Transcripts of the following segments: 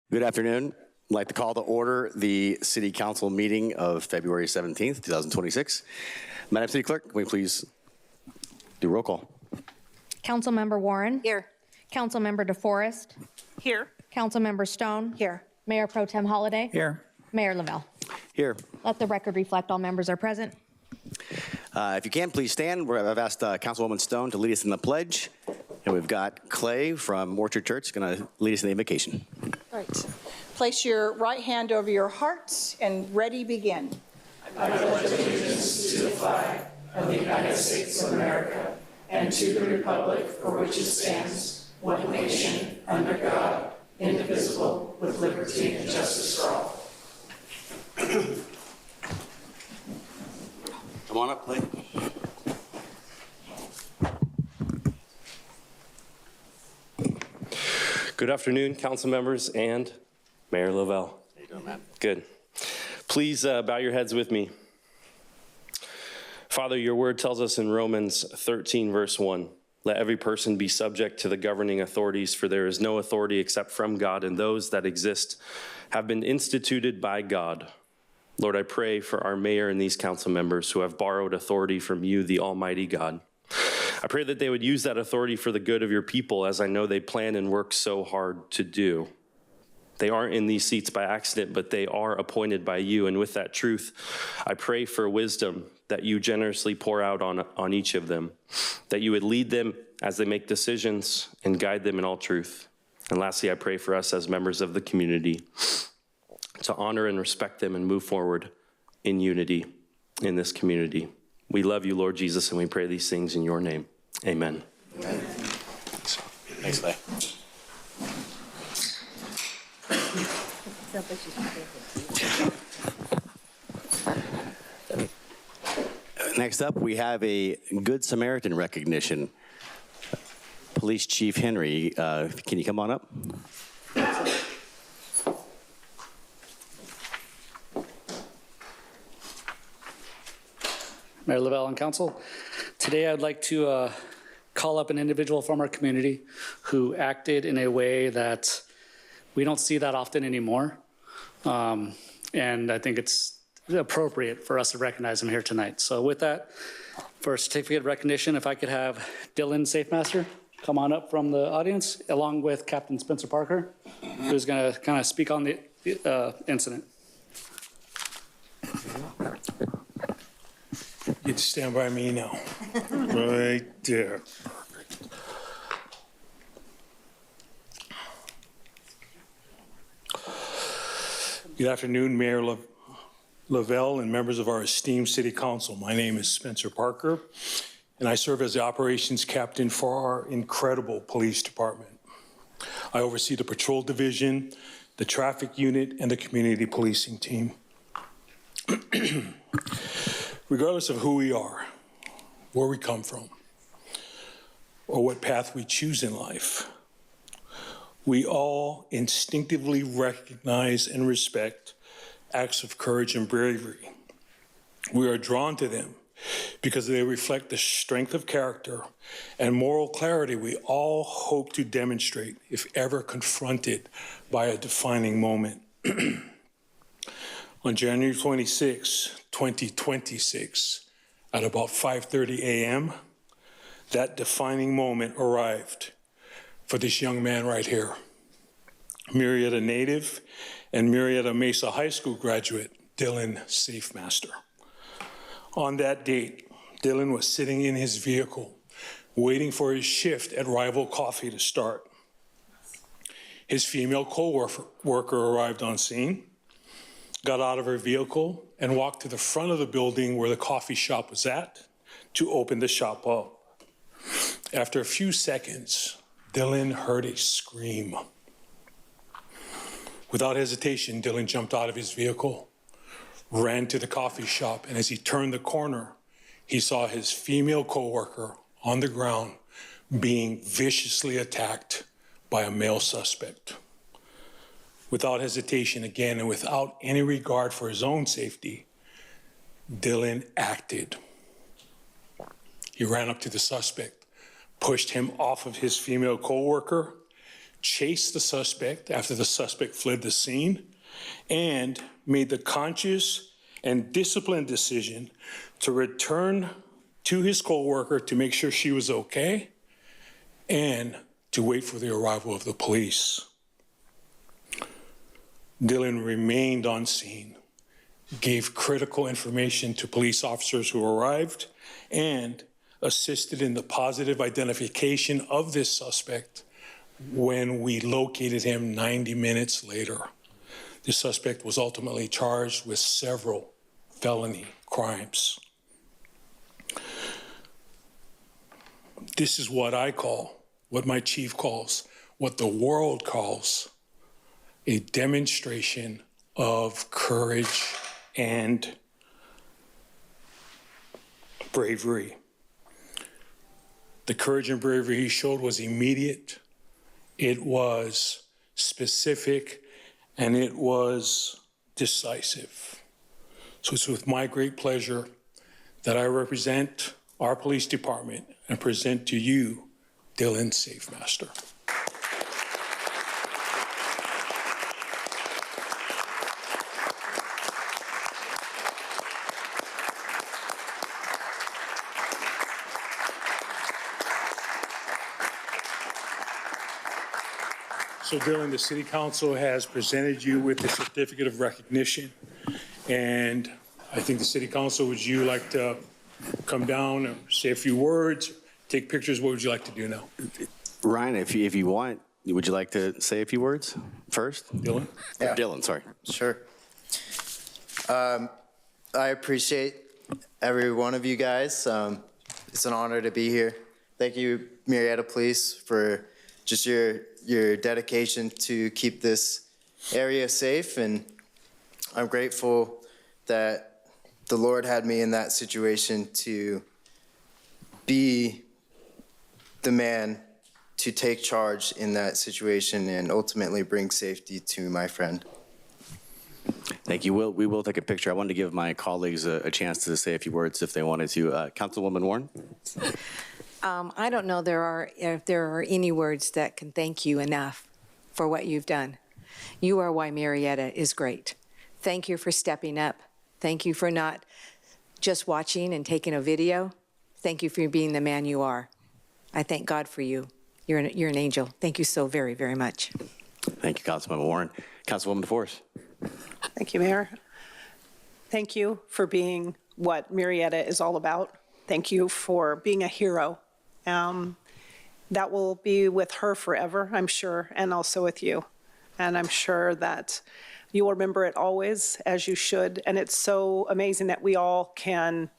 Good afternoon. I'd like to call to order the City Council meeting of February 17th, 2026. Madam City Clerk, can we please do roll call? Councilmember Warren. Here. Councilmember DeForest. Here. Councilmember Stone. Here. Mayor Pro Tem Holliday. Here. Mayor Lavelle. Here. Let the record reflect all members are present. If you can, please stand. I've asked Councilwoman Stone to lead us in the pledge. And we've got Clay from Orchard Church going to lead us in the invocation. Right. Place your right hand over your hearts and ready, begin. I pledge allegiance to the flag of the United States of America and to the republic for which it stands, one nation, under God, indivisible, with liberty and justice for all. Come on up, Clay. Good afternoon, council members and Mayor Lavelle. How you doing, Matt? Good. Please bow your heads with me. Father, your word tells us in Romans 13, verse 1, let every person be subject to the governing authorities, for there is no authority except from God, and those that exist have been instituted by God. Lord, I pray for our mayor and these council members who have borrowed authority from you, the Almighty God. I pray that they would use that authority for the good of your people, as I know they plan and work so hard to do. They aren't in these seats by accident, but they are appointed by you. And with that truth, I pray for wisdom that you generously pour out on each of them, that you would lead them as they make decisions and guide them in all truth. And lastly, I pray for us as members of the community to honor and respect them and move forward in unity in this community. We love you, Lord Jesus, and we pray these things in your name. Amen. Amen. Thanks, Clay. Next up, we have a Good Samaritan recognition. Police Chief Henry, can you come on up? Mayor Lavelle and Council, today I'd like to call up an individual from our community who acted in a way that we don't see that often anymore. And I think it's appropriate for us to recognize him here tonight. So with that, for a certificate of recognition, if I could have Dylan Safemaster come on up from the audience, along with Captain Spencer Parker, who's gonna kind of speak on the incident. You get to stand by me now. Right there. Good afternoon, Mayor Lavelle and members of our esteemed City Council. My name is Spencer Parker, and I serve as the operations captain for our incredible police department. I oversee the patrol division, the traffic unit, and the community policing team. Regardless of who we are, where we come from, or what path we choose in life, we all instinctively recognize and respect acts of courage and bravery. We are drawn to them because they reflect the strength of character and moral clarity we all hope to demonstrate if ever confronted by a defining moment. On January 26, 2026, at about 5:30 a.m., that defining moment arrived for this young man right here, Murrieta native and Murrieta Mesa High School graduate, Dylan Safemaster. On that date, Dylan was sitting in his vehicle, waiting for his shift at Rival Coffee to start. His female co-worker arrived on scene, got out of her vehicle, and walked to the front of the building where the coffee shop was at to open the shop up. After a few seconds, Dylan heard a scream. Without hesitation, Dylan jumped out of his vehicle, ran to the coffee shop, and as he turned the corner, he saw his female coworker on the ground being viciously attacked by a male suspect. Without hesitation again, and without any regard for his own safety, Dylan acted. He ran up to the suspect, pushed him off of his female coworker, chased the suspect after the suspect fled the scene, and made the conscious and disciplined decision to return to his coworker to make sure she was okay and to wait for the arrival of the police. Dylan remained on scene, gave critical information to police officers who arrived, and assisted in the positive identification of this suspect when we located him 90 minutes later. The suspect was ultimately charged with several felony crimes. This is what I call, what my chief calls, what the world calls a demonstration of courage and bravery. The courage and bravery he showed was immediate, it was specific, and it was decisive. So it's with my great pleasure that I represent our police department and present to you Dylan Safemaster. So Dylan, the City Council has presented you with the certificate of recognition. And I think the City Council, would you like to come down and say a few words, take pictures? What would you like to do now? Ryan, if you want, would you like to say a few words first? Dylan? Yeah. Dylan, sorry. Sure. I appreciate every one of you guys. It's an honor to be here. Thank you, Murrieta Police, for just your dedication to keep this area safe. And I'm grateful that the Lord had me in that situation to be the man to take charge in that situation and ultimately bring safety to my friend. Thank you. We will take a picture. I wanted to give my colleagues a chance to say a few words if they wanted to. Councilwoman Warren? I don't know if there are any words that can thank you enough for what you've done. You are why Murrieta is great. Thank you for stepping up. Thank you for not just watching and taking a video. Thank you for being the man you are. I thank God for you. You're an angel. Thank you so very, very much. Thank you, Councilwoman Warren. Councilwoman DeForest. Thank you, Mayor. Thank you for being what Murrieta is all about. Thank you for being a hero. That will be with her forever, I'm sure, and also with you. And I'm sure that you will remember it always, as you should. And it's so amazing that we all can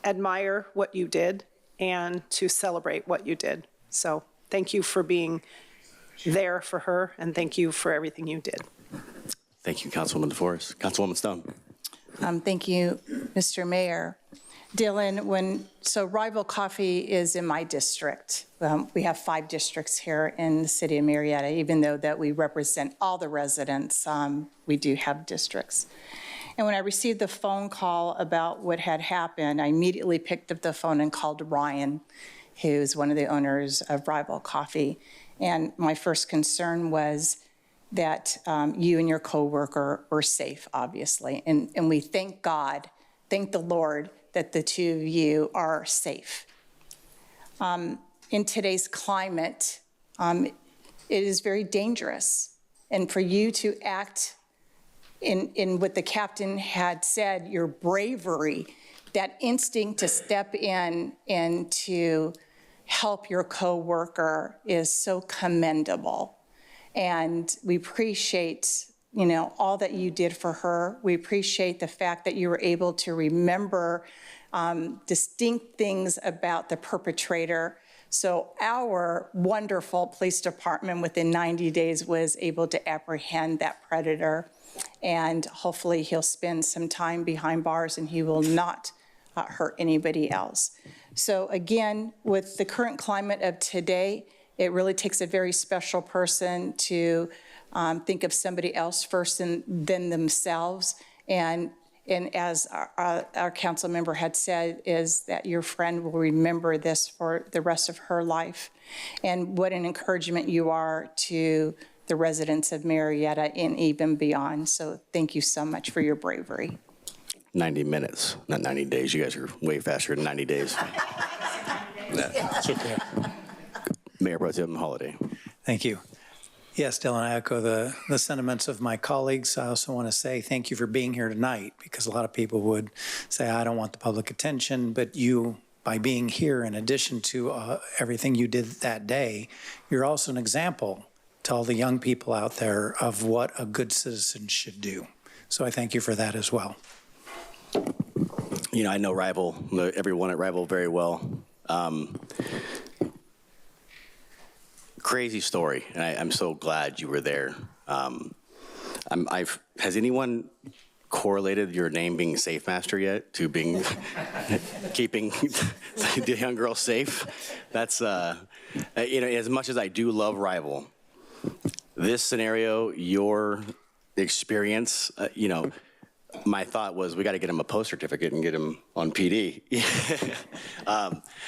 admire what you did and to celebrate what you did. So thank you for being there for her, and thank you for everything you did. Thank you, Councilwoman DeForest. Councilwoman Stone. Thank you, Mr. Mayor. Dylan, so Rival Coffee is in my district. We have 5 districts here in the city of Murrieta. Even though that we represent all the residents, we do have districts. And when I received the phone call about what had happened, I immediately picked up the phone and called Ryan, who's one of the owners of Rival Coffee. And my first concern was that you and your coworker were safe, obviously. And we thank God, thank the Lord, that the two of you are safe. In today's climate, it is very dangerous. And for you to act in what the captain had said, your bravery, that instinct to step in and to help your coworker is so commendable. And we appreciate, all that you did for her. We appreciate the fact that you were able to remember distinct things about the perpetrator. So our wonderful police department within 90 days was able to apprehend that predator. And hopefully he'll spend some time behind bars and he will not hurt anybody else. So again, with the current climate of today, it really takes a very special person to think of somebody else first than themselves. And And as our council member had said, is that your friend will remember this for the rest of her life. And what an encouragement you are to the residents of Murrieta and even beyond. So thank you so much for your bravery. 90 minutes, not 90 days. You guys are way faster than 90 days. It's okay. Mayor Pro Tem Holliday. Thank you. Yes, Dylan, I echo the sentiments of my colleagues. I also want to say thank you for being here tonight, because a lot of people would say, I don't want the public attention, but you, by being here, in addition to everything you did that day, you're also an example to all the young people out there of what a good citizen should do. So I thank you for that as well. You know, I know everyone at Rival very well. Crazy story, and I'm so glad you were there. Has anyone correlated your name being Safe Master yet to being keeping the young girl safe? That's you know, as much as I do love Rival, this scenario, your experience, you know, my thought was we got to get him a post certificate and get him on PD.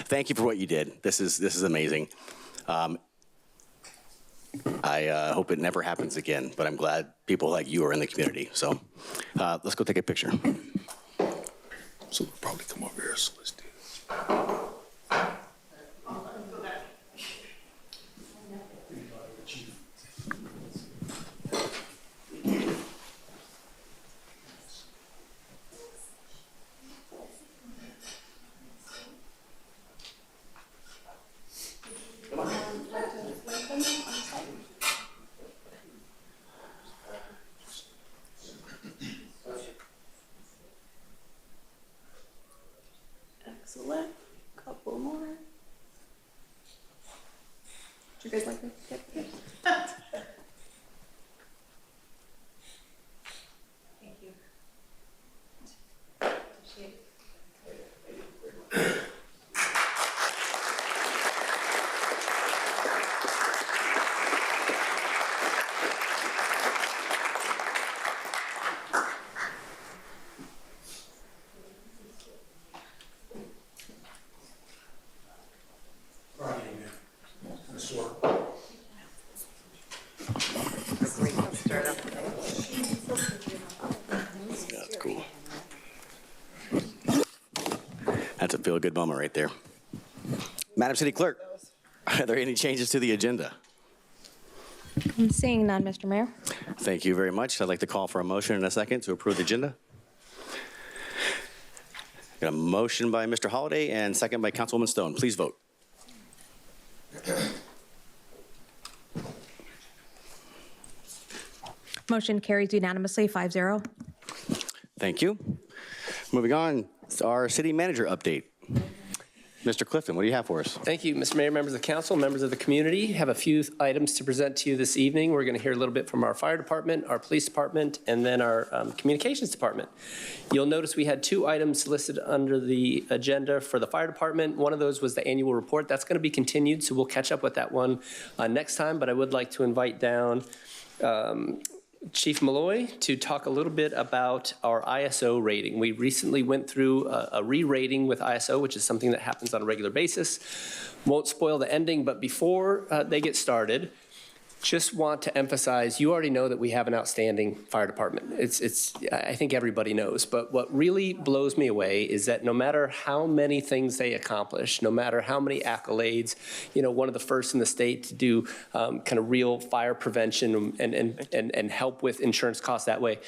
Thank you for what you did. This is amazing. I hope it never happens again, but I'm glad people like you are in the community. So let's go take a picture. So we'll probably come over here, so let's do this. Excellent. Couple more. Do you guys like me to get this? Thank you. Appreciate it. That's cool. That's a feel-good moment right there. Madam City Clerk, are there any changes to the agenda? Seeing none, Mr. Mayor. Thank you very much. I'd like to call for a motion in a second to approve the agenda. Got a motion by Mr. Holliday and second by Councilwoman Stone. Please vote. Motion carries unanimously, 5-0. Thank you. Moving on, our city manager update. Mr. Clifton, what do you have for us? Thank you, Mr. Mayor, members of the council, members of the community. Have a few items to present to you this evening. We're going to hear a little bit from our fire department, our police department, and then our communications department. You'll notice we had 2 items listed under the agenda for the fire department. One of those was the annual report. That's going to be continued, so we'll catch up with that one next time. But I would like to invite down Chief Malloy to talk a little bit about our ISO rating. We recently went through a re-rating with ISO, which is something that happens on a regular basis. Won't spoil the ending, but before they get started, just want to emphasize, you already know that we have an outstanding fire department. I think everybody knows, but what really blows me away is that no matter how many things they accomplish, no matter how many accolades, you know, one of the first in the state to do kind of real fire prevention and help with insurance costs that way,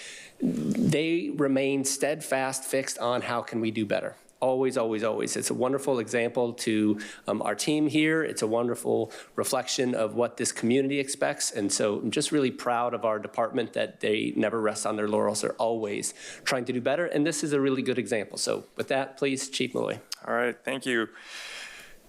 they remain steadfast, fixed on how can we do better. Always, always, always. It's a wonderful example to our team here. It's a wonderful reflection of what this community expects. And so I'm just really proud of our department that they never rest on their laurels. They're always trying to do better. And this is a really good example. So with that, please, Chief Malloy. All right, thank you.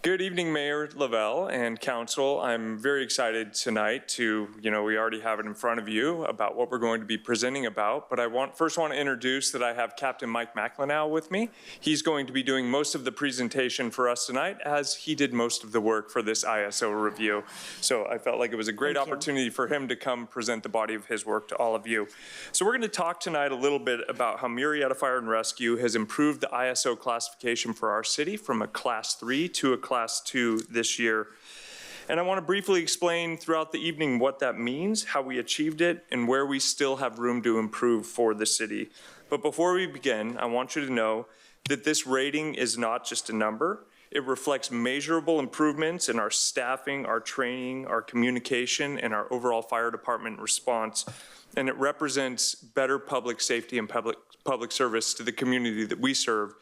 Good evening, Mayor Lavelle and Council. I'm very excited tonight to, we already have it in front of you about what we're going to be presenting about, but I first want to introduce that I have Captain Mike McLennow with me. He's going to be doing most of the presentation for us tonight, as he did most of the work for this ISO review. So I felt like it was a great opportunity for him to come present the body of his work to all of you. So we're going to talk tonight a little bit about how Murrieta Fire and Rescue has improved the ISO classification for our city from a Class 3 to a Class 2 this year. And I want to briefly explain throughout the evening what that means, how we achieved it, and where we still have room to improve for the city. But before we begin, I want you to know that this rating is not just a number. It reflects measurable improvements in our staffing, our training, our communication, and our overall fire department response. And it represents better public safety and public service to the community that we serve.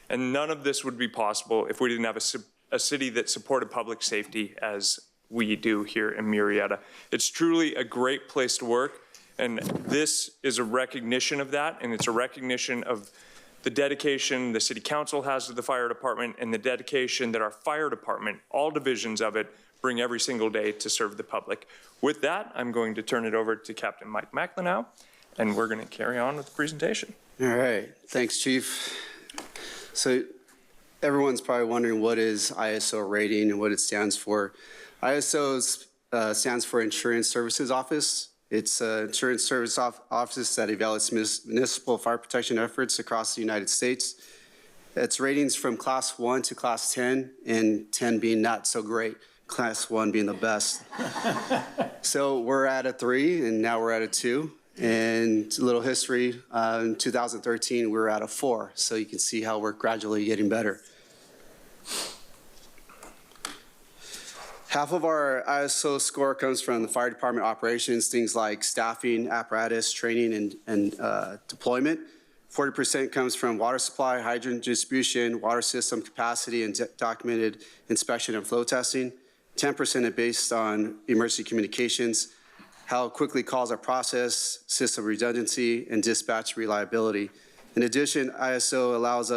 And none of this would be possible if we didn't have a city that supported public safety as we do here in Murrieta. It's truly a great place to work, and this is a recognition of that, and it's a recognition of the dedication the City Council has to the fire department and the dedication that our fire department, all divisions of it, bring every single day to serve the public. With that, I'm going to turn it over to Captain Mike McLennow, and we're going to carry on with the presentation. All right, thanks, Chief. So everyone's probably wondering what is ISO rating and what it stands for. ISO stands for Insurance Services Office. It's an insurance service office that evaluates municipal fire protection efforts across the United States. It's ratings from Class 1 to Class 10, and 10 being not so great, Class 1 being the best. So we're at a 3, and now we're at a 2. And a little history, in 2013, we were at a 4. So you can see how we're gradually getting better. Half of our ISO score comes from the fire department operations, things like staffing, apparatus, training, and deployment. 40% comes from water supply, hydrant distribution, water system capacity, and documented inspection and flow testing. 10% are based on emergency communications, how quickly calls are processed, system redundancy, and dispatch reliability. In addition, ISO allows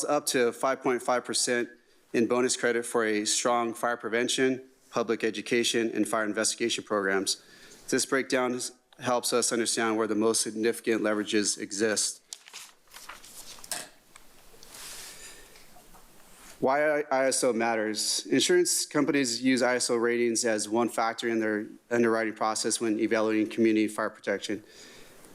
up to 5.5% in bonus credit for a strong fire prevention, public education, and fire investigation programs. This breakdown helps us understand where the most significant leverages exist. Why ISO matters. Insurance companies use ISO ratings as one factor in their underwriting process when evaluating community fire protection.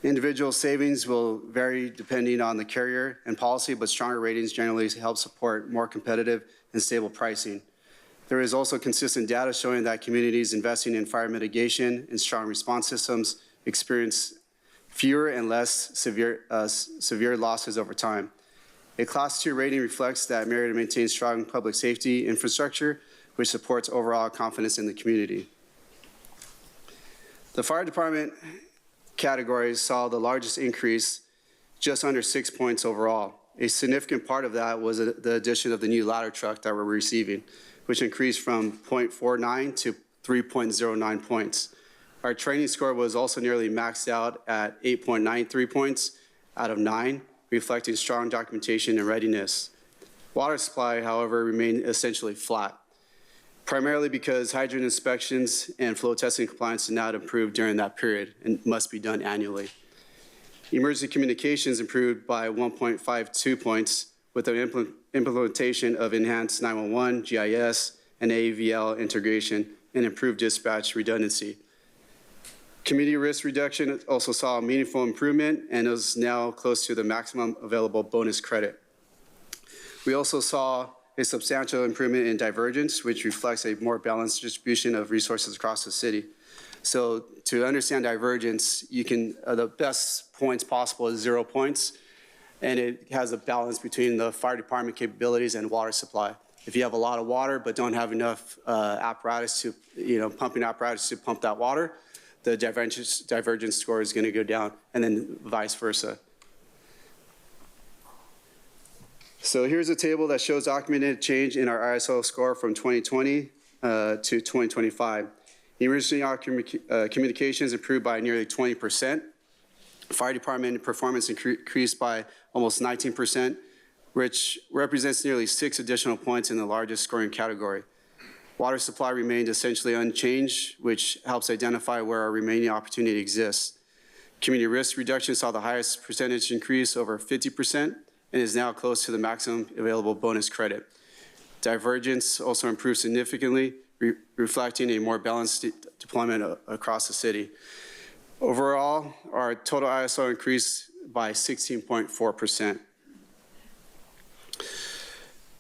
Individual savings will vary depending on the carrier and policy, but stronger ratings generally help support more competitive and stable pricing. There is also consistent data showing that communities investing in fire mitigation and strong response systems experience fewer and less severe losses over time. A Class 2 rating reflects that Murrieta maintains strong public safety infrastructure, which supports overall confidence in the community. The fire department categories saw the largest increase, just under 6 points overall. A significant part of that was the addition of the new ladder truck that we're receiving, which increased from 0.49 to 3.09 points. Our training score was also nearly maxed out at 8.93 points out of 9, reflecting strong documentation and readiness. Water supply, however, remained essentially flat, primarily because hydrant inspections and flow testing compliance did not improve during that period and must be done annually. Emergency communications improved by 1.52 points with the implementation of enhanced 911, GIS, and AVL integration and improved dispatch redundancy. Community risk reduction also saw a meaningful improvement and is now close to the maximum available bonus credit. We also saw a substantial improvement in divergence, which reflects a more balanced distribution of resources across the city. So to understand divergence, you can, the best points possible is 0 points, and it has a balance between the fire department capabilities and water supply. If you have a lot of water but don't have enough apparatus to, pumping apparatus to pump that water, the divergence score is going to go down, and then vice versa. So here's a table that shows documented change in our ISO score from 2020 to 2025. Emergency communications improved by nearly 20%. Fire department performance increased by almost 19%. which represents nearly 6 additional points in the largest scoring category. Water supply remained essentially unchanged, which helps identify where our remaining opportunity exists. Community risk reduction saw the highest percentage increase, over 50%, and is now close to the maximum available bonus credit. Divergence also improved significantly, reflecting a more balanced deployment across the city. Overall, our total ISO increased by 16.4%.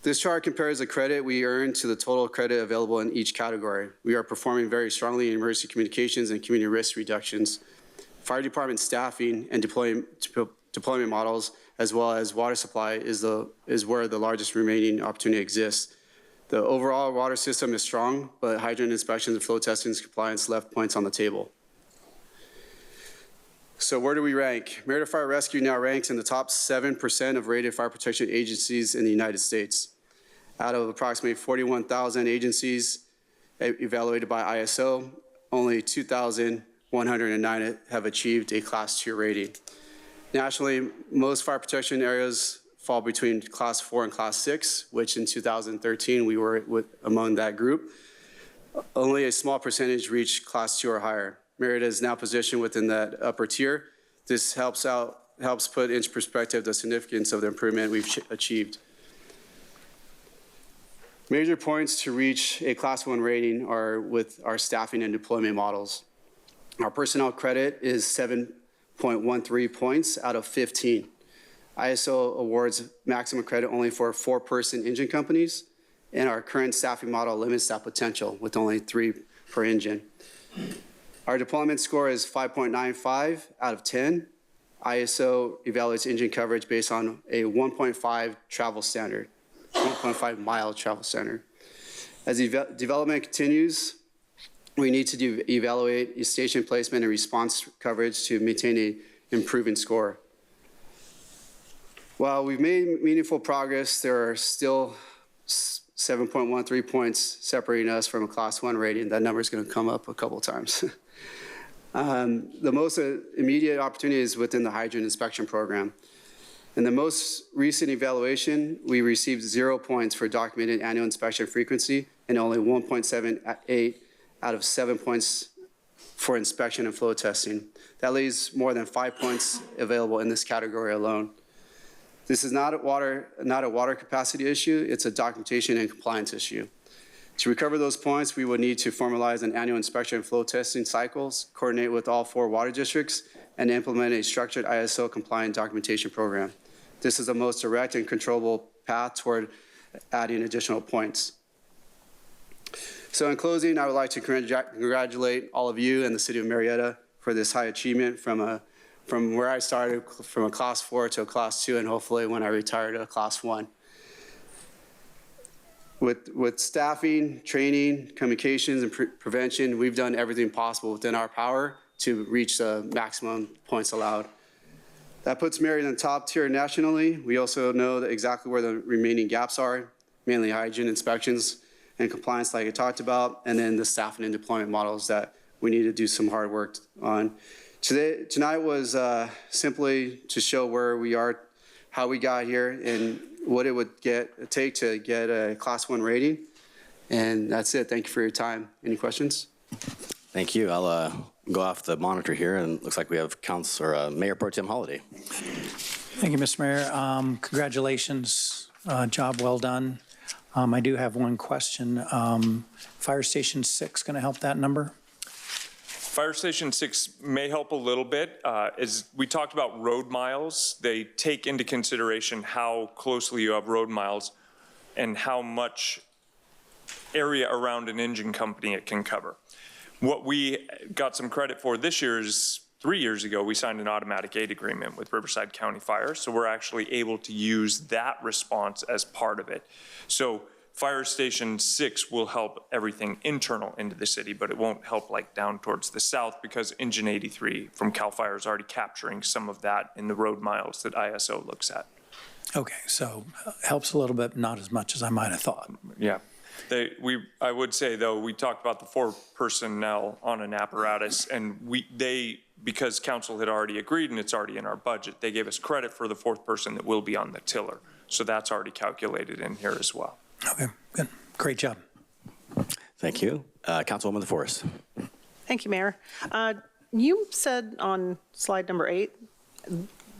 This chart compares the credit we earn to the total credit available in each category. We are performing very strongly in emergency communications and community risk reductions. Fire department staffing and deployment models, as well as water supply, is where the largest remaining opportunity exists. The overall water system is strong, but hydrant inspections and flow testing compliance left points on the table. So where do we rank? Murrieta Fire Rescue now ranks in the top 7% of rated fire protection agencies in the United States. Out of approximately 41,000 agencies evaluated by ISO, only 2,109 have achieved a Class 2 rating. Nationally, most fire protection areas fall between Class 4 and Class 6, which in 2013 we were among that group. Only a small percentage reached Class 2 or higher. Murrieta is now positioned within that upper tier. This helps put into perspective the significance of the improvement we've achieved. Major points to reach a Class 1 rating are with our staffing and deployment models. Our personnel credit is 7.13 points out of 15. ISO awards maximum credit only for 4-person engine companies, and our current staffing model limits that potential with only 3 per engine. Our deployment score is 5.95 out of 10. ISO evaluates engine coverage based on a 1.5 travel standard, 1.5 mile travel standard. As development continues, we need to evaluate station placement and response coverage to maintain an improving score. While we've made meaningful progress, there are still 7.13 points separating us from a Class 1 rating. That number is going to come up a couple times. The most immediate opportunity is within the hydrant inspection program. In the most recent evaluation, we received 0 points for documented annual inspection frequency and only 1.78 out of 7 points for inspection and flow testing. That leaves more than 5 points available in this category alone. This is not a water capacity issue, it's a documentation and compliance issue. To recover those points, we would need to formalize an annual inspection and flow testing cycles, coordinate with all 4 water districts, and implement a structured ISO compliant documentation program. This is the most direct and controllable path toward adding additional points. So in closing, I would like to congratulate all of you and the City of Murrieta for this high achievement from where I started, from a Class 4 to a Class 2, and hopefully when I retire to a Class 1. With staffing, training, communications, and prevention, we've done everything possible within our power to reach the maximum points allowed. That puts Murrieta in the top tier nationally. We also know that exactly where the remaining gaps are, mainly hygiene inspections and compliance like I talked about, and then the staffing and deployment models that we need to do some hard work on. Tonight was simply to show where we are, how we got here, and what it would take to get a Class 1 rating. And that's it. Thank you for your time. Any questions? Thank you. I'll go off the monitor here, and it looks like we have Mayor Pro Tem Holliday. Thank you, Mr. Mayor. Congratulations. Job well done. I do have one question. Fire Station 6 going to help that number? Fire Station 6 may help a little bit. As we talked about road miles, they take into consideration how closely you have road miles and how much area around an engine company it can cover. What we got some credit for this year is 3 years ago, we signed an automatic aid agreement with Riverside County Fire, so we're actually able to use that response as part of it. So Fire Station 6 will help everything internal into the city, but it won't help like down towards the south because Engine 83 from CAL FIRE is already capturing some of that in the road miles that ISO looks at. Okay, so helps a little bit, not as much as I might have thought. Yeah. I would say, though, we talked about the 4 personnel on an apparatus, and they because council had already agreed and it's already in our budget, they gave us credit for the fourth person that will be on the tiller. So that's already calculated in here as well. Okay, good. Great job. Thank you. Councilwoman DeForest. Thank you, Mayor. You said on slide number 8,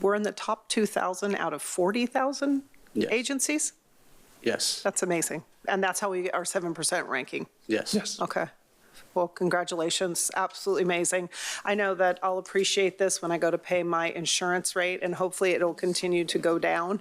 we're in the top 2,000 out of 40,000 Yes. agencies? Yes. That's amazing. And that's how we get our 7% ranking. Yes. Okay. Well, congratulations. Absolutely amazing. I know that I'll appreciate this when I go to pay my insurance rate, and hopefully it'll continue to go down.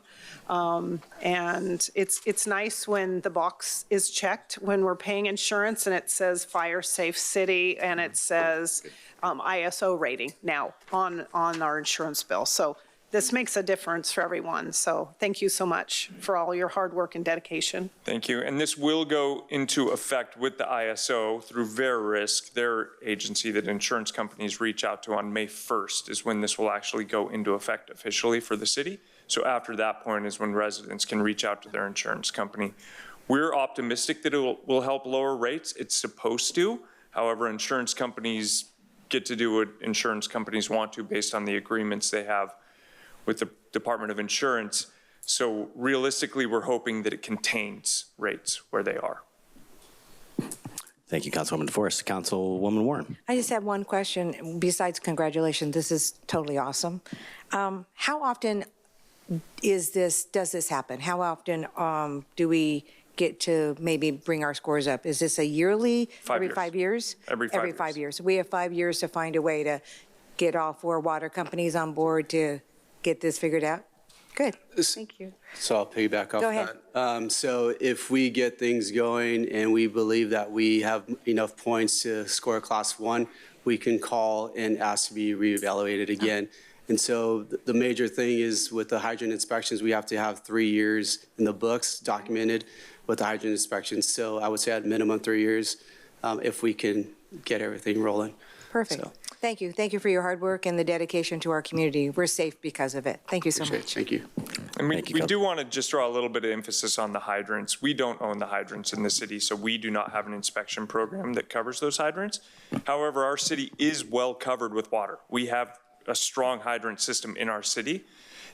And it's nice when the box is checked when we're paying insurance and it says fire safe city and it says ISO rating now on our insurance bill. So this makes a difference for everyone. So thank you so much for all your hard work and dedication. Thank you. And this will go into effect with the ISO through Verisk, their agency that insurance companies reach out to on May 1st is when this will actually go into effect officially for the city. So after that point is when residents can reach out to their insurance company. We're optimistic that it will help lower rates. It's supposed to. However, insurance companies get to do what insurance companies want to based on the agreements they have with the Department of Insurance. So realistically, we're hoping that it contains rates where they are. Thank you, Councilwoman DeForest. Councilwoman Warren. I just have one question. Besides congratulations, this is totally awesome. How often does this happen? How often do we get to maybe bring our scores up? Is this a yearly, every 5 years? Every 5 years. We have 5 years to find a way to get all 4 water companies on board to get this figured out? Good, thank you. So I'll piggyback off Go ahead. that. So if we get things going and we believe that we have enough points to score a class 1, we can call and ask to be reevaluated again. And so the major thing is with the hydrant inspections, we have to have 3 years in the books documented with the hydrant inspections. So I would say at minimum 3 years if we can get everything rolling. Perfect. So. Thank you. Thank you for your hard work and the dedication to our community. We're safe because of it. Thank you so Appreciate it. much. Thank you. And we do want to just draw a little bit of emphasis on the hydrants. We don't own the hydrants in the city, so we do not have an inspection program that covers those hydrants. However, our city is well covered with water. We have a strong hydrant system in our city.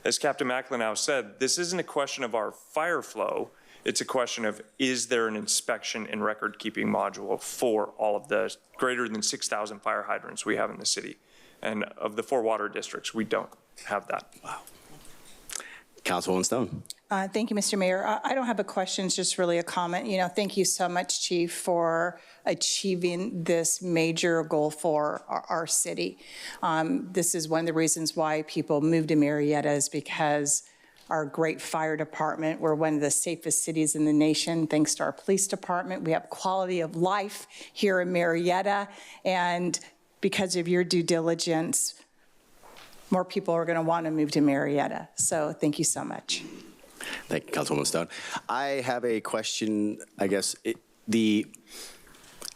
As Captain McLenow said, this isn't a question of our fire flow. It's a question of, is there an inspection and record-keeping module for all of the greater than 6,000 fire hydrants we have in the city? And of the 4 water districts, we don't have that. Wow. Councilwoman Stone. Thank you, Mr. Mayor. I don't have a question, it's just really a comment. Thank you so much, Chief, for achieving this major goal for our city. This is one of the reasons why people move to Murrieta is because our great fire department, we're one of the safest cities in the nation, thanks to our police department. We have quality of life here in Murrieta, and because of your due diligence, more people are going to want to move to Murrieta. So thank you so much. Thank you, Councilwoman Stone. I have a question, I guess. The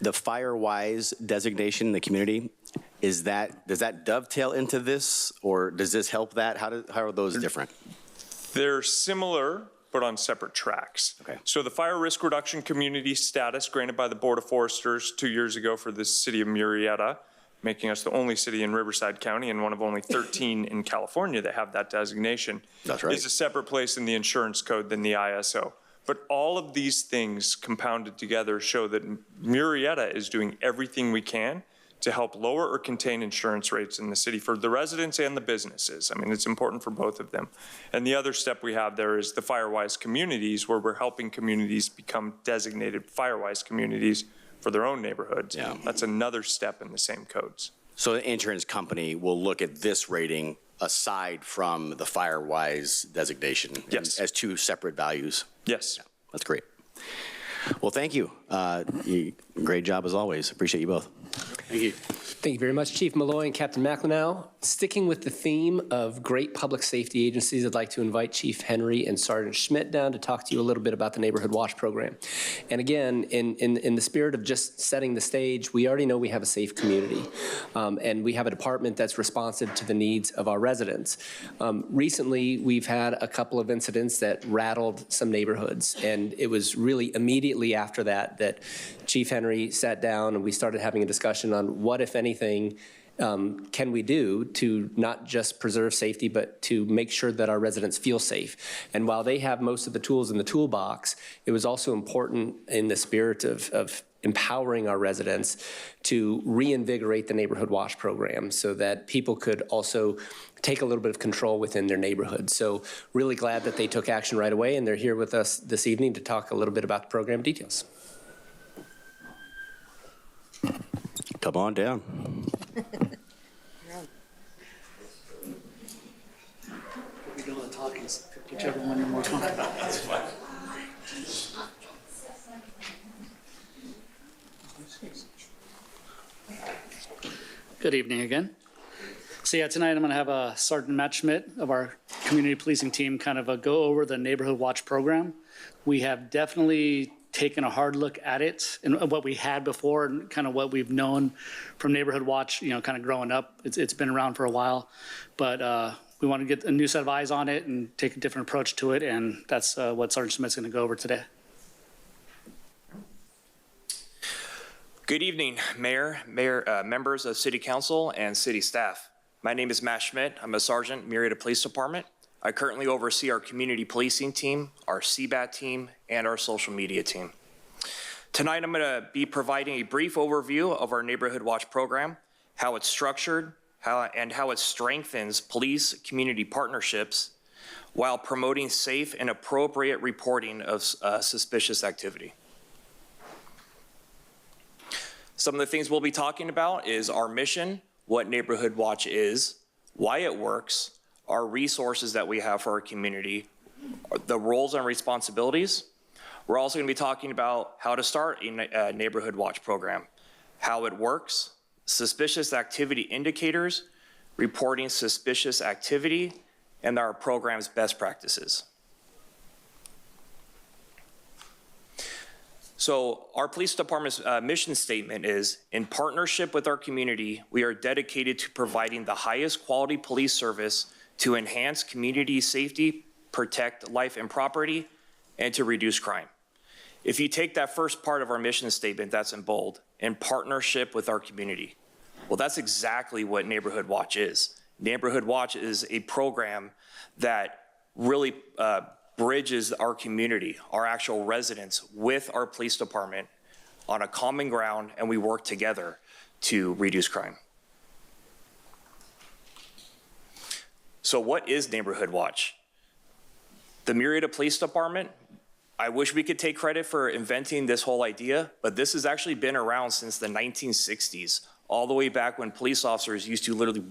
FireWise designation in the community, does that dovetail into this, or does this help that? How are those different? They're similar, but on separate tracks. Okay. So the fire risk reduction community status granted by the Board of Foresters 2 years ago for the city of Murrieta, making us the only city in Riverside County and one of only 13 in California that have that designation. That's right. Is a separate place in the insurance code than the ISO. But all of these things compounded together show that Murrieta is doing everything we can to help lower or contain insurance rates in the city for the residents and the businesses. I mean, it's important for both of them. And the other step we have there is the FireWise communities, where we're helping communities become designated FireWise communities for their own neighborhoods. Yeah. That's another step in the same codes. So the insurance company will look at this rating aside from the FireWise designation. Yes. As 2 separate values. Yes. Yeah, that's great. Well, thank you. Great job as always. Appreciate you both. Thank you. Thank you very much, Chief Malloy and Captain McLenow. Sticking with the theme of great public safety agencies, I'd like to invite Chief Henry and Sergeant Schmidt down to talk to you a little bit about the Neighborhood Watch Program. And again, in the spirit of just setting the stage, we already know we have a safe community, and we have a department that's responsive to the needs of our residents. Recently, we've had a couple of incidents that rattled some neighborhoods, and it was really immediately after that Chief Henry sat down and we started having a discussion on what, if anything, can we do to not just preserve safety, but to make sure that our residents feel safe? And while they have most of the tools in the toolbox, it was also important in the spirit of empowering our residents to reinvigorate the Neighborhood Watch program so that people could also take a little bit of control within their neighborhood. So really glad that they took action right away, and they're here with us this evening to talk a little bit about the program details. Come on down. Whichever one you're more comfortable with. Good evening again. So yeah, tonight I'm going to have Sergeant Matt Schmidt of our community policing team kind of go over the Neighborhood Watch program. We have definitely taken a hard look at it and what we had before and kind of what we've known from Neighborhood Watch, you know, kind of growing up. It's been around for a while, but we want to get a new set of eyes on it and take a different approach to it, and that's what Sergeant Schmidt's going to go over today. Good evening, Mayor, members of City Council, and City staff. My name is Matt Schmidt. I'm a sergeant, Murrieta Police Department. I currently oversee our community policing team, our CBAT team, and our social media team. Tonight, I'm going to be providing a brief overview of our Neighborhood Watch program, how it's structured, how it strengthens police-community partnerships while promoting safe and appropriate reporting of suspicious activity. Some of the things we'll be talking about is our mission, what Neighborhood Watch is, why it works, our resources that we have for our community, the roles and responsibilities. We're also going to be talking about how to start a Neighborhood Watch program, how it works, suspicious activity indicators, reporting suspicious activity, and our program's best practices. So our police department's mission statement is, in partnership with our community, we are dedicated to providing the highest quality police service to enhance community safety, protect life and property, and to reduce crime. If you take that first part of our mission statement, that's in bold, in partnership with our community. Well, that's exactly what Neighborhood Watch is. Neighborhood Watch is a program that really bridges our community, our actual residents, with our police department on a common ground, and we work together to reduce crime. So what is Neighborhood Watch? The Murrieta Police Department, I wish we could take credit for inventing this whole idea, but this has actually been around since the 1960s, all the way back when police officers used to literally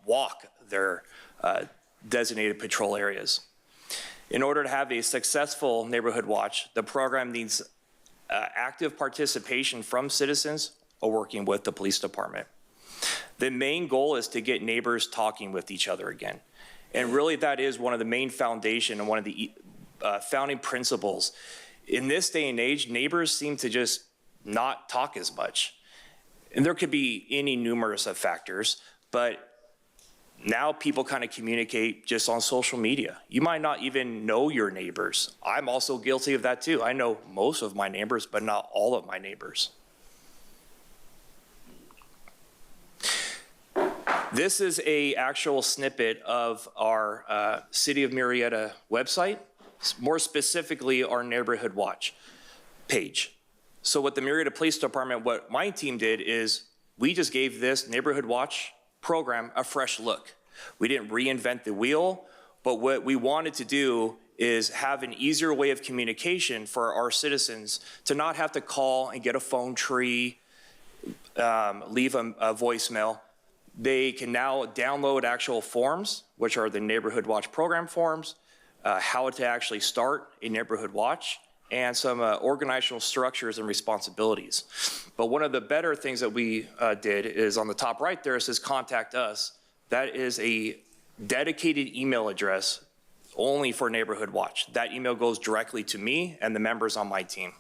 walk their designated patrol areas. In order to have a successful Neighborhood Watch, the program needs active participation from citizens or working with the police department. The main goal is to get neighbors talking with each other again. And really that is one of the main foundation and one of the founding principles. In this day and age, neighbors seem to just not talk as much. And there could be any numerous of factors, but now people kind of communicate just on social media. You might not even know your neighbors. I'm also guilty of that too. I know most of my neighbors, but not all of my neighbors. This is an actual snippet of our City of Murrieta website, more specifically our Neighborhood Watch page. So what the Murrieta Police Department, what my team did is we just gave this Neighborhood Watch program a fresh look. We didn't reinvent the wheel, but what we wanted to do is have an easier way of communication for our citizens to not have to call and get a phone tree, leave a voicemail. They can now download actual forms, which are the Neighborhood Watch program forms, how to actually start a Neighborhood Watch, and some organizational structures and responsibilities. But one of the better things that we did is on the top right there, it says contact us. That is a dedicated email address only for Neighborhood Watch. That email goes directly to me and the members on my team.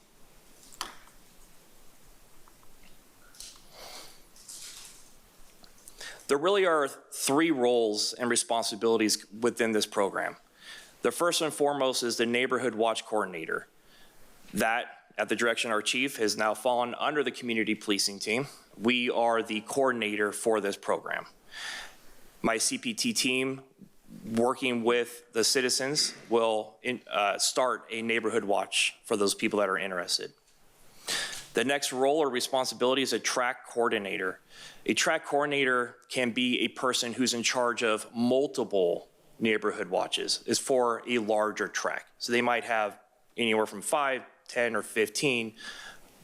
There really are three roles and responsibilities within this program. The first and foremost is the Neighborhood Watch Coordinator. That at the direction of our chief, has now fallen under the community policing team. We are the coordinator for this program. My CPT team, working with the citizens, will start a neighborhood watch for those people that are interested. The next role or responsibility is a track coordinator. A track coordinator can be a person who's in charge of multiple neighborhood watches. It's for a larger track. So they might have anywhere from 5, 10, or 15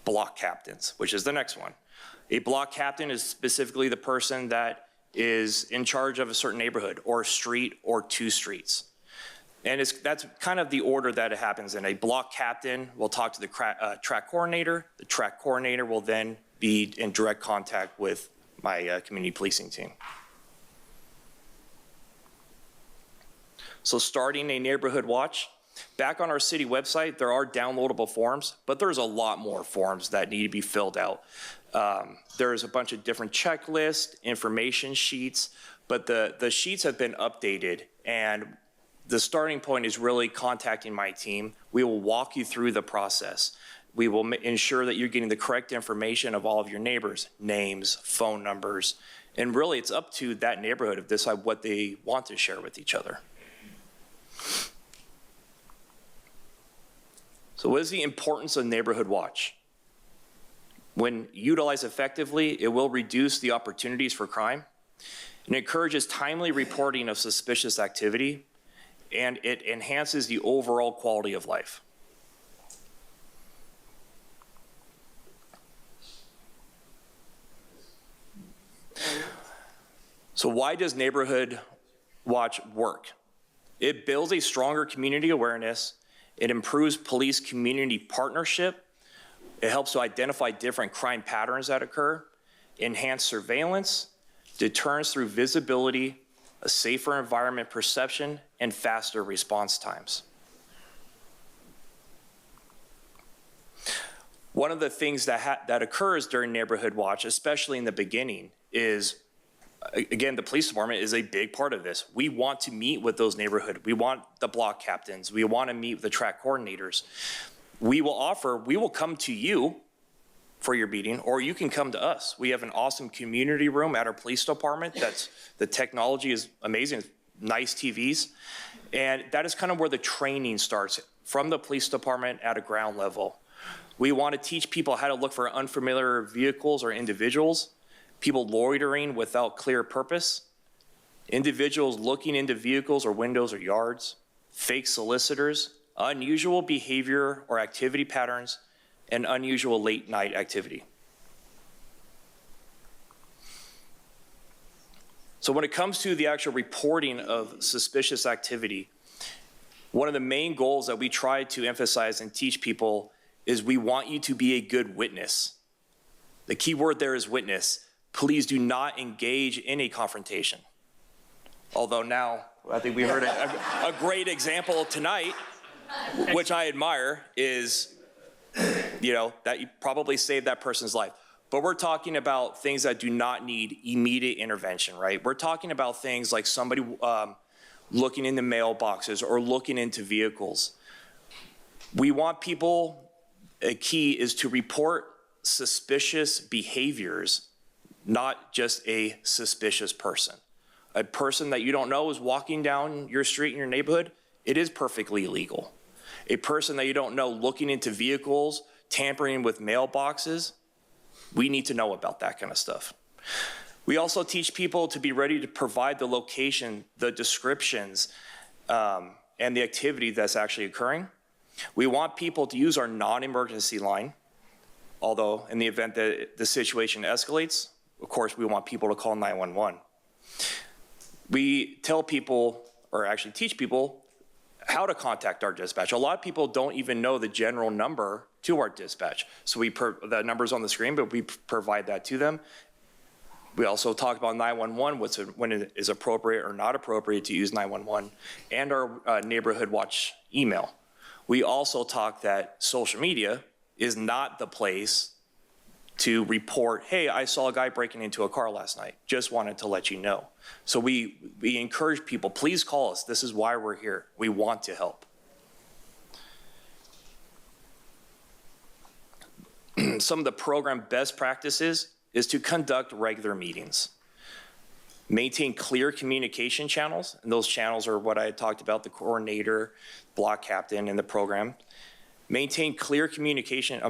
block captains, which is the next one. A block captain is specifically the person that is in charge of a certain neighborhood or street or 2 streets. And that's kind of the order that it happens in. A block captain will talk to the track coordinator. The track coordinator will then be in direct contact with my community policing team. So starting a neighborhood watch, back on our city website, there are downloadable forms, but there's a lot more forms that need to be filled out. There's a bunch of different checklists, information sheets, but the sheets have been updated, and the starting point is really contacting my team. We will walk you through the process. We will ensure that you're getting the correct information of all of your neighbors, names, phone numbers, and really it's up to that neighborhood to decide what they want to share with each other. So what is the importance of neighborhood watch? When utilized effectively, it will reduce the opportunities for crime. It encourages timely reporting of suspicious activity, and it enhances the overall quality of life. So why does Neighborhood Watch work? It builds a stronger community awareness. It improves police community partnership. It helps to identify different crime patterns that occur, enhance surveillance, deterrence through visibility, a safer environment perception, and faster response times. One of the things that occurs during Neighborhood Watch, especially in the beginning, is, again, the police department is a big part of this. We want to meet with those neighborhood. We want the block captains. We want to meet with the track coordinators. We will come to you for your meeting, or you can come to us. We have an awesome community room at our police department. The technology is amazing, nice TVs. And that is kind of where the training starts, from the police department at a ground level. We want to teach people how to look for unfamiliar vehicles or individuals, people loitering without clear purpose, individuals looking into vehicles or windows or yards, fake solicitors, unusual behavior or activity patterns, and unusual late night activity. So when it comes to the actual reporting of suspicious activity, one of the main goals that we try to emphasize and teach people is we want you to be a good witness. The key word there is witness. Please do not engage in a confrontation. Although now, I think we heard a great example tonight, which I admire, is, that you probably saved that person's life. But we're talking about things that do not need immediate intervention, right? We're talking about things like somebody looking into mailboxes or looking into vehicles. We want people, a key is to report suspicious behaviors, not just a suspicious person. A person that you don't know is walking down your street in your neighborhood, it is perfectly legal. A person that you don't know looking into vehicles, tampering with mailboxes, we need to know about that kind of stuff. We also teach people to be ready to provide the location, the descriptions, and the activity that's actually occurring. We want people to use our non-emergency line, although in the event that the situation escalates, of course, we want people to call 911. We tell people, or actually teach people, how to contact our dispatch. A lot of people don't even know the general number to our dispatch. So the number's on the screen, but we provide that to them. We also talk about 911, when it is appropriate or not appropriate to use 911, and our Neighborhood Watch email. We also talk that social media is not the place to report, hey, I saw a guy breaking into a car last night. Just wanted to let you know. So we encourage people, please call us. This is why we're here. We want to help. some of the program best practices is to conduct regular meetings. Maintain clear communication channels, and those channels are what I had talked about, the coordinator, block captain, and the program. Maintain clear communication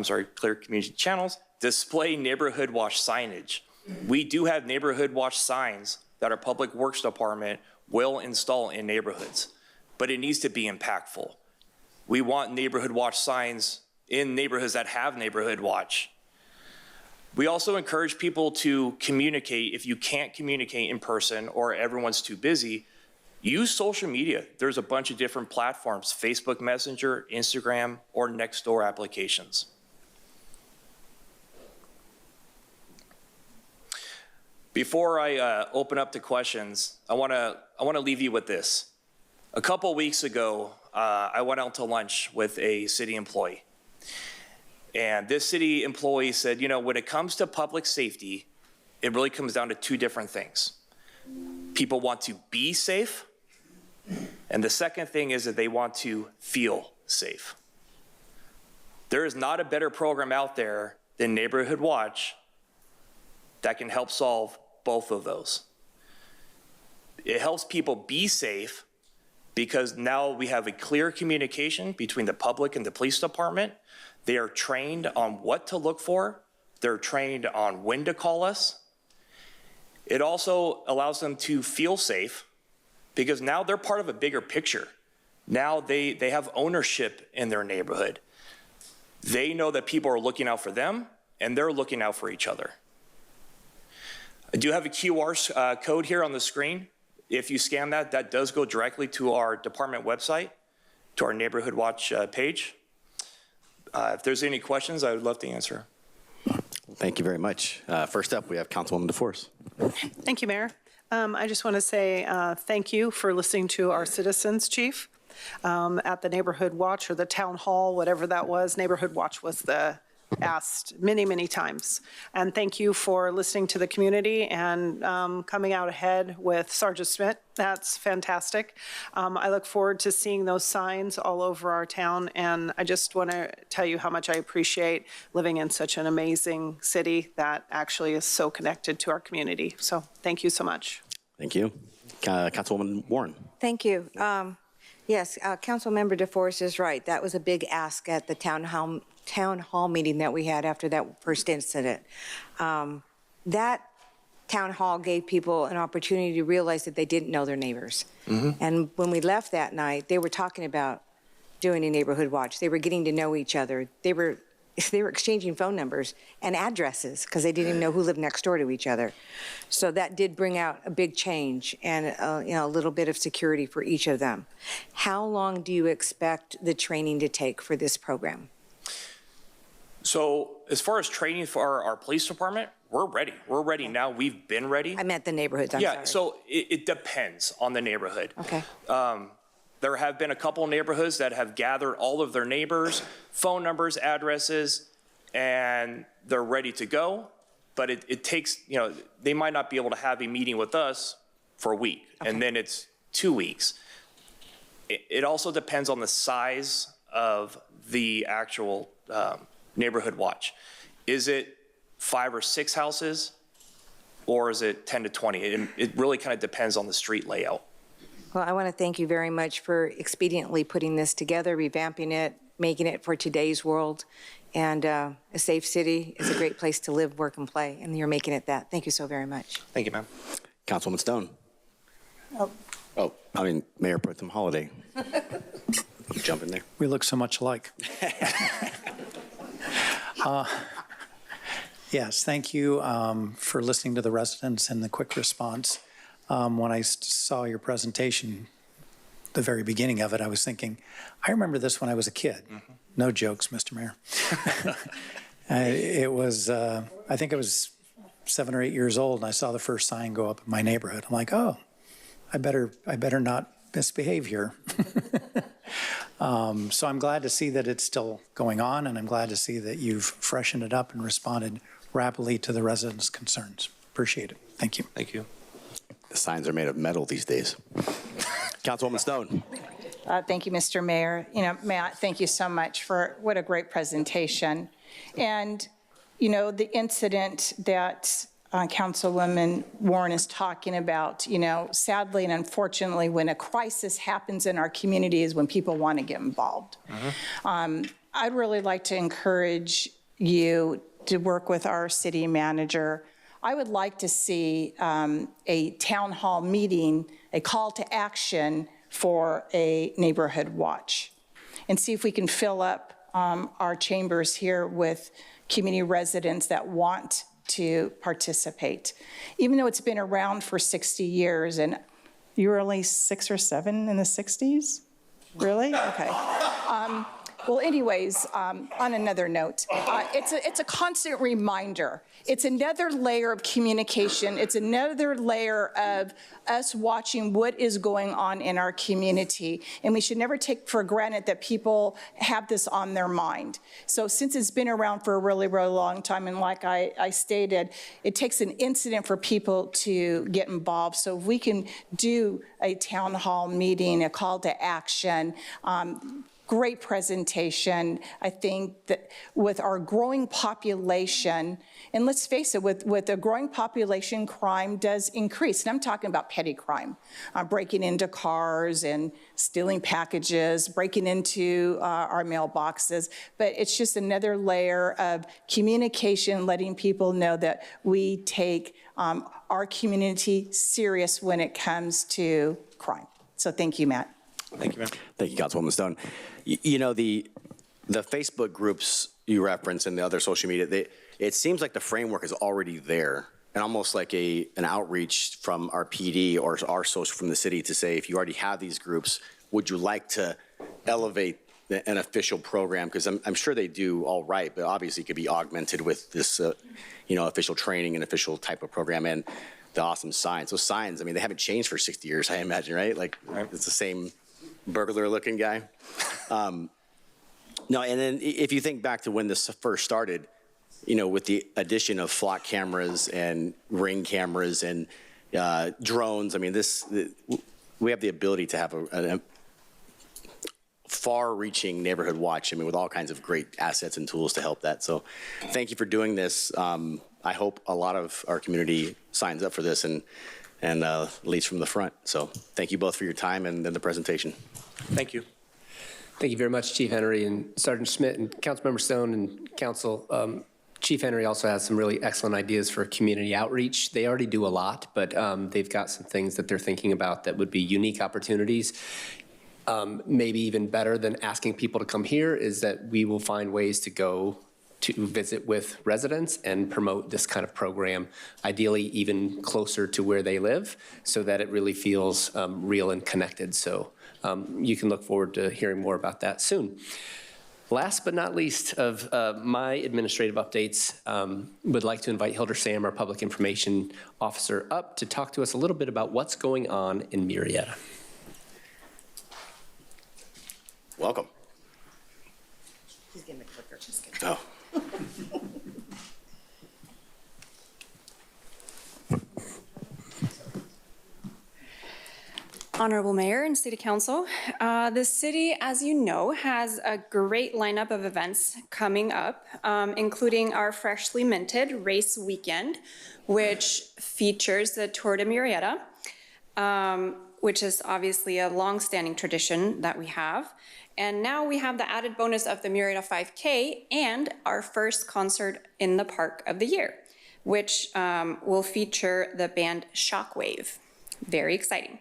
channels. Display neighborhood watch signage. We do have neighborhood watch signs that our Public Works Department will install in neighborhoods, but it needs to be impactful. We want neighborhood watch signs in neighborhoods that have neighborhood watch. We also encourage people to communicate. If you can't communicate in person or everyone's too busy, use social media. There's a bunch of different platforms, Facebook Messenger, Instagram, or Nextdoor applications. Before I open up to questions, I want to leave you with this. A couple weeks ago, I went out to lunch with a city employee. And this city employee said, when it comes to public safety, it really comes down to two different things. People want to be safe, and the second thing is that they want to feel safe. There is not a better program out there than Neighborhood Watch that can help solve both of those. It helps people be safe because now we have a clear communication between the public and the police department. They are trained on what to look for. They're trained on when to call us. It also allows them to feel safe because now they're part of a bigger picture. Now they have ownership in their neighborhood. They know that people are looking out for them and they're looking out for each other. I do have a QR code here on the screen. If you scan that, that does go directly to our department website, to our Neighborhood Watch page. If there's any questions, I would love to answer. Thank you very much. First up, we have Councilwoman DeForest. Thank you, Mayor. I just want to say thank you for listening to our citizens, Chief, at the Neighborhood Watch or the Town Hall, whatever that was. Neighborhood Watch was asked many, many times. And thank you for listening to the community and coming out ahead with Sergeant Smith. That's fantastic. I look forward to seeing those signs all over our town. And I just want to tell you how much I appreciate living in such an amazing city that actually is so connected to our community. So thank you so much. Thank you. Councilwoman Warren. Thank you. Yes, Councilmember DeForest is right. That was a big ask at the town hall meeting that we had after that first incident. That town hall gave people an opportunity to realize that they didn't know their neighbors. Mm-hmm. And when we left that night, they were talking about doing a neighborhood watch. They were getting to know each other. They were exchanging phone numbers and addresses because they didn't even know who lived next door to each other. So that did bring out a big change and a little bit of security for each of them. How long do you expect the training to take for this program? So as far as training for our police department, we're ready. We're ready now. We've been ready. I meant the neighborhoods. I'm sorry. So it depends on the neighborhood. Okay. There have been a couple of neighborhoods that have gathered all of their neighbors' phone numbers, addresses, and they're ready to go. But it takes, they might not be able to have a meeting with us for a week, okay, and then it's 2 weeks. It also depends on the size of the actual neighborhood watch. Is it 5 or 6 houses, or is it 10 to 20? It really kind of depends on the street layout. Well, I want to thank you very much for expediently putting this together, revamping it, making it for today's world. And a safe city is a great place to live, work, and play, and you're making it that. Thank you so very much. Thank you, ma'am. Councilwoman Stone. Mayor Pro Tem Holiday. Jump in there. We look so much alike. Yes, thank you for listening to the residents and the quick response. When I saw your presentation, the very beginning of it, I was thinking, I remember this when I was a kid. Mm-hmm. No jokes, Mr. Mayor. It was, I think I was 7 or 8 years old, and I saw the first sign go up in my neighborhood. I'm like, oh, I better not misbehave here. So I'm glad to see that it's still going on, and I'm glad to see that you've freshened it up and responded rapidly to the residents' concerns. Appreciate it. Thank you. Thank you. The signs are made of metal these days. Councilwoman Stone. Thank you, Mr. Mayor. Matt, thank you so much for what a great presentation. And you know, the incident that Councilwoman Warren is talking about, you know, sadly and unfortunately, when a crisis happens in our community is when people want to get involved. I'd really like to encourage you to work with our city manager. I would like to see a town hall meeting, a call to action for a neighborhood watch, and see if we can fill up our chambers here with community residents that want to participate. Even though it's been around for 60 years, and you were only 6 or 7 in the 60s? Really? Okay. Well, anyways, on another note, it's a constant reminder. It's another layer of communication. It's another layer of us watching what is going on in our community. And we should never take for granted that people have this on their mind. So since it's been around for a really, really long time, and like I stated, it takes an incident for people to get involved. So if we can do a town hall meeting, a call to action, great presentation. I think that with our growing population, and let's face it, with a growing population, crime does increase. And I'm talking about petty crime, breaking into cars and stealing packages, breaking into our mailboxes. But it's just another layer of communication, letting people know that we take our community serious when it comes to crime. So thank you, Matt. Thank you, ma'am. Thank you, Councilwoman Stone. You know, the Facebook groups you reference and the other social media, it seems like the framework is already there, and almost like an outreach from our PD or our social from the city to say, if you already have these groups, would you like to elevate an official program? Because I'm sure they do all right, but obviously it could be augmented with this, you know, official training and official type of program. And the awesome signs. Those signs, I mean, they haven't changed for 60 years, I imagine, right? Like, it's the same burglar-looking guy. No, and then if you think back to when this first started, you know, with the addition of flock cameras and ring cameras and drones, I mean, we have the ability to have a far-reaching neighborhood watch, I mean, with all kinds of great assets and tools to help that. So thank you for doing this. I hope a lot of our community signs up for this and leads from the front. So thank you both for your time and the presentation. Thank you. Thank you very much, Chief Henry and Sergeant Schmidt and Councilmember Stone and Council. Chief Henry also has some really excellent ideas for community outreach. They already do a lot, but they've got some things that they're thinking about that would be unique opportunities. Maybe even better than asking people to come here is that we will find ways to go to visit with residents and promote this kind of program, ideally even closer to where they live, so that it really feels real and connected. So you can look forward to hearing more about that soon. Last but not least of my administrative updates, would like to invite Hilder Sam, our Public Information Officer, up to talk to us a little bit about what's going on in Murrieta. Welcome. He's getting the clicker. Just kidding. Oh. Honorable Mayor and City Council, the city, as you know, has a great lineup of events coming up, including our freshly minted race weekend, which features the Tour de Murrieta, which is obviously a long-standing tradition that we have. And now we have the added bonus of the Murrieta 5K and our first concert in the park of the year, which will feature the band Shockwave. Very exciting.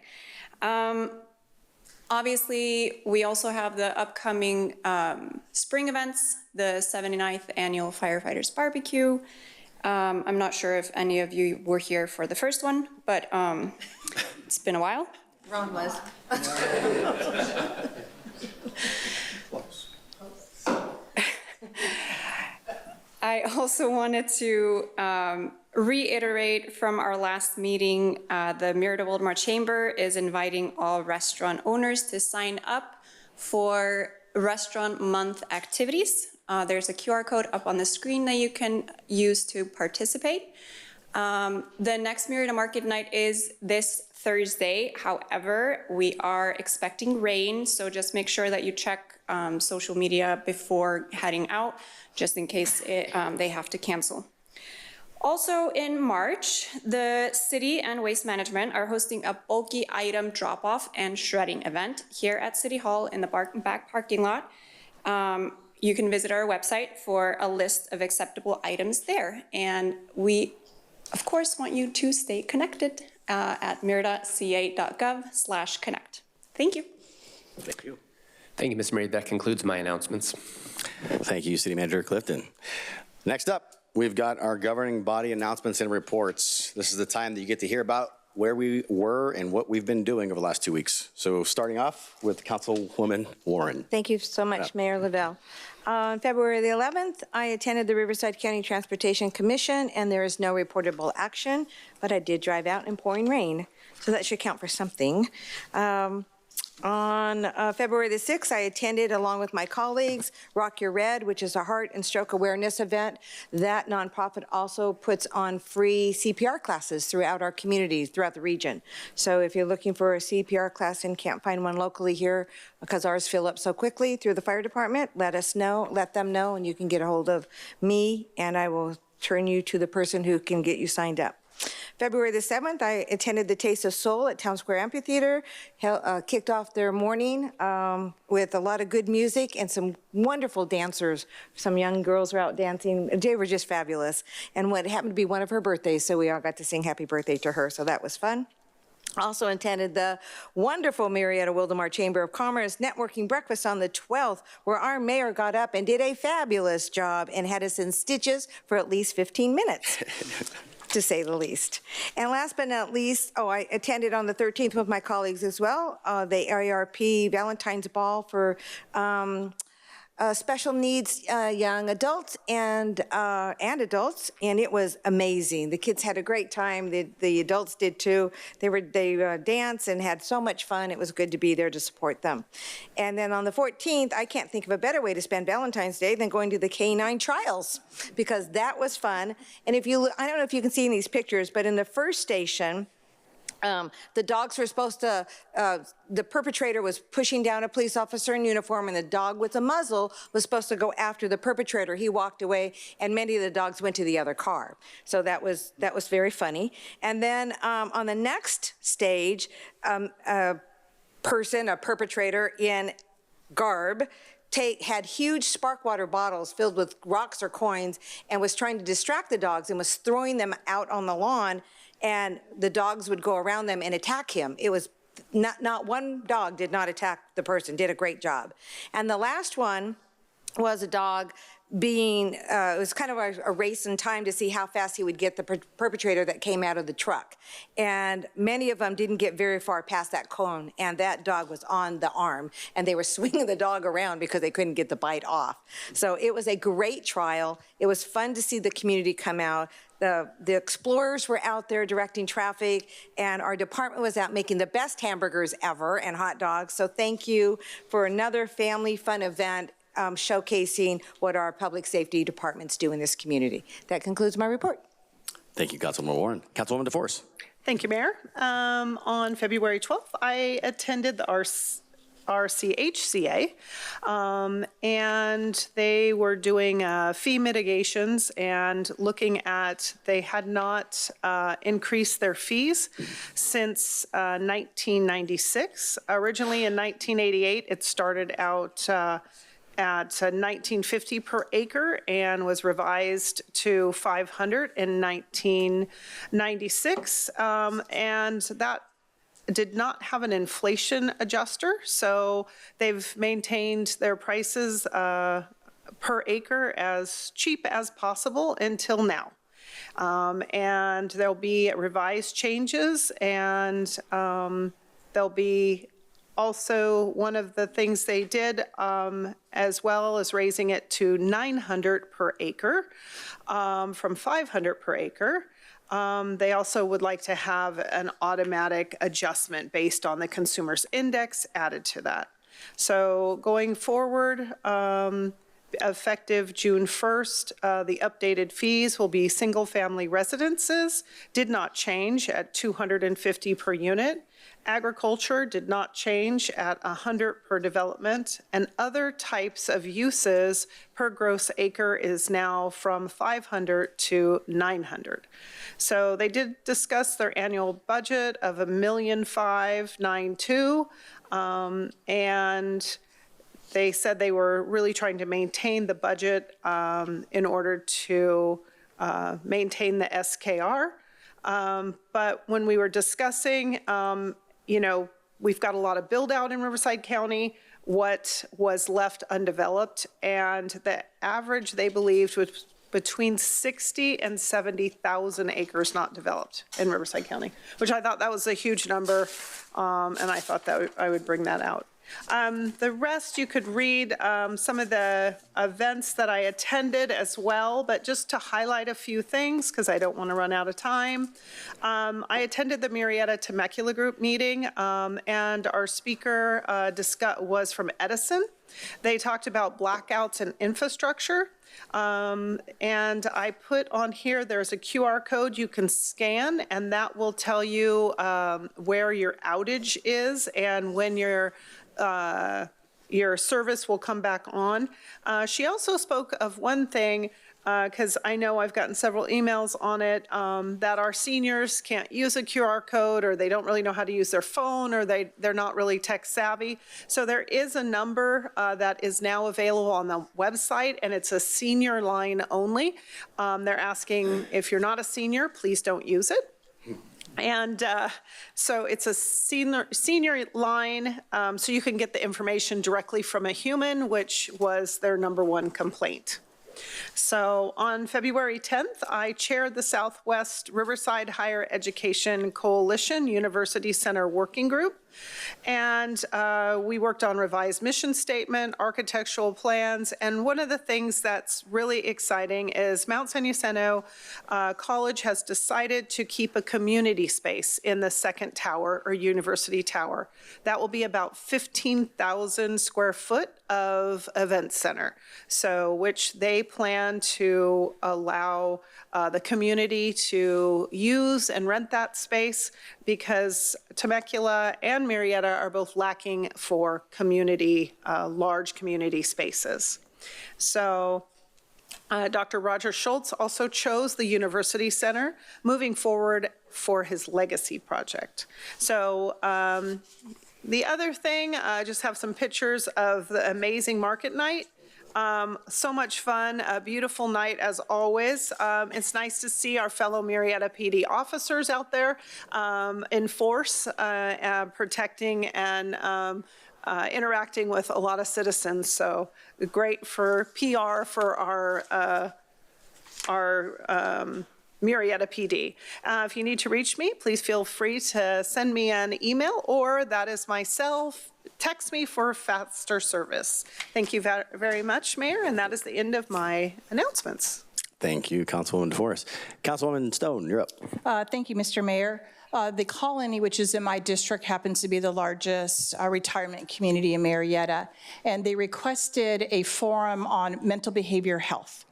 Obviously, we also have the upcoming spring events, the 79th Annual Firefighters Barbecue. I'm not sure if any of you were here for the first one, but it's been a while. Ron was. I also wanted to reiterate from our last meeting, the Murrieta-Wildomar Chamber is inviting all restaurant owners to sign up for Restaurant Month activities. There's a QR code up on the screen that you can use to participate. The next Murrieta Market Night is this Thursday. However, we are expecting rain, so just make sure that you check social media before heading out, just in case they have to cancel. Also in March, the city and Waste Management are hosting a bulky item drop-off and shredding event here at City Hall in the back parking lot. You can visit our website for a list of acceptable items there. And we, of course, want you to stay connected at murrietaca.gov/connect. Thank you. Thank you. Thank you, Ms. Murray. That concludes my announcements. Thank you, City Manager Clifton. Next up, we've got our governing body announcements and reports. This is the time that you get to hear about where we were and what we've been doing over the last 2 weeks. So starting off with Councilwoman Warren. Thank you so much, Mayor Lavelle. On February the 11th, I attended the Riverside County Transportation Commission, and there is no reportable action, but I did drive out in pouring rain, so that should count for something. On February the 6th, I attended, along with my colleagues, Rock Your Red, which is a heart and stroke awareness event. That nonprofit also puts on free CPR classes throughout our communities, throughout the region. So if you're looking for a CPR class and can't find one locally here, because ours fill up so quickly through the fire department, let them know, and you can get a hold of me, and I will turn you to the person who can get you signed up. February the 7th, I attended the Taste of Soul at Town Square Amphitheater, kicked off their morning with a lot of good music and some wonderful dancers. Some young girls were out dancing. They were just fabulous. And what happened to be one of her birthdays, so we all got to sing happy birthday to her, so that was fun. Also attended the wonderful Murrieta Wildomar Chamber of Commerce networking breakfast on the 12th, where our mayor got up and did a fabulous job and had us in stitches for at least 15 minutes. To say the least. And last but not least, I attended on the 13th with my colleagues as well, the AARP Valentine's Ball for special needs young adults and adults, and it was amazing. The kids had a great time. The adults did too. They danced and had so much fun. It was good to be there to support them. And then on the 14th, I can't think of a better way to spend Valentine's Day than going to the K-9 trials, because that was fun. And if you look, I don't know if you can see in these pictures, but in the first station, the dogs were supposed to, the perpetrator was pushing down a police officer in uniform, and the dog with a muzzle was supposed to go after the perpetrator. He walked away, and many of the dogs went to the other car. So that was very funny. And then on the next stage, a perpetrator in garb, had huge spark water bottles filled with rocks or coins and was trying to distract the dogs and was throwing them out on the lawn, and the dogs would go around them and attack him. It was not one dog did not attack the person, did a great job. And the last one was a dog being, it was kind of a race in time to see how fast he would get the perpetrator that came out of the truck. And many of them didn't get very far past that cone, and that dog was on the arm, and they were swinging the dog around because they couldn't get the bite off. So it was a great trial. It was fun to see the community come out. The explorers were out there directing traffic, and our department was out making the best hamburgers ever and hot dogs. So thank you for another family fun event showcasing what our public safety departments do in this community. That concludes my report. Thank you, Councilwoman Warren. Councilwoman DeForest. Thank you, Mayor. On February 12th, I attended the RCHCA, and they were doing fee mitigations and looking at, they had not increased their fees since 1996. Originally in 1988, it started out at $19.50 per acre and was revised to $500 in 1996, and that did not have an inflation adjuster, so they've maintained their prices per acre as cheap as possible until now. And there'll be revised changes, and there'll be also, one of the things they did, as well as raising it to $900 per acre from $500 per acre. They also would like to have an automatic adjustment based on the consumer's index added to that. So going forward, Effective June 1st, the updated fees will be single-family residences, did not change at $250 per unit. Agriculture did not change at $100 per development, and other types of uses per gross acre is now from $500 to $900. So they did discuss their annual budget of $1,592,000, and they said they were really trying to maintain the budget in order to maintain the SKR. But when we were discussing, we've got a lot of build out in Riverside County, what was left undeveloped, and the average they believed was between 60 and 70,000 acres not developed in Riverside County, which I thought that was a huge number, and I thought that I would bring that out. The rest you could read some of the events that I attended as well, but just to highlight a few things because I don't want to run out of time. I attended the Murrieta Temecula Group meeting, and our speaker was from Edison. They talked about blackouts and infrastructure. And I put on here, there's a QR code you can scan, and that will tell you where your outage is and when your service will come back on. She also spoke of one thing, because I know I've gotten several emails on it, that our seniors can't use a QR code, or they don't really know how to use their phone, or they're not really tech savvy. So there is a number that is now available on the website, and it's a senior line only. They're asking if you're not a senior, please don't use it. And so it's a senior line, so you can get the information directly from a human, which was their #1 complaint. So on February 10th, I chaired the Southwest Riverside Higher Education Coalition University Center Working Group. And we worked on revised mission statement, architectural plans, and one of the things that's really exciting is Mount San Jacinto College has decided to keep a community space in the second tower or university tower. That will be about 15,000 square foot of event center, so which they plan to allow the community to use and rent that space, because Temecula and Murrieta are both lacking for community, large community spaces. So Dr. Roger Schultz also chose the University Center moving forward for his legacy project. So the other thing, I just have some pictures of the amazing market night. So much fun, a beautiful night as always. It's nice to see our fellow Murrieta PD officers out there in force, protecting and interacting with a lot of citizens. So great for PR for our Murrieta PD. If you need to reach me, please feel free to send me an email, or that is myself. Text me for faster service. Thank you very much, Mayor, and that is the end of my announcements. Thank you, Councilwoman DeForest. Councilwoman Stone, you're up. Thank you, Mr. Mayor. The Colony, which is in my district, happens to be the largest retirement community in Murrieta, and they requested a forum on mental behavior health.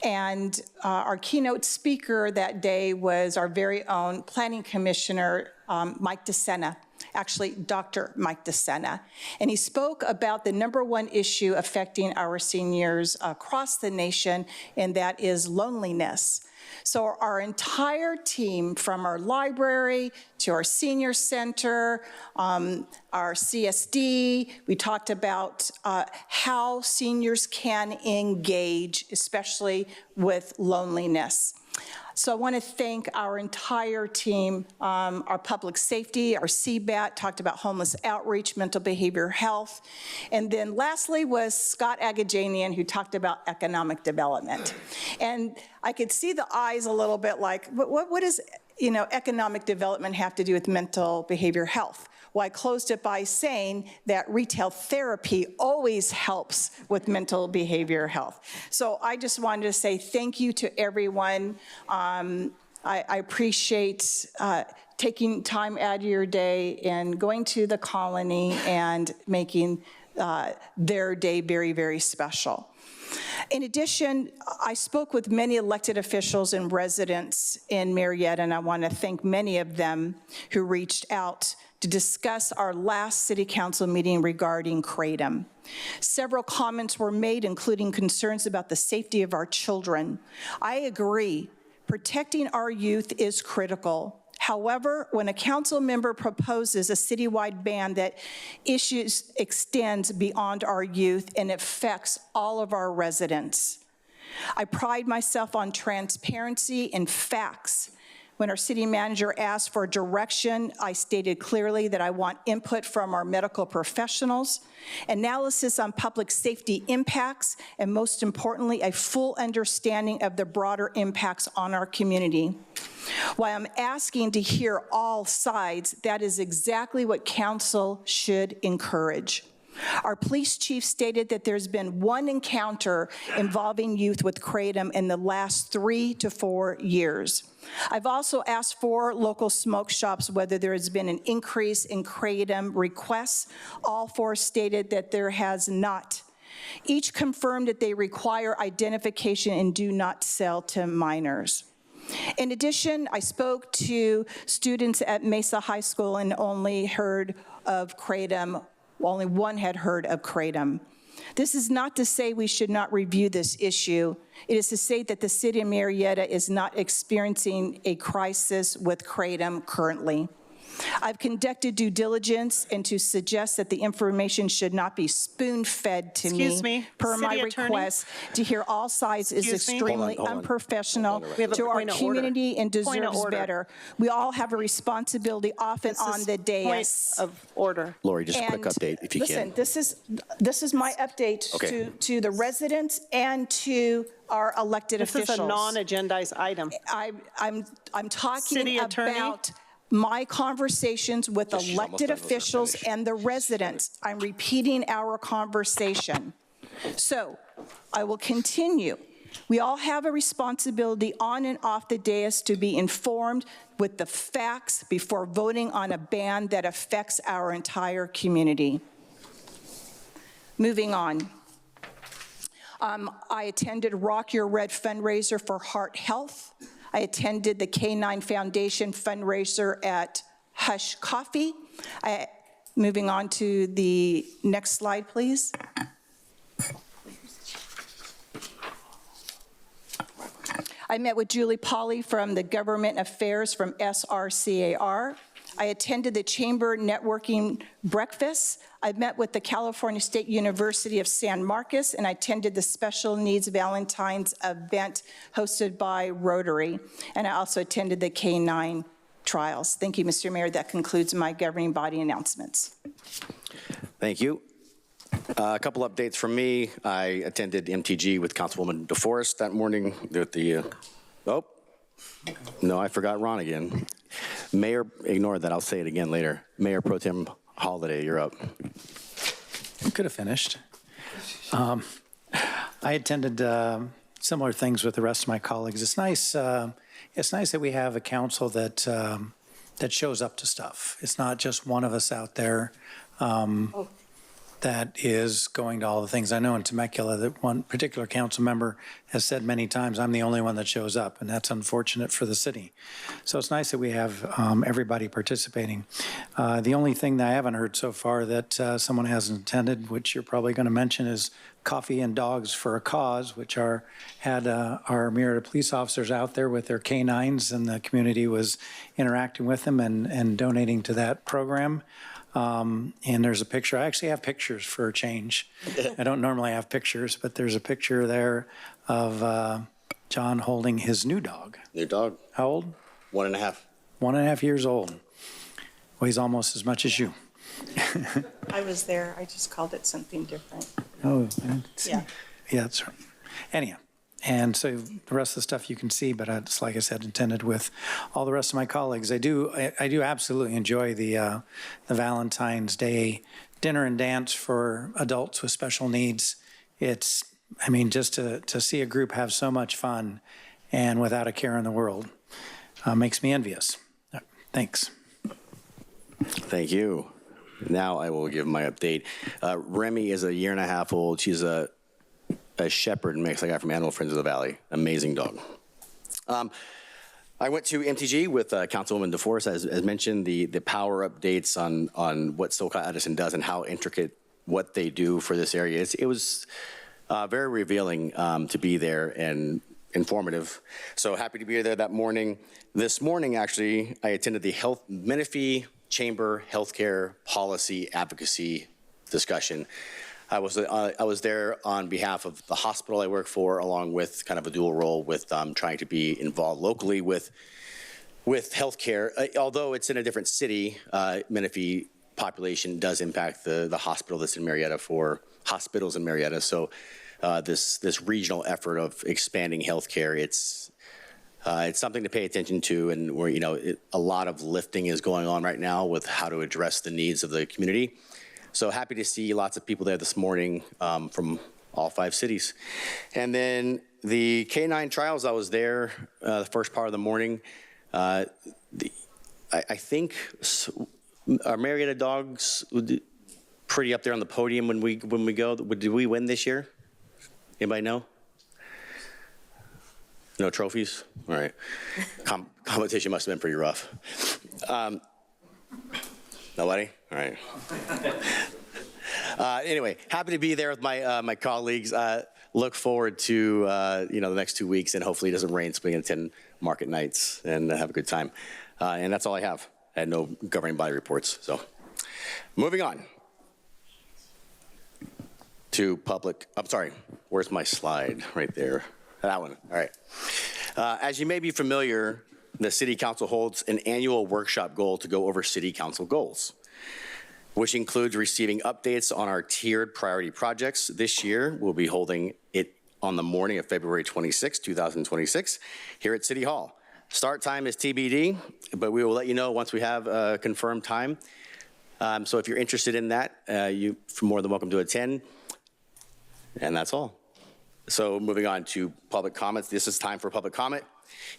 And our keynote speaker that day was our very own Planning Commissioner, Mike DeSena. Actually, Dr. Mike DeSena. And he spoke about the #1 issue affecting our seniors across the nation, and that is loneliness. So our entire team, from our library to our senior center, our CSD, we talked about how seniors can engage, especially with loneliness. So I want to thank our entire team, our public safety, our CBAT, talked about homeless outreach, mental behavior health. And then lastly was Scott Agajanian, who talked about economic development. And I could see the eyes a little bit like, what does economic development have to do with mental behavior health? Well, I closed it by saying that retail therapy always helps with mental behavior health. So I just wanted to say thank you to everyone. I appreciate taking time out of your day and going to the Colony and making their day very, very special. In addition, I spoke with many elected officials and residents in Murrieta, and I want to thank many of them who reached out to discuss our last city council meeting regarding Kratom. Several comments were made, including concerns about the safety of our children. I agree, protecting our youth is critical. However, when a council member proposes a citywide ban that extends beyond our youth and affects all of our residents, I pride myself on transparency and facts. When our city manager asked for direction, I stated clearly that I want input from our medical professionals, analysis on public safety impacts, and most importantly, a full understanding of the broader impacts on our community. While I'm asking to hear all sides, that is exactly what council should encourage. Our police chief stated that there's been one encounter involving youth with Kratom in the last 3 to 4 years. I've also asked 4 local smoke shops whether there has been an increase in Kratom requests. All 4 stated that there has not. Each confirmed that they require identification and do not sell to minors. In addition, I spoke to students at Mesa High School and only heard of Kratom. Only one had heard of Kratom. This is not to say we should not review this issue. It is to say that the city of Murrieta is not experiencing a crisis with Kratom currently. I've conducted due diligence and to suggest that the information should not be spoon-fed to me per my request to hear all sides is extremely unprofessional to our community and deserves better. We all have a responsibility off and on the dais. Point of order. Lori, just a quick update if you can. Listen, this is my update to the residents and to our elected officials. This is a non-agendized item. I'm talking about my conversations with elected officials and the residents. I'm repeating our conversation. So I will continue. We all have a responsibility on and off the dais to be informed with the facts before voting on a ban that affects our entire community. Moving on. I attended Rock Your Red fundraiser for heart health. I attended the K9 Foundation fundraiser at Hush Coffee. Moving on to the next slide, please. I met with Julie Pauley from the Government Affairs from SRCAR. I attended the Chamber Networking Breakfast. I met with the California State University of San Marcos, and I attended the Special Needs Valentine's event hosted by Rotary. And I also attended the K9 trials. Thank you, Mr. Mayor. That concludes my governing body announcements. Thank you. A couple updates from me. I attended MTG with Councilwoman DeForest that morning with the, oh, no, I forgot Ron again. Mayor, ignore that, I'll say it again later. Mayor Pro Tem Holiday, you're up. You could have finished. I attended similar things with the rest of my colleagues. It's nice that we have a council that that shows up to stuff. It's not just one of us out there that is going to all the things. I know in Temecula that one particular council member has said many times, I'm the only one that shows up, and that's unfortunate for the city. So it's nice that we have everybody participating. The only thing that I haven't heard so far that someone hasn't attended, which you're probably going to mention, is Coffee and Dogs for a Cause, which had our Murrieta police officers out there with their canines, and the community was interacting with them and donating to that program. And there's a picture. I actually have pictures for a change. I don't normally have pictures, but there's a picture there of John holding his new dog. New dog. How old? 1.5. 1.5 years old. Weighs almost as much as you. I was there. I just called it something different. Oh, yeah. Yeah, that's right. Anyhow. And so the rest of the stuff you can see, but it's like I said, intended with all the rest of my colleagues. I do absolutely enjoy the Valentine's Day dinner and dance for adults with special needs. It's, I mean, just to see a group have so much fun and without a care in the world makes me envious. Thanks. Thank you. Now I will give my update. Remy is a 1.5 years old. She's a shepherd mix I got from Animal Friends of the Valley. Amazing dog. I went to MTG with Councilwoman DeForest, as mentioned, the power updates on what SoCal Edison does and how intricate what they do for this area. It was very revealing to be there and informative. So happy to be there that morning. This morning, actually, I attended the Menifee Chamber Healthcare Policy Advocacy discussion. I was there on behalf of the hospital I work for, along with kind of a dual role with trying to be involved locally with healthcare. Although it's in a different city, Menifee population does impact the hospital that's in Murrieta for hospitals in Murrieta. So this regional effort of expanding healthcare, it's something to pay attention to, and where a lot of lifting is going on right now with how to address the needs of the community. So happy to see lots of people there this morning from all 5 cities. And then the K-9 trials, I was there the first part of the morning. I think our Murrieta dogs pretty up there on the podium when we go. Did we win this year? Anybody know? No trophies? All right. Competition must have been pretty rough. Nobody? All right. Anyway, happy to be there with my colleagues. Look forward to the next 2 weeks, and hopefully it doesn't rain so we can attend market nights and have a good time. And that's all I have. I had no governing body reports. So moving on to public. I'm sorry. Where's my slide? Right there. That one. All right. As you may be familiar, the City Council holds an annual workshop goal to go over City Council goals, which includes receiving updates on our tiered priority projects. This year, we'll be holding it on the morning of February 26, 2026, here at City Hall. Start time is TBD, but we will let you know once we have a confirmed time. So if you're interested in that, you're more than welcome to attend. And that's all. So moving on to public comments. This is time for public comment.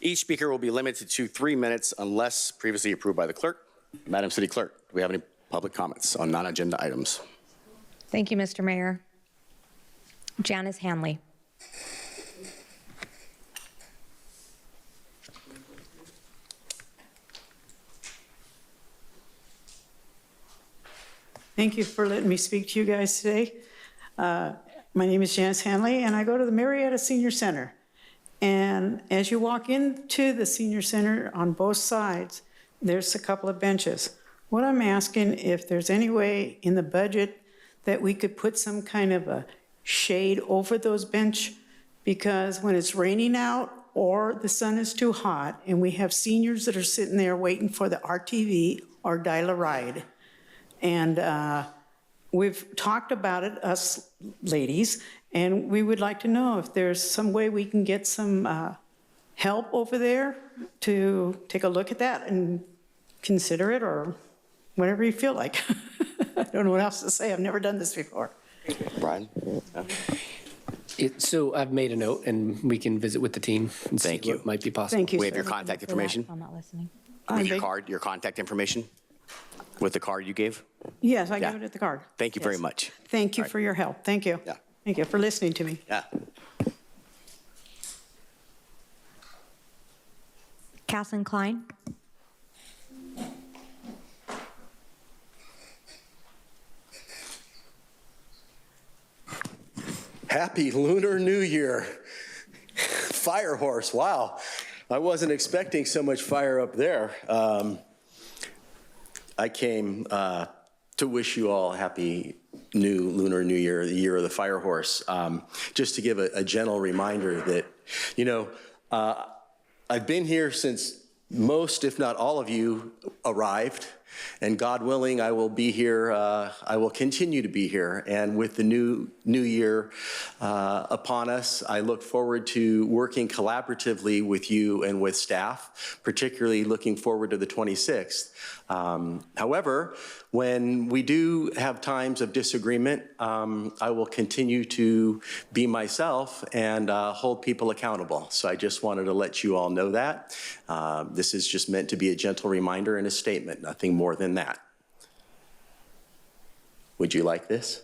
Each speaker will be limited to 3 minutes unless previously approved by the clerk. Madam City Clerk, do we have any public comments on non-agenda items? Thank you, Mr. Mayor. Janice Hanley. Thank you for letting me speak to you guys today. My name is Janice Hanley, and I go to the Murrieta Senior Center. And as you walk into the Senior Center on both sides, there's a couple of benches. What I'm asking, if there's any way in the budget that we could put some kind of a shade over those benches, because when it's raining out or the sun is too hot and we have seniors that are sitting there waiting for the RTV or dial-a-ride. And we've talked about it, us ladies, and we would like to know if there's some way we can get some help over there to take a look at that and consider it, or whatever you feel like. I don't know what else to say. I've never done this before. Brian? So I've made a note, and we can visit with the team and see what might be possible. Thank you, We have sir. your contact information? I'm not listening. We have your card, your contact information with the card you gave? Yes, I gave it at the card. Thank you very much. Thank you for your help. Thank you. Yeah. Thank you for listening to me. Yeah. Casson Klein. Happy Lunar New Year. Fire horse, wow. I wasn't expecting so much fire up there. I came to wish you all a happy new Lunar New Year, the year of the fire horse. Just to give a gentle reminder that, I've been here since most, if not all of you arrived. And God willing, I will be here, I will continue to be here. And with the new year upon us, I look forward to working collaboratively with you and with staff, particularly looking forward to the 26th. However, when we do have times of disagreement, I will continue to be myself and hold people accountable. So I just wanted to let you all know that. This is just meant to be a gentle reminder and a statement, nothing more than that. Would you like this?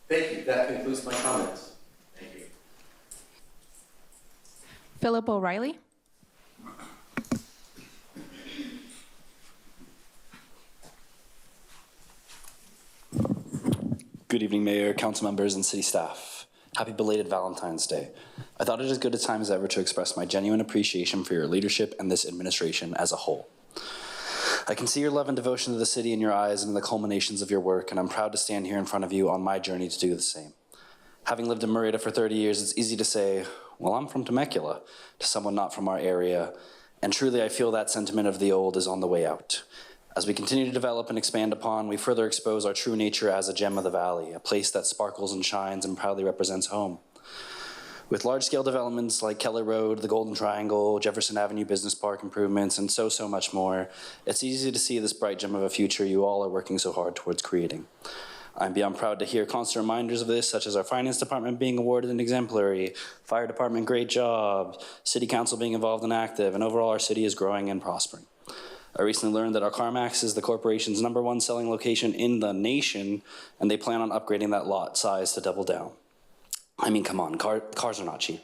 Thank you. That concludes my comments. Thank you. Philip O'Reilly. Good evening, Mayor, council members, and city staff. Happy belated Valentine's Day. I thought it as good a time as ever to express my genuine appreciation for your leadership and this administration as a whole. I can see your love and devotion to the city in your eyes and in the culminations of your work, and I'm proud to stand here in front of you on my journey to do the same. Having lived in Murrieta for 30 years, it's easy to say, well, I'm from Temecula, to someone not from our area, and truly I feel that sentiment of the old is on the way out. As we continue to develop and expand upon, we further expose our true nature as a gem of the valley, a place that sparkles and shines and proudly represents home. With large-scale developments like Keller Road, the Golden Triangle, Jefferson Avenue Business Park improvements, and so much more, it's easy to see this bright gem of a future you all are working so hard towards creating. I'm beyond proud to hear constant reminders of this, such as our finance department being awarded an exemplary, fire department great job, city council being involved and active, and overall our city is growing and prospering. I recently learned that our CarMax is the corporation's #1 selling location in the nation, and they plan on upgrading that lot size to double down. I mean, come on, cars are not cheap.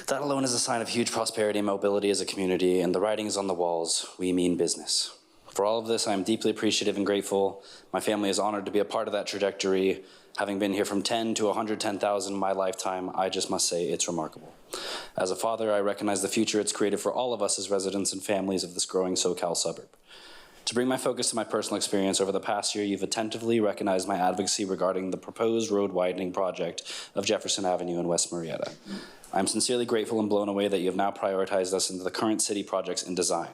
That alone is a sign of huge prosperity and mobility as a community, and the writing is on the walls. We mean business. For all of this, I am deeply appreciative and grateful. My family is honored to be a part of that trajectory. Having been here from 10 to 110,000 in my lifetime, I just must say it's remarkable. As a father, I recognize the future it's created for all of us as residents and families of this growing SoCal suburb. To bring my focus to my personal experience, over the past year, you've attentively recognized my advocacy regarding the proposed road widening project of Jefferson Avenue in West Murrieta. I'm sincerely grateful and blown away that you have now prioritized us into the current city projects in design.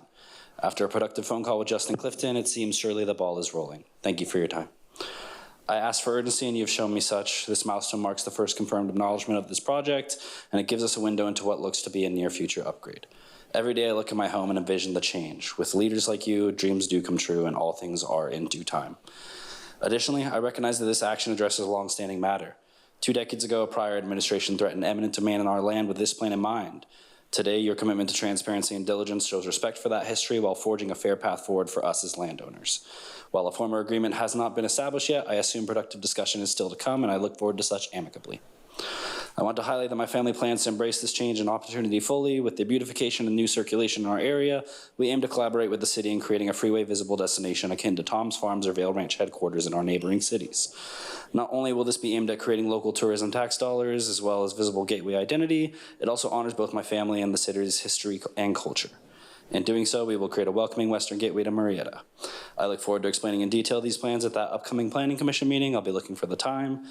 After a productive phone call with Justin Clifton, it seems surely the ball is rolling. Thank you for your time. I asked for urgency, and you've shown me such. This milestone marks the first confirmed acknowledgement of this project, and it gives us a window into what looks to be a near future upgrade. Every day I look at my home and envision the change. With leaders like you, dreams do come true, and all things are in due time. Additionally, I recognize that this action addresses a long-standing matter. 2 decades ago, a prior administration threatened eminent domain on our land with this plan in mind. Today, your commitment to transparency and diligence shows respect for that history while forging a fair path forward for us as landowners. While a former agreement has not been established yet, I assume productive discussion is still to come, and I look forward to such amicably. I want to highlight that my family plans to embrace this change and opportunity fully. With the beautification and new circulation in our area, we aim to collaborate with the city in creating a freeway visible destination akin to Tom's Farms or Vail Ranch headquarters in our neighboring cities. Not only will this be aimed at creating local tourism tax dollars as well as visible gateway identity, it also honors both my family and the city's history and culture. In doing so, we will create a welcoming western gateway to Murrieta. I look forward to explaining in detail these plans at that upcoming Planning Commission meeting. I'll be looking for the time.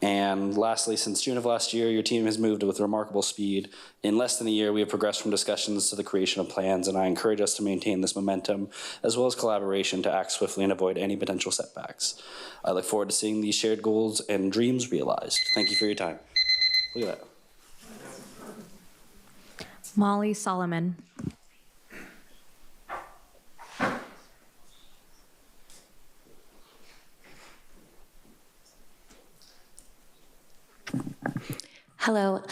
And lastly, since June of last year, your team has moved with remarkable speed. In less than a year, we have progressed from discussions to the creation of plans, and I encourage us to maintain this momentum, as well as collaboration to act swiftly and avoid any potential setbacks. I look forward to seeing these shared goals and dreams realized. Thank you for your time. Look at that. Molly Solomon. Hello.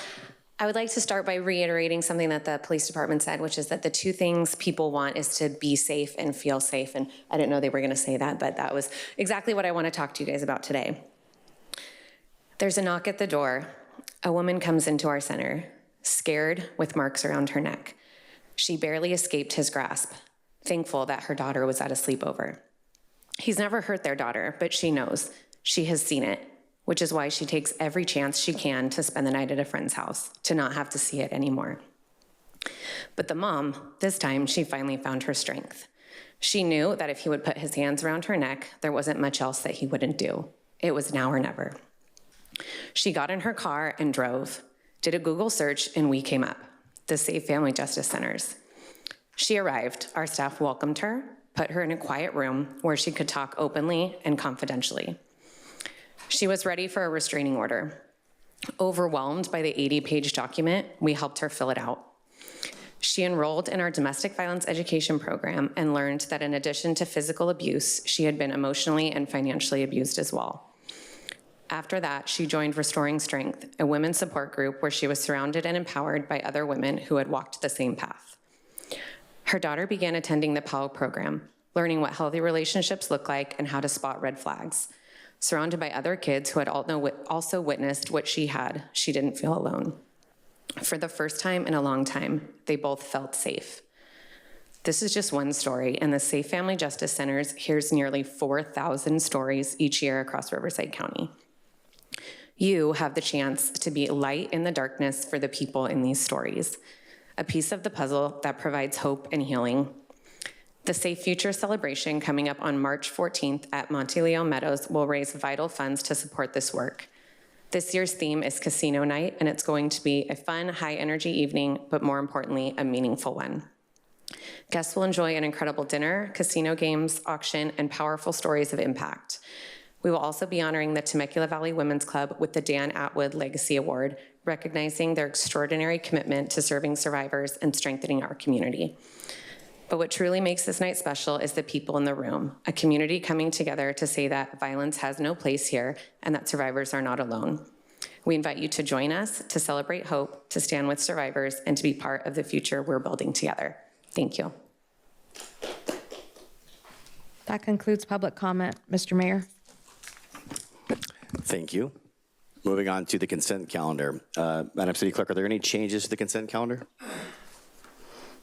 I would like to start by reiterating something that the police department said, which is that the 2 things people want is to be safe and feel safe. And I didn't know they were going to say that, but that was exactly what I want to talk to you guys about today. There's a knock at the door. A woman comes into our center, scared with marks around her neck. She barely escaped his grasp, thankful that her daughter was at a sleepover. He's never hurt their daughter, but she knows. She has seen it, which is why she takes every chance she can to spend the night at a friend's house, to not have to see it anymore. But the mom, this time, she finally found her strength. She knew that if he would put his hands around her neck, there wasn't much else that he wouldn't do. It was now or never. She got in her car and drove, did a Google search, and we came up, the Safe Family Justice Centers. She arrived, our staff welcomed her, put her in a quiet room where she could talk openly and confidentially. She was ready for a restraining order. Overwhelmed by the 80-page document, we helped her fill it out. She enrolled in our domestic violence education program and learned that in addition to physical abuse, she had been emotionally and financially abused as well. After that, she joined Restoring Strength, a women's support group where she was surrounded and empowered by other women who had walked the same path. Her daughter began attending the PAL program, learning what healthy relationships look like and how to spot red flags. Surrounded by other kids who had also witnessed what she had, she didn't feel alone. For the first time in a long time, they both felt safe. This is just one story, and the Safe Family Justice Centers hears nearly 4,000 stories each year across Riverside County. You have the chance to be light in the darkness for the people in these stories, a piece of the puzzle that provides hope and healing. The Safe Future celebration coming up on March 14th at Monte Leo Meadows will raise vital funds to support this work. This year's theme is Casino Night, and it's going to be a fun, high-energy evening, but more importantly, a meaningful one. Guests will enjoy an incredible dinner, casino games, auction, and powerful stories of impact. We will also be honoring the Temecula Valley Women's Club with the Dan Atwood Legacy Award, recognizing their extraordinary commitment to serving survivors and strengthening our community. But what truly makes this night special is the people in the room, a community coming together to say that violence has no place here and that survivors are not alone. We invite you to join us, to celebrate hope, to stand with survivors, and to be part of the future we're building together. Thank you. That concludes public comment, Mr. Mayor. Thank you. Moving on to the consent calendar. Madam City Clerk, are there any changes to the consent calendar?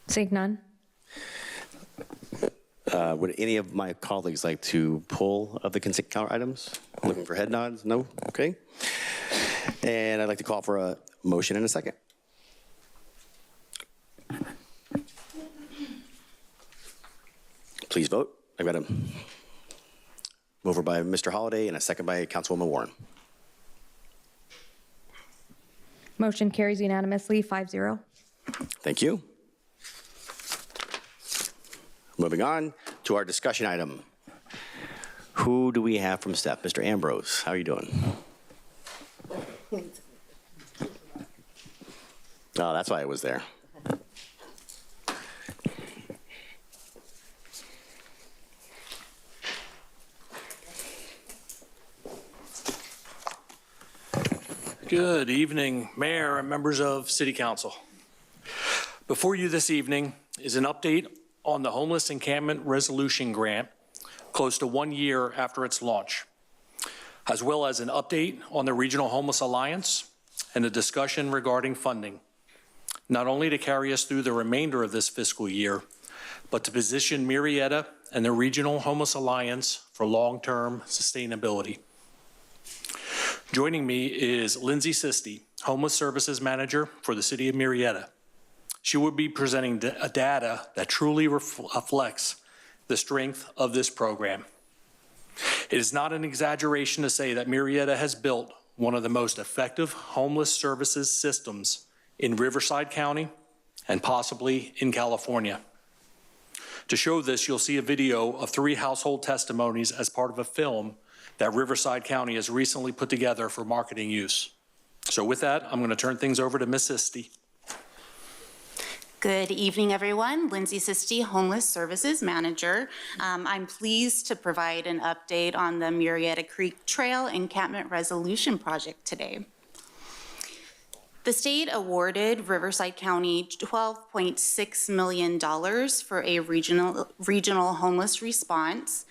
Seeing none. Would any of my colleagues like to pull of the consent calendar items? Looking for head nods? No? Okay. And I'd like to call for a motion and a second. Please vote. I've got a mover by Mr. Holliday and a second by Councilwoman Warren. Motion carries unanimously, 5-0. Thank you. Moving on to our discussion item. Who do we have from staff? Mr. Ambrose, how are you doing? Oh, that's why I was there. Good evening, Mayor and members of City Council. Before you this evening is an update on the Homeless Encampment Resolution Grant, close to 1 year after its launch, as well as an update on the Regional Homeless Alliance and a discussion regarding funding, not only to carry us through the remainder of this fiscal year, but to position Murrieta and the Regional Homeless Alliance for long-term sustainability. Joining me is Lindsay Sisti, Homeless Services Manager for the City of Murrieta. She will be presenting data that truly reflects the strength of this program. It is not an exaggeration to say that Murrieta has built one of the most effective homeless services systems in Riverside County and possibly in California. To show this, you'll see a video of 3 household testimonies as part of a film that Riverside County has recently put together for marketing use. So with that, I'm going to turn things over to Ms. Sisti. Good evening, everyone. Lindsay Sisti, Homeless Services Manager. I'm pleased to provide an update on the Murrieta Creek Trail Encampment Resolution Project today. The state awarded Riverside County $12.6 million for a regional homeless response.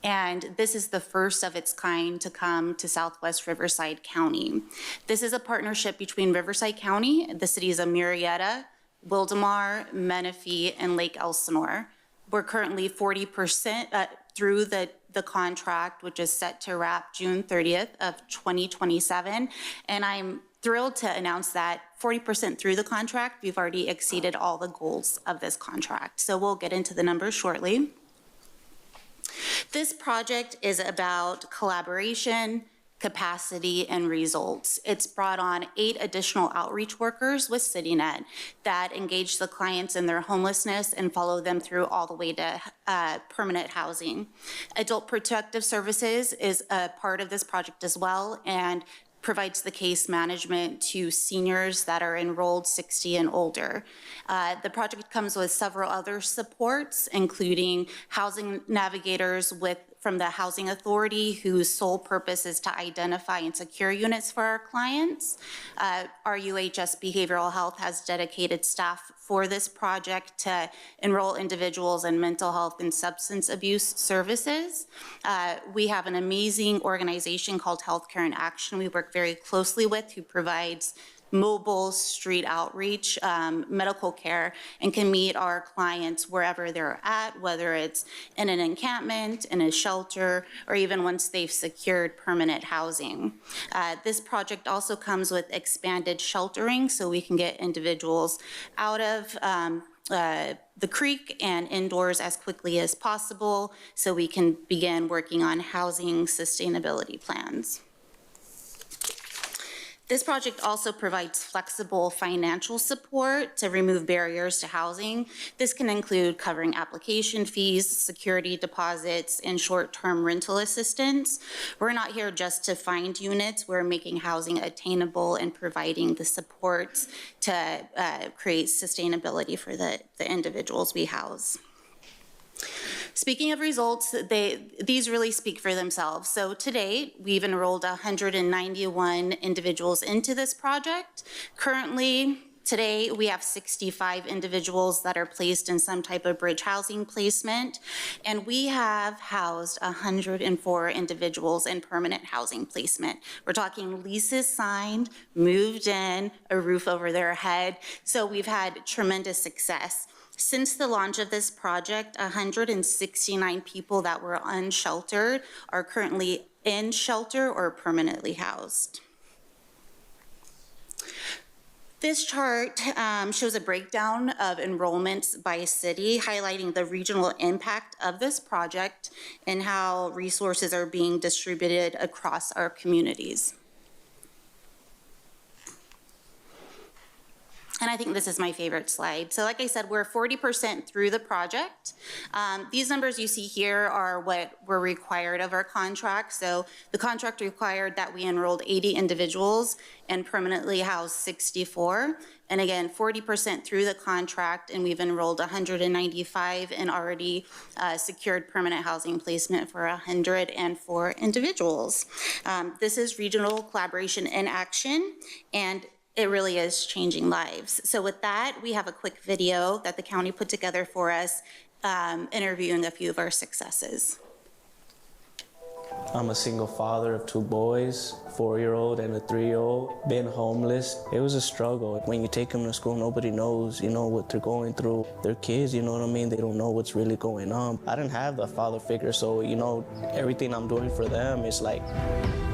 And this is the first of its kind to come to Southwest Riverside County. This is a partnership between Riverside County, the cities of Murrieta, Wildomar, Menifee, and Lake Elsinore. We're currently 40% through the contract, which is set to wrap June 30th of 2027. And I'm thrilled to announce that 40% through the contract, we've already exceeded all the goals of this contract. So we'll get into the numbers shortly. This project is about collaboration, capacity, and results. It's brought on 8 additional outreach workers with CityNet that engage the clients in their homelessness and follow them through all the way to permanent housing. Adult Protective Services is a part of this project as well and provides the case management to seniors that are enrolled 60 and older. The project comes with several other supports, including housing navigators with from the Housing Authority, whose sole purpose is to identify and secure units for our clients. Our UHS Behavioral Health has dedicated staff for this project to enroll individuals in mental health and substance abuse services. We have an amazing organization called Healthcare in Action we work very closely with, who provides mobile street outreach, medical care, and can meet our clients wherever they're at, whether it's in an encampment, in a shelter, or even once they've secured permanent housing. This project also comes with expanded sheltering, so we can get individuals out of the creek and indoors as quickly as possible, so we can begin working on housing sustainability plans. This project also provides flexible financial support to remove barriers to housing. This can include covering application fees, security deposits, and short-term rental assistance. We're not here just to find units. We're making housing attainable and providing the supports to create sustainability for the individuals we house. Speaking of results, these really speak for themselves. So to date, we've enrolled 191 individuals into this project. Currently, today, we have 65 individuals that are placed in some type of bridge housing placement, and we have housed 104 individuals in permanent housing placement. We're talking leases signed, moved in, a roof over their head. So we've had tremendous success. Since the launch of this project, 169 people that were unsheltered are currently in shelter or permanently housed. This chart shows a breakdown of enrollments by city, highlighting the regional impact of this project and how resources are being distributed across our communities. And I think this is my favorite slide. So like I said, we're 40% through the project. These numbers you see here are what were required of our contract. So the contract required that we enrolled 80 individuals and permanently housed 64. And again, 40% through the contract, and we've enrolled 195 and already secured permanent housing placement for 104 individuals. This is regional collaboration in action, and it really is changing lives. So with that, we have a quick video that the county put together for us, interviewing a few of our successes. I'm a single father of 2 boys, 4-year-old and a 3-year-old. Been homeless. It was a struggle. When you take them to school, nobody knows, what they're going through. They're kids, you know what I mean? They don't know what's really going on. I didn't have the father figure, so, everything I'm doing for them is like,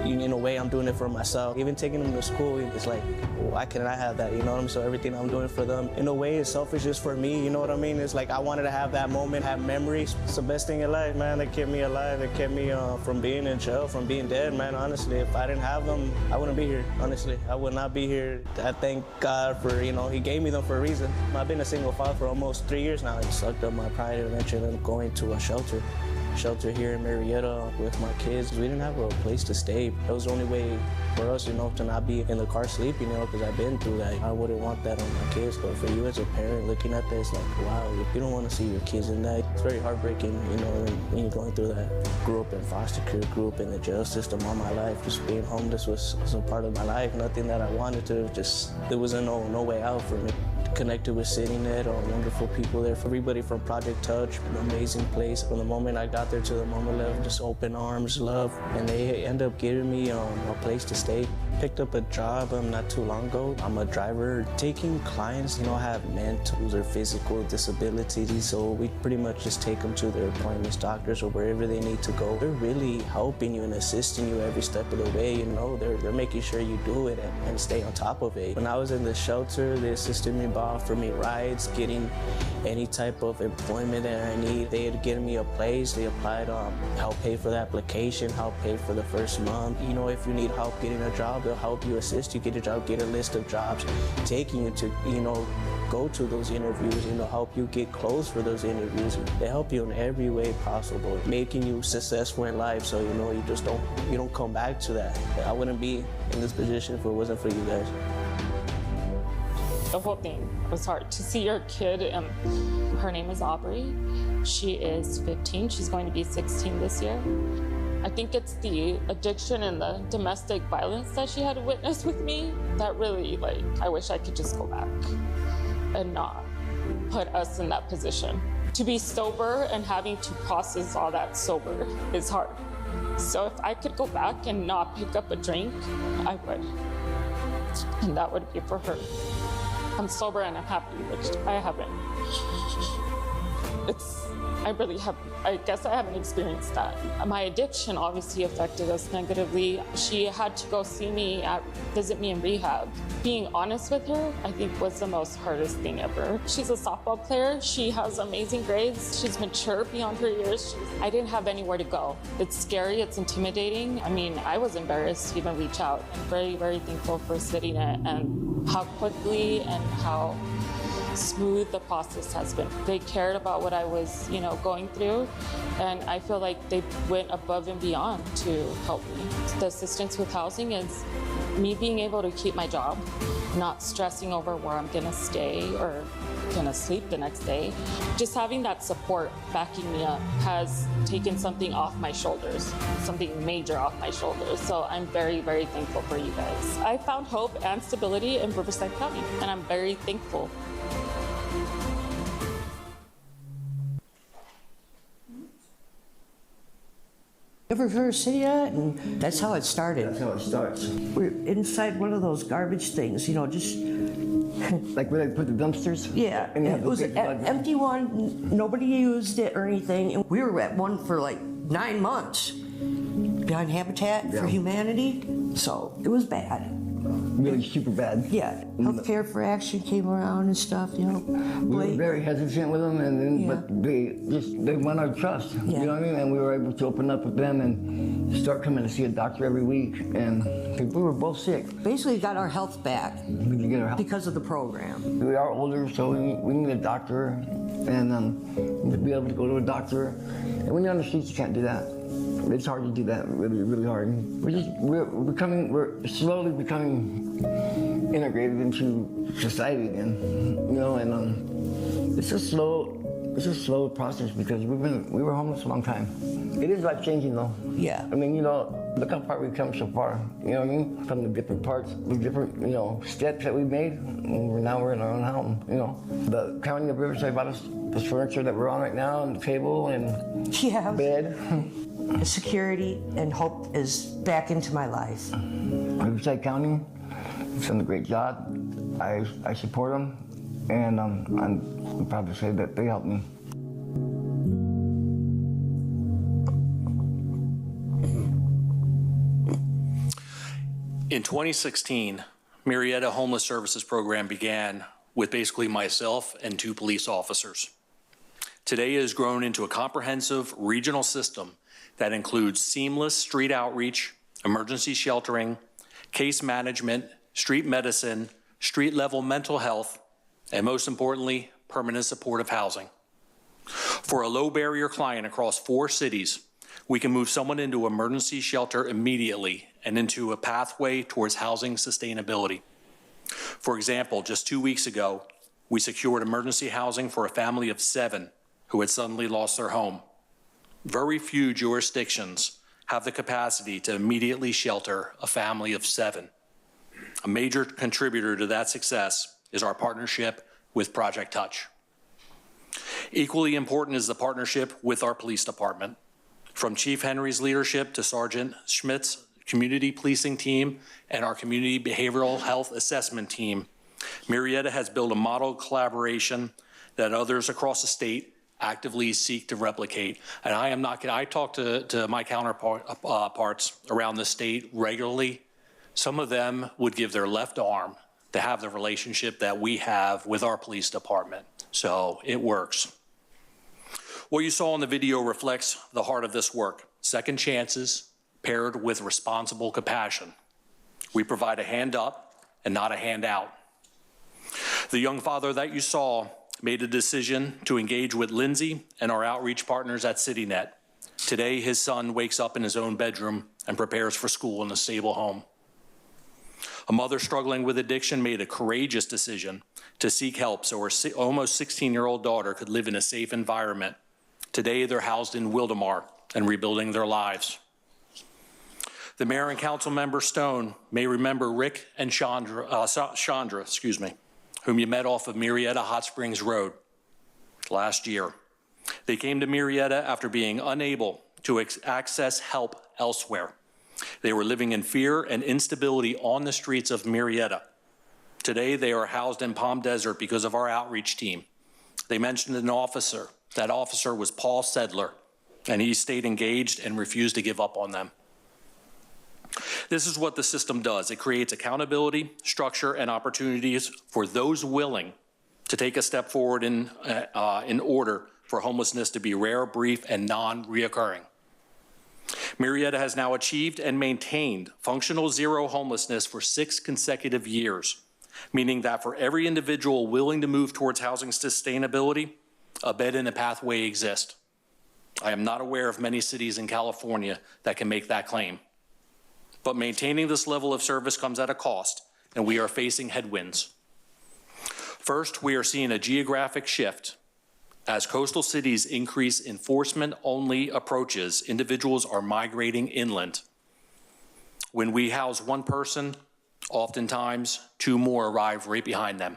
in a way, I'm doing it for myself. Even taking them to school, it's like, why can't I have that, So everything I'm doing for them, in a way, is selfish just for me, you know what I mean? It's like I wanted to have that moment, have memories. It's the best thing in life, man. That kept me alive. That kept me from being in jail, from being dead, man. Honestly, if I didn't have them, I wouldn't be here. Honestly, I would not be here. I thank God for, He gave me them for a reason. I've been a single father for almost 3 years now. It sucked up my pride and eventually I'm going to a shelter here in Murrieta with my kids. We didn't have a place to stay. That was the only way for us, to not be in the car sleeping, because I've been through that. I wouldn't want that on my kids, but for you as a parent looking at this, like, wow, you don't want to see your kids in that. It's very heartbreaking, when you're going through that. Grew up in foster care, grew up in the jail system all my life. Just being homeless was a part of my life. Nothing that I wanted to, there wasn't no way out for me. Connected with CityNet, all wonderful people there. Everybody from Project Touch, an amazing place. From the moment I got there to the moment I left, just open arms, love. And they end up giving me a place to stay. Picked up a job not too long ago. I'm a driver taking clients, have mental or physical disabilities. So we pretty much just take them to their appointments, doctors, or wherever they need to go. They're really helping you and assisting you every step of the way. They're making sure you do it and stay on top of it. When I was in the shelter, they assisted me by offering me rides, getting any type of employment that I need. They had given me a place. They applied, help pay for the application, help pay for the first month. If you need help getting a job, they'll help you, assist you get a job, get a list of jobs, taking you to, go to those interviews, help you get clothes for those interviews. They help you in every way possible, making you successful in life. So, you don't come back to that. I wouldn't be in this position if it wasn't for you guys. The whole thing was hard. To see your kid, her name is Aubrey. She is 15. She's going to be 16 this year. I think it's the addiction and the domestic violence that she had to witness with me that really, I wish I could just go back and not put us in that position. To be sober and having to process all that sober is hard. So if I could go back and not pick up a drink, I would. And that would be for her. I'm sober and I'm happy, which I haven't. I guess I haven't experienced that. My addiction obviously affected us negatively. She had to go visit me in rehab. Being honest with her, I think was the most hardest thing ever. She's a softball player. She has amazing grades. She's mature beyond her years. I didn't have anywhere to go. It's scary, it's intimidating. I mean, I was embarrassed to even reach out. I'm very, very thankful for CityNet and how quickly and how smooth the process has been. They cared about what I was, going through, and I feel like they went above and beyond to help me. The assistance with housing is me being able to keep my job, not stressing over where I'm gonna stay or gonna sleep the next day. Just having that support backing me up has taken something off my shoulders, something major off my shoulders. So I'm very, very thankful for you guys. I found hope and stability in Riverside County, and I'm very thankful. Ever heard of CityNet? And that's how it started. That's how it starts. We're inside one of those garbage things, just... Like where they put the dumpsters? Yeah, and it was an empty one, nobody used it or anything. And we were at one for 9 months behind Habitat for Humanity, so it was bad. Really super bad. Yeah, Healthcare for Action came around and stuff, We were very hesitant with them, and then but they won our trust. You know what I mean? And we were able to open up with them and start coming to see a doctor every week. And we were both sick. Basically, got our health back because of the program. We are older, so we need a doctor, and to be able to go to a doctor. And when you're on the streets, you can't do that. It's hard to do that, really, really hard. We're slowly becoming integrated into society again, and it's a slow process because we were homeless a long time. It is life-changing though. Yeah. I mean, look how far we've come so far, you know what I mean? From the different parts, the different, steps that we've made, and now we're in our own home, The county of Riverside bought us this furniture that we're on right now, and the table, and bed. Security and hope is back into my life. Riverside County has done a great job. I support them, and I'm proud to say that they helped me. In 2016, Murrieta Homeless Services Program began with basically myself and 2 police officers. Today it has grown into a comprehensive regional system that includes seamless street outreach, emergency sheltering, case management, street medicine, street-level mental health, and most importantly, permanent supportive housing. For a low-barrier client across 4 cities, we can move someone into emergency shelter immediately and into a pathway towards housing sustainability. For example, just 2 weeks ago, we secured emergency housing for a family of 7 who had suddenly lost their home. Very few jurisdictions have the capacity to immediately shelter a family of 7. A major contributor to that success is our partnership with Project Touch. Equally important is the partnership with our police department. From Chief Henry's leadership to Sergeant Schmidt's community policing team and our community behavioral health assessment team, Murrieta has built a model collaboration that others across the state actively seek to replicate. And I talk to my counterparts around the state regularly. Some of them would give their left arm to have the relationship that we have with our police department. So it works. What you saw in the video reflects the heart of this work: second chances paired with responsible compassion. We provide a hand up and not a handout. The young father that you saw made a decision to engage with Lindsay and our outreach partners at CityNet. Today, his son wakes up in his own bedroom and prepares for school in a stable home. A mother struggling with addiction made a courageous decision to seek help so her almost 16-year-old daughter could live in a safe environment. Today, they're housed in Wildemar and rebuilding their lives. The mayor and council member Stone may remember Rick and Chandra, whom you met off of Murrieta Hot Springs Road last year. They came to Murrieta after being unable to access help elsewhere. They were living in fear and instability on the streets of Murrieta. Today, they are housed in Palm Desert because of our outreach team. They mentioned an officer. That officer was Paul Sedler, and he stayed engaged and refused to give up on them. This is what the system does. It creates accountability, structure, and opportunities for those willing to take a step forward in order for homelessness to be rare, brief, and non-reoccurring. Murrieta has now achieved and maintained functional zero homelessness for 6 consecutive years, meaning that for every individual willing to move towards housing sustainability, a bed and a pathway exist. I am not aware of many cities in California that can make that claim. But maintaining this level of service comes at a cost, and we are facing headwinds. First, we are seeing a geographic shift. As coastal cities increase enforcement-only approaches, individuals are migrating inland. When we house one person, oftentimes 2 more arrive right behind them.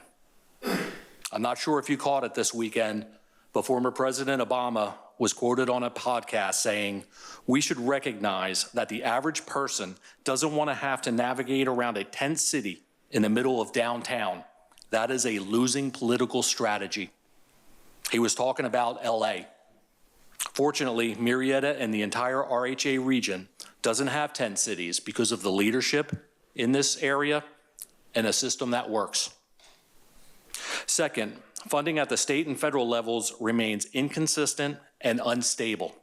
I'm not sure if you caught it this weekend, but former President Obama was quoted on a podcast saying, "We should recognize that the average person doesn't want to have to navigate around a tent city in the middle of downtown. That is a losing political strategy." He was talking about LA. Fortunately, Murrieta and the entire RHA region doesn't have tent cities because of the leadership in this area and a system that works. Second, funding at the state and federal levels remains inconsistent and unstable.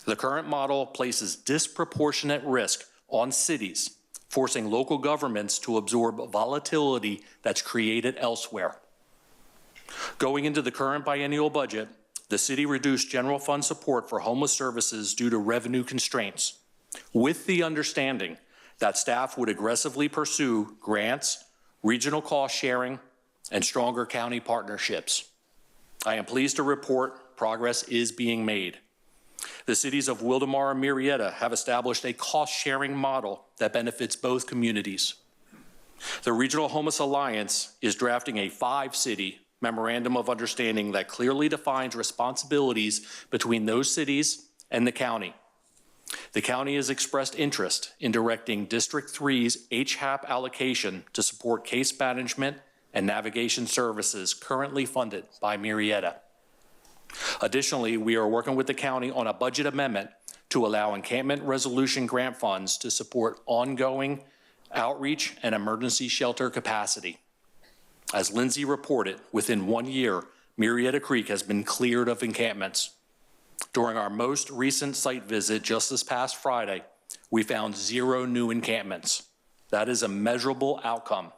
The current model places disproportionate risk on cities, forcing local governments to absorb volatility that's created elsewhere. Going into the current biennial budget, the city reduced general fund support for homeless services due to revenue constraints, with the understanding that staff would aggressively pursue grants, regional cost sharing, and stronger county partnerships. I am pleased to report progress is being made. The cities of Wildemar and Murrieta have established a cost-sharing model that benefits both communities. The Regional Homeless Alliance is drafting a 5-city memorandum of understanding that clearly defines responsibilities between those cities and the county. The county has expressed interest in directing District 3's HHAP allocation to support case management and navigation services currently funded by Murrieta. Additionally, we are working with the county on a budget amendment to allow encampment resolution grant funds to support ongoing outreach and emergency shelter capacity. As Lindsay reported, within 1 year, Murrieta Creek has been cleared of encampments. During our most recent site visit just this past Friday, we found 0 new encampments. That is a measurable outcome.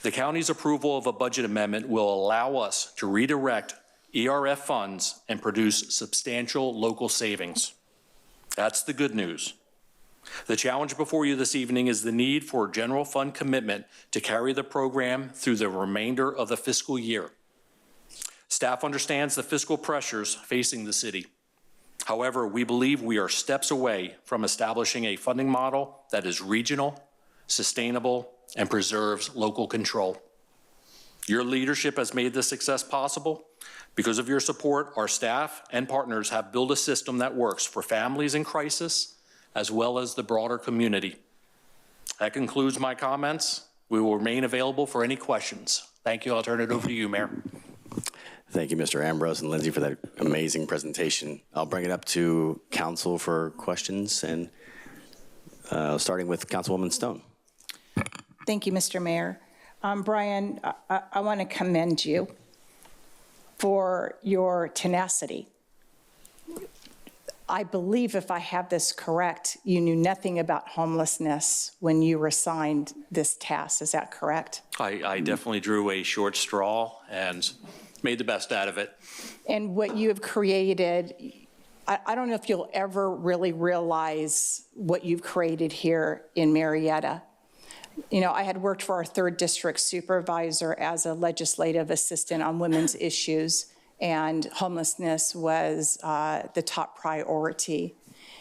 The county's approval of a budget amendment will allow us to redirect ERF funds and produce substantial local savings. That's the good news. The challenge before you this evening is the need for general fund commitment to carry the program through the remainder of the fiscal year. Staff understands the fiscal pressures facing the city. However, we believe we are steps away from establishing a funding model that is regional, sustainable, and preserves local control. Your leadership has made this success possible. Because of your support, our staff and partners have built a system that works for families in crisis as well as the broader community. That concludes my comments. We will remain available for any questions. Thank you. I'll turn it over to you, Mayor. Thank you, Mr. Ambrose and Lindsay, for that amazing presentation. I'll bring it up to council for questions, and starting with Councilwoman Stone. Thank you, Mr. Mayor. Brian, I want to commend you for your tenacity. I believe, if I have this correct, you knew nothing about homelessness when you were assigned this task. Is that correct? I definitely drew a short straw and made the best out of it. And what you have created, I don't know if you'll ever really realize what you've created here in Murrieta. You know, I had worked for our 3rd district supervisor as a legislative assistant on women's issues, and homelessness was the top priority.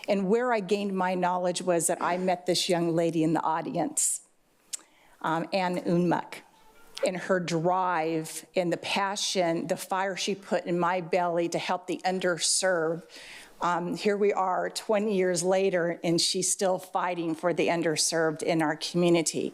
And where I gained my knowledge was that I met this young lady in the audience, Ann Unmuck, and her drive and the passion, the fire she put in my belly to help the underserved. Here we are 20 years later, and she's still fighting for the underserved in our community.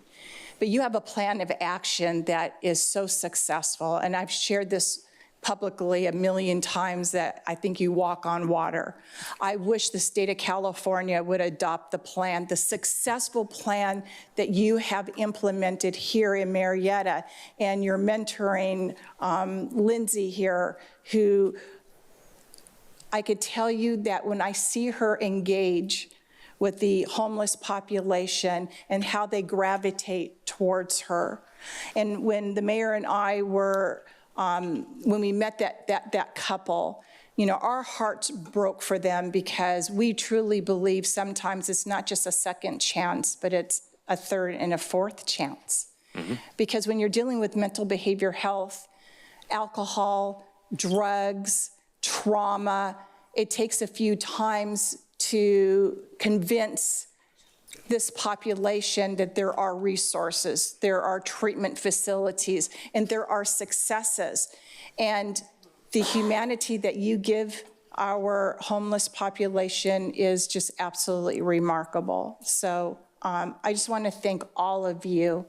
But you have a plan of action that is so successful, and I've shared this publicly a million times that I think you walk on water. I wish the state of California would adopt the plan, the successful plan that you have implemented here in Murrieta, and you're mentoring Lindsay here, who I could tell you that when I see her engage with the homeless population and how they gravitate towards her. And when the mayor and I were when we met that couple, you know, our hearts broke for them, because we truly believe sometimes it's not just a second chance, but it's a third and a fourth chance. Mm-hmm. Because when you're dealing with mental behavior health, alcohol, drugs, trauma, it takes a few times to convince this population that there are resources, there are treatment facilities, and there are successes. And the humanity that you give our homeless population is just absolutely remarkable. So I just want to thank all of you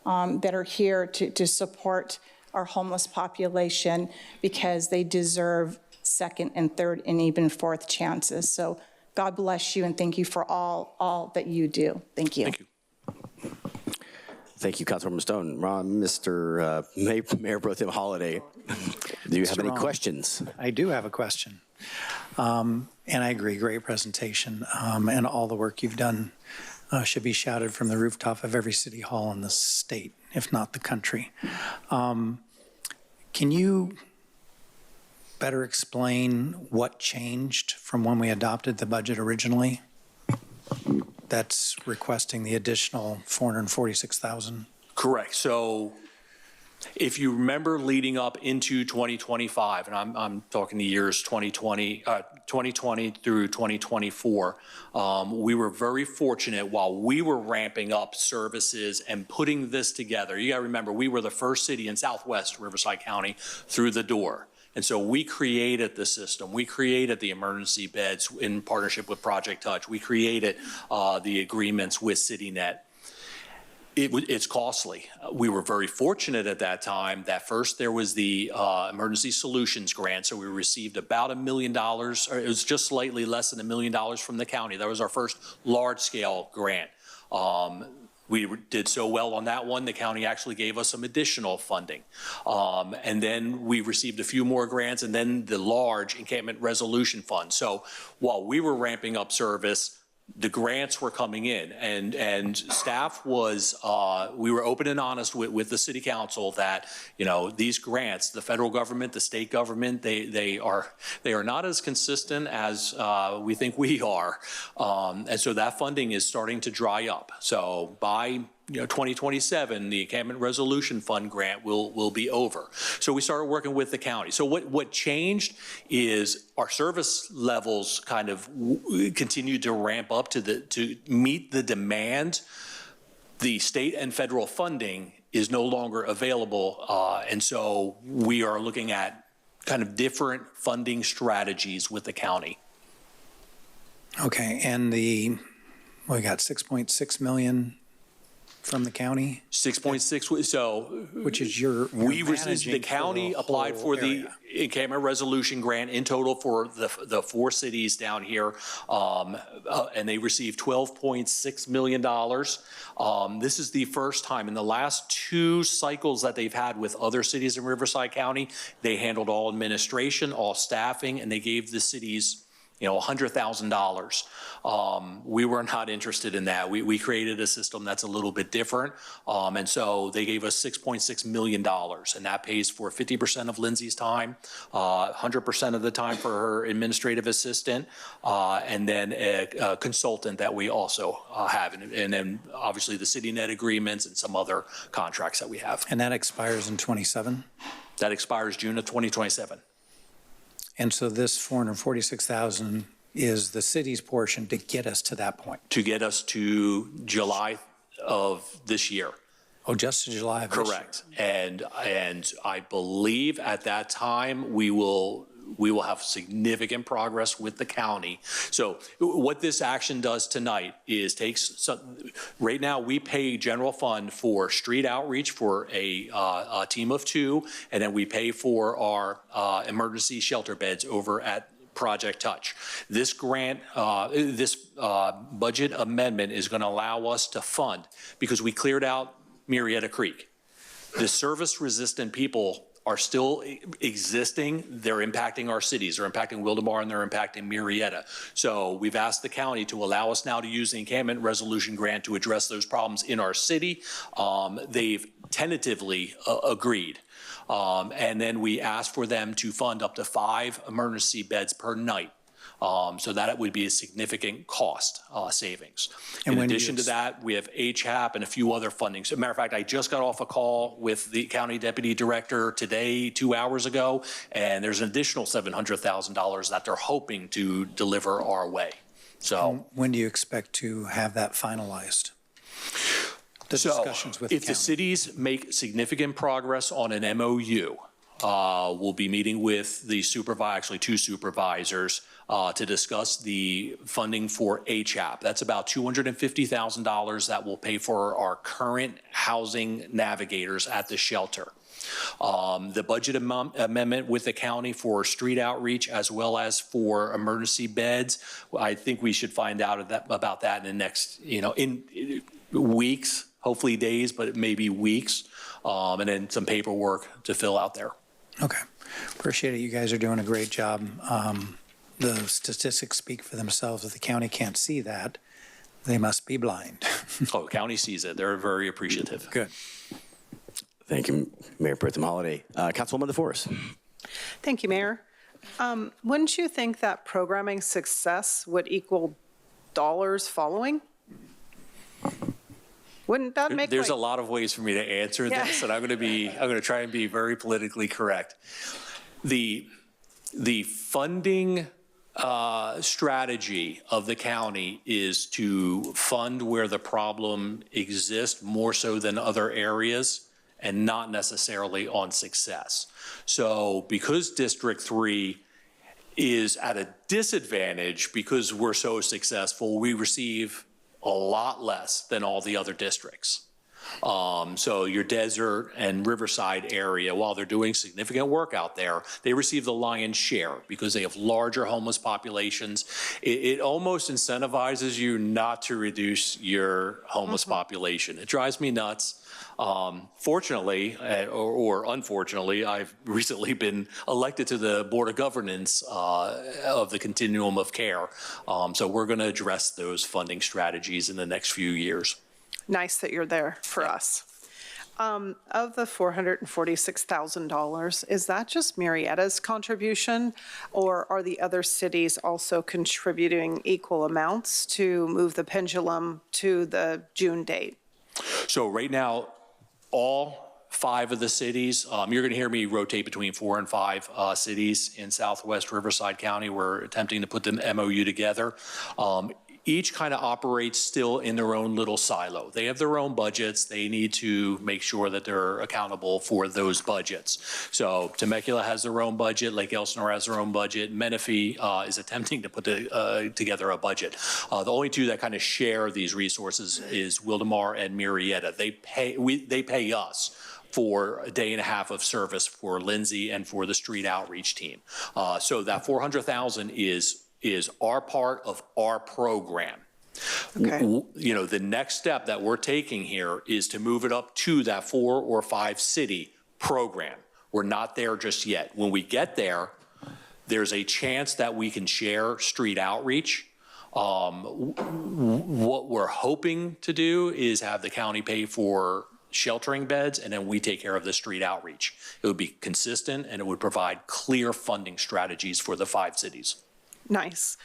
that are here to support our homeless population, because they deserve second and third and even fourth chances. So God bless you, and thank you for all that you do. Thank you. Thank you. Thank you, Councilwoman Stone. Ron, Mr. Mayor Pro Tem Holliday, do you have any questions? I do have a question. And I agree, great presentation. And all the work you've done should be shouted from the rooftop of every city hall in the state, if not the country. Can you better explain what changed from when we adopted the budget originally? That's requesting the additional $446,000. Correct. So if you remember leading up into 2025, and I'm talking the years 2020 through 2024, we were very fortunate while we were ramping up services and putting this together. You got to remember, we were the first city in Southwest Riverside County through the door. And so we created the system. We created the emergency beds in partnership with Project Touch. We created the agreements with CityNet. It's costly. We were very fortunate at that time that first there was the Emergency Solutions Grant. So we received about $1 million, or it was just slightly less than $1 million from the county. That was our first large scale grant. We did so well on that one, the county actually gave us some additional funding. And then we received a few more grants, and then the large Encampment Resolution Fund. So while we were ramping up service, the grants were coming in, and staff was, we were open and honest with the city council that, you know, these grants, the federal government, the state government, they are not as consistent as we think we are. And so that funding is starting to dry up. So by 2027, the Encampment Resolution Fund grant will be over. So we started working with the county. So what changed is our service levels kind of continued to ramp up to meet the demand. The state and federal funding is no longer available, and so we are looking at kind of different funding strategies with the county. Okay, and we got 6.6 million from the county? 6.6, so. Which is your we received, the county applied for the Encampment Resolution Grant in total for the 4 cities down here, and they received $12.6 million. This is the first time in the last 2 cycles that they've had with other cities in Riverside County, they handled all administration, all staffing, and they gave the cities $100,000. We were not interested in that. We created a system that's a little bit different. And so they gave us $6.6 million, and that pays for 50% of Lindsay's time, 100% of the time for her administrative assistant, and then a consultant that we also have. And then obviously the city net agreements and some other contracts that we have. And that expires in 27? That expires June of 2027. And so this 446,000 is the city's portion to get us to that point? To get us to July of this year. Oh, just in July of this year? Correct. And I believe at that time, we will have significant progress with the county. So what this action does tonight is right now we pay general fund for street outreach for a team of 2, and then we pay for our emergency shelter beds over at Project Touch. This grant, this budget amendment is going to allow us to fund, because we cleared out Murrieta Creek. The service-resistant people are still existing. They're impacting our cities. They're impacting Wildomar and they're impacting Murrieta. So we've asked the county to allow us now to use the encampment resolution grant to address those problems in our city. They've tentatively agreed. And then we asked for them to fund up to 5 emergency beds per night. So that would be a significant cost savings. In addition to that, we have HAP and a few other fundings. As a matter of fact, I just got off a call with the county deputy director today, 2 hours ago, and there's an additional $700,000 that they're hoping to deliver our way. So when do you expect to have that finalized? The discussions with the county. If the cities make significant progress on an MOU, we'll be meeting with the actually 2 supervisors to discuss the funding for HAP. That's about $250,000 that will pay for our current housing navigators at the shelter. The budget amendment with the county for street outreach as well as for emergency beds, I think we should find out about that in the next, in weeks, hopefully days, but it may be weeks, and then some paperwork to fill out there. Okay. Appreciate it. You guys are doing a great job. The statistics speak for themselves. If the county can't see that, they must be blind. Oh, the county sees it. They're very appreciative. Good. Thank you, Mayor Pro Tem Holliday. Councilwoman DeForest. Thank you, Mayor. Wouldn't you think that programming success would equal dollars following? Wouldn't that make There's a lot of ways for me to answer this, and I'm going to try and be very politically correct. The funding strategy of the county is to fund where the problem exists more so than other areas, and not necessarily on success. So because District 3 is at a disadvantage because we're so successful, we receive a lot less than all the other districts. So your desert and Riverside area, while they're doing significant work out there, they receive the lion's share because they have larger homeless populations. It almost incentivizes you not to reduce your homeless population. It drives me nuts. Fortunately, or unfortunately, I've recently been elected to the Board of Governance of the Continuum of Care. So we're going to address those funding strategies in the next few years. nice that you're there for us. Of the $446,000, is that just Murrieta's contribution, or are the other cities also contributing equal amounts to move the pendulum to the June date? So right now, all 5 of the cities, you're going to hear me rotate between 4 and 5 cities in Southwest Riverside County. We're attempting to put the MOU together. Each kind of operates still in their own little silo. They have their own budgets. They need to make sure that they're accountable for those budgets. So Temecula has their own budget. Lake Elsinore has their own budget. Menifee is attempting to put together a budget. The only 2 that kind of share these resources is Wildomar and Murrieta. They pay us for a day and a half of service for Lindsay and for the street outreach team. So that $400,000 is our part of our program. Okay. You know, the next step that we're taking here is to move it up to that 4 or 5 city program. We're not there just yet. When we get there, There's a chance that we can share street outreach. What we're hoping to do is have the county pay for sheltering beds, and then we take care of the street outreach. It would be consistent, and it would provide clear funding strategies for the 5 cities. Nice.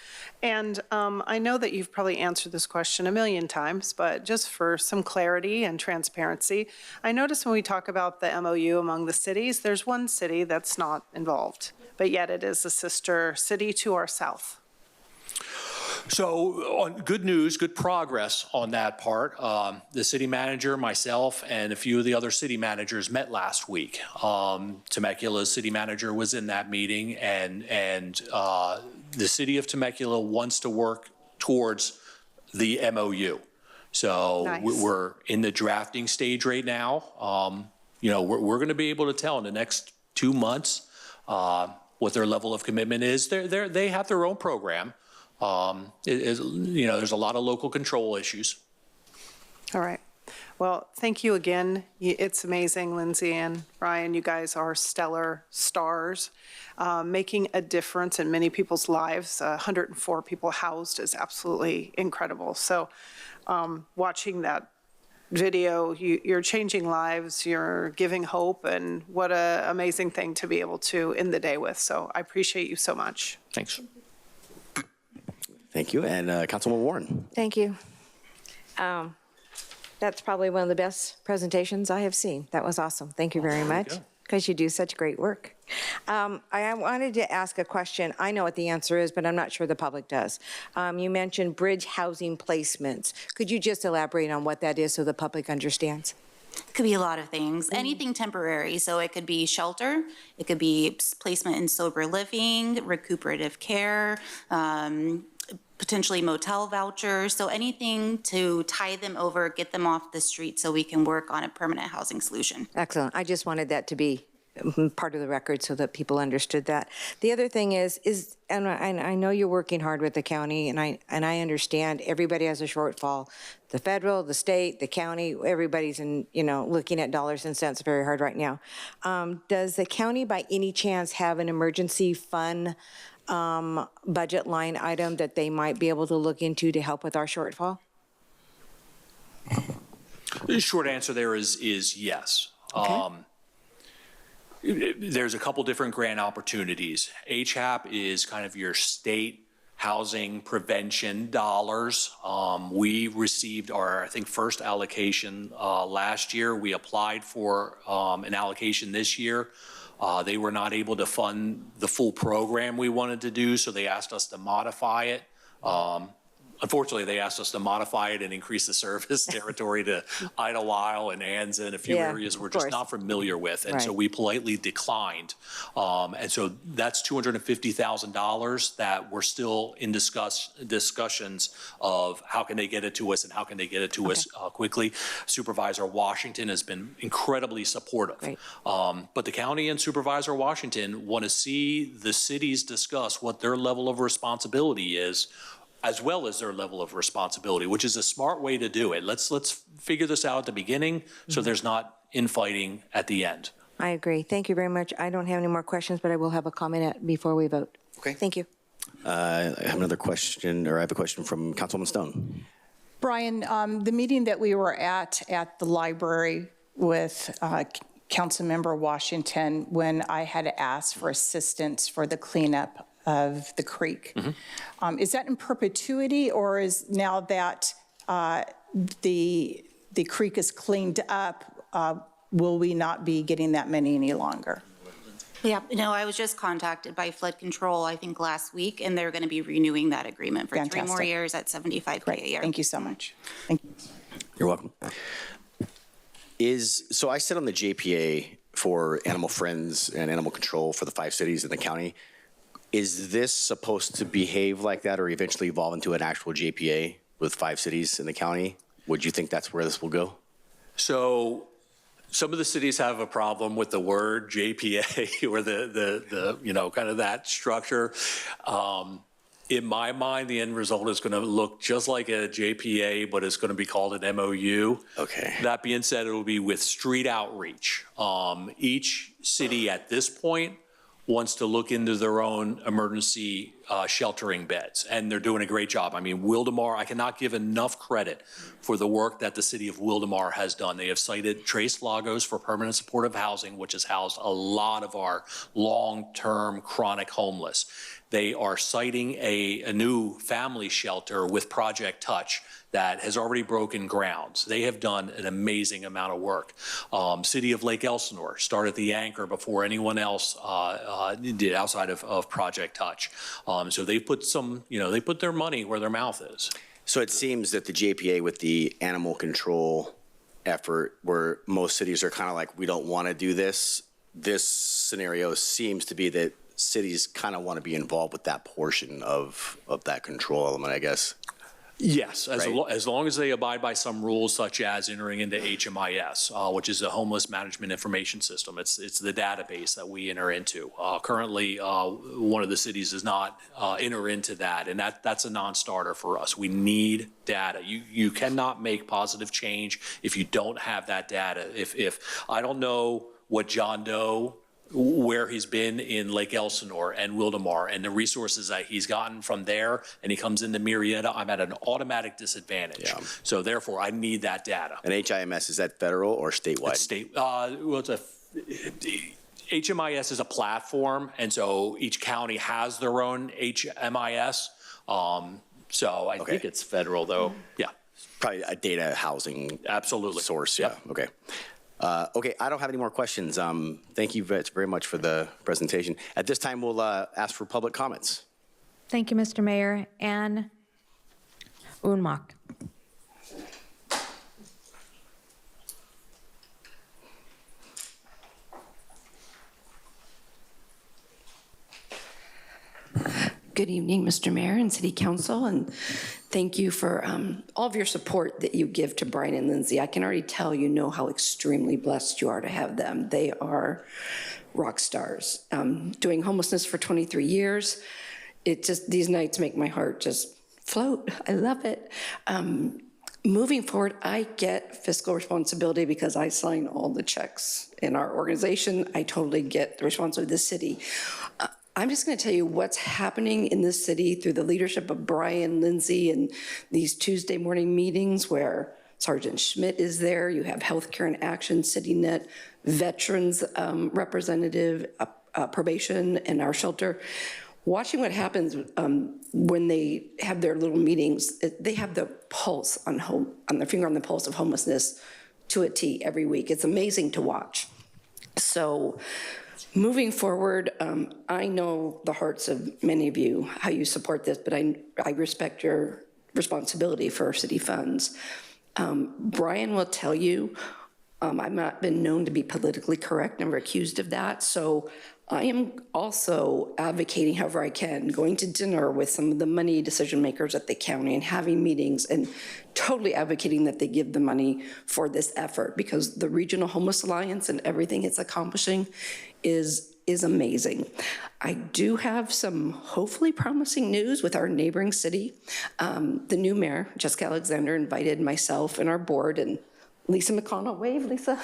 And I know that you've probably answered this question a million times, but just for some clarity and transparency, I noticed when we talk about the MOU among the cities, there's one city that's not involved, but yet it is a sister city to our south. So good news, good progress on that part. The city manager, myself, and a few of the other city managers met last week. Temecula's city manager was in that meeting, and the city of Temecula wants to work towards the MOU. So Nice. We're in the drafting stage right now. We're going to be able to tell in the next 2 months what their level of commitment is. They have their own program. There's a lot of local control issues. All right. Well, thank you again. It's amazing, Lindsay and Ryan. You guys are stellar stars, making a difference in many people's lives. 104 people housed is absolutely incredible. So watching that video, you're changing lives, you're giving hope, and what an amazing thing to be able to end the day with. So I appreciate you so much. Thanks. Thank you. And Councilwoman Warren. Thank you. That's probably one of the best presentations I have seen. That was awesome. Thank you very much, because you do such great work. I wanted to ask a question. I know what the answer is, but I'm not sure the public does. You mentioned bridge housing placements. Could you just elaborate on what that is so the public understands? It could be a lot of things, anything temporary. So it could be shelter, it could be placement in sober living, recuperative care, potentially motel vouchers. So anything to tie them over, get them off the street so we can work on a permanent housing solution. Excellent. I just wanted that to be part of the record so that people understood that. The other thing is, and I know you're working hard with the county, and I understand everybody has a shortfall. The federal, the state, the county, everybody's looking at dollars and cents very hard right now. Does the county by any chance have an emergency fund budget line item that they might be able to look into to help with our shortfall? The short answer there is yes. Okay. There's a couple different grant opportunities. HAP is kind of your state housing prevention dollars. We received our, I think, first allocation last year. We applied for an allocation this year. They were not able to fund the full program we wanted to do, so they asked us to modify it. Unfortunately, they asked us to modify it and increase the service territory to Idlewild and Anza and a few areas we're just not familiar with. And so we politely declined. And so that's $250,000 that we're still in discussions of how can they get it to us and how can they get it to us quickly. Supervisor Washington has been incredibly supportive. But the county and Supervisor Washington want to see the cities discuss what their level of responsibility is, as well as their level of responsibility, which is a smart way to do it. Let's figure this out at the beginning so there's not infighting at the end. I agree. Thank you very much. I don't have any more questions, but I will have a comment before we vote. Okay. Thank you. I have another question, or I have a question from Councilwoman Stone. Brian, the meeting that we were at the library with Councilmember Washington, when I had asked for assistance for the cleanup of the creek. Is that in perpetuity, or is now that the creek is cleaned up, will we not be getting that many any longer? Yeah, no, I was just contacted by flood control, I think last week, and they're going to be renewing that agreement for 3 more years at $75K a year. Thank you so much. Thank you. You're welcome. So I sit on the JPA for Animal Friends and Animal Control for the 5 cities in the county. Is this supposed to behave like that or eventually evolve into an actual JPA with 5 cities in the county? Would you think that's where this will go? So some of the cities have a problem with the word JPA or the kind of that structure. In my mind, the end result is going to look just like a JPA, but it's going to be called an MOU. Okay. That being said, it will be with street outreach. Each city at this point wants to look into their own emergency sheltering beds, and they're doing a great job. I mean, Wildemar, I cannot give enough credit for the work that the city of Wildemar has done. They have cited Tres Lagos for permanent supportive housing, which has housed a lot of our long-term chronic homeless. They are citing a new family shelter with Project Touch that has already broken ground. They have done an amazing amount of work. City of Lake Elsinore started the anchor before anyone else did outside of Project Touch. So they put they put their money where their mouth is. So it seems that the JPA with the animal control effort, where most cities are kind of like, we don't want to do this scenario seems to be that cities kind of want to be involved with that portion of that control element, I guess. Yes, as long as they abide by some rules, such as entering into HMIS, which is a homeless management information system. It's the database that we enter into. Currently, one of the cities does not enter into that, and that's a non-starter for us. We need data. You cannot make positive change if you don't have that data. If I don't know what John Doe, where he's been in Lake Elsinore and Wildemar and the resources that he's gotten from there, and he comes into Murrieta, I'm at an automatic disadvantage. Yeah. So therefore, I need that data. And HIMS, is that federal or statewide? It's state. Well, HMIS is a platform, and so each county has their own HMIS. So I think it's federal, though. Yeah. Probably a data housing absolutely source. Yeah. Okay. Okay, I don't have any more questions. Thank you very much for the presentation. At this time, we'll ask for public comments. Thank you, Mr. Mayor. Ann Unmach. Good evening, Mr. Mayor and City Council, and thank you for all of your support that you give to Brian and Lindsay. I can already tell you know how extremely blessed you are to have them. They are rock stars. Doing homelessness for 23 years, these nights make my heart just float. I love it. Moving forward, I get fiscal responsibility because I sign all the checks in our organization. I totally get the responsibility of the city. I'm just going to tell you what's happening in this city through the leadership of Brian, Lindsay, and these Tuesday morning meetings where Sergeant Schmidt is there. You have Healthcare in Action, CityNet, Veterans Representative, Probation, and our shelter. Watching what happens when they have their little meetings, they have the pulse on their finger on the pulse of homelessness to a T every week. It's amazing to watch. So, moving forward, I know the hearts of many of you, how you support this, but I respect your responsibility for city funds. Brian will tell you, I've not been known to be politically correct, never accused of that, so I am also advocating however I can, going to dinner with some of the money decision makers at the county and having meetings and totally advocating that they give the money for this effort, because the Regional Homeless Alliance and everything it's accomplishing is amazing. I do have some hopefully promising news with our neighboring city. The new mayor, Jessica Alexander, invited myself and our board and Lisa McConnell, wave, Lisa,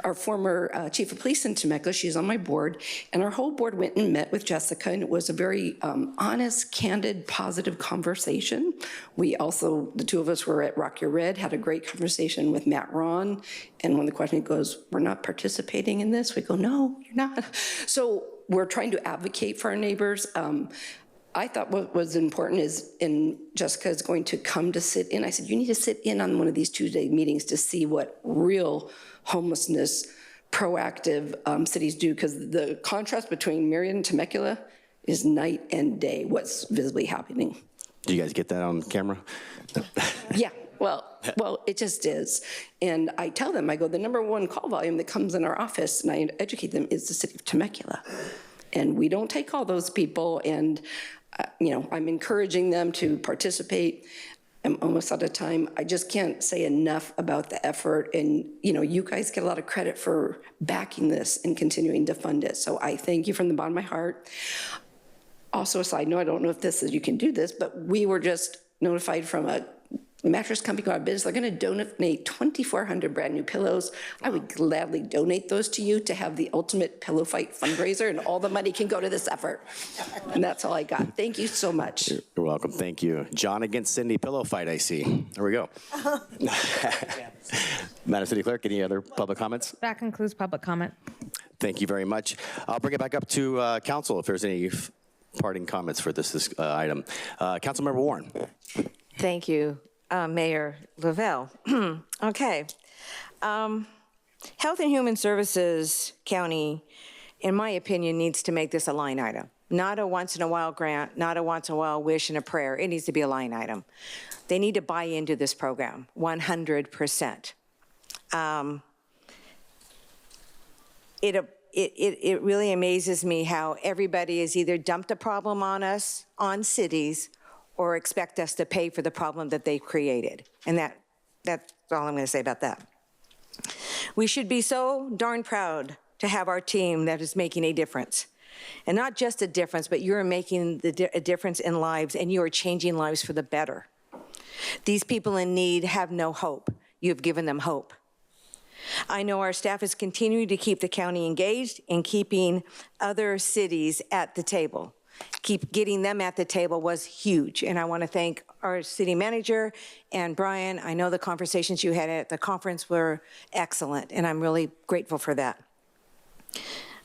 our former chief of police in Temecula, she's on my board, and our whole board went and met with Jessica, and it was a very honest, candid, positive conversation. We also, the two of us were at Rock Your Red, had a great conversation with Matt Ron, and when the question goes, we're not participating in this, we go, no, you're not. So we're trying to advocate for our neighbors. I thought what was important is, and Jessica is going to come to sit in. I said, you need to sit in on one of these Tuesday meetings to see what real homelessness, proactive cities do, because the contrast between Murrieta and Temecula is night and day, what's visibly happening. Do you guys get that on camera? Yeah, well, it just is. And I tell them, I go, the #1 call volume that comes in our office, and I educate them, is the city of Temecula. And we don't take all those people, and I'm encouraging them to participate. I'm almost out of time. I just can't say enough about the effort, and you guys get a lot of credit for backing this and continuing to fund it. So I thank you from the bottom of my heart. Also, a side note, I don't know if you can do this, but we were just notified from a Mattress Company go out of business. They're going to donate 2,400 brand new pillows. I would gladly donate those to you to have the ultimate pillow fight fundraiser, and all the money can go to this effort. And that's all I got. Thank you so much. You're welcome. Thank you. John against Cindy pillow fight, I see. There we go. Madam City Clerk, any other public comments? That concludes public comment. Thank you very much. I'll bring it back up to council if there's any parting comments for this item. Councilmember Warren. Thank you, Mayor Lavelle. Okay. Health and Human Services County, in my opinion, needs to make this a line item. Not a once-in-a-while grant, not a once-in-a-while wish and a prayer. It needs to be a line item. They need to buy into this program, 100%. It really amazes me how everybody has either dumped a problem on us, on cities, or expect us to pay for the problem that they've created. And that's all I'm going to say about that. We should be so darn proud to have our team that is making a difference. And not just a difference, but you're making a difference in lives, and you are changing lives for the better. These people in need have no hope. You've given them hope. I know our staff is continuing to keep the county engaged and keeping other cities at the table. Keep getting them at the table was huge. And I want to thank our city manager and Brian. I know the conversations you had at the conference were excellent, and I'm really grateful for that.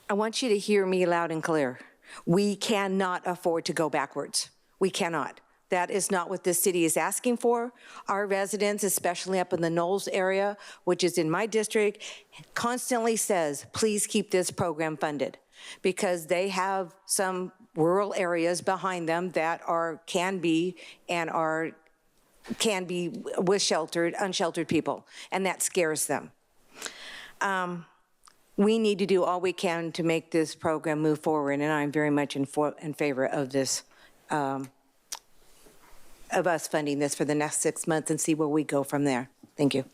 I want you to hear me loud and clear. We cannot afford to go backwards. We cannot. That is not what this city is asking for. Our residents, especially up in the Knowles area, which is in my district, constantly says, please keep this program funded, because they have some rural areas behind them that can be with unsheltered people, and that scares them. We need to do all we can to make this program move forward, and I'm very much in favor of this, of us funding this for the next 6 months and see where we go from there. Thank you.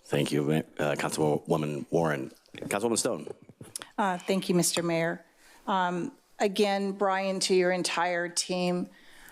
Thank you, Councilwoman Warren. Councilwoman Stone. Thank you, Mr. Mayor. Again, Brian, to your entire team,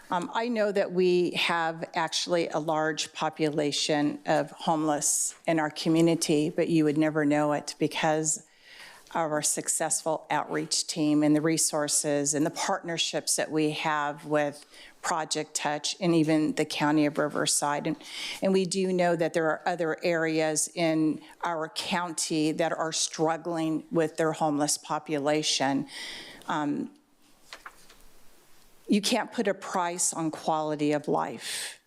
I know that we have actually a large population of homeless in our community, but you would never know it because of our successful outreach team and the resources and the partnerships that we have with Project Touch and even the County of Riverside. And we do know that there are other areas in our county that are struggling with their homeless population. You can't put a price on quality of life.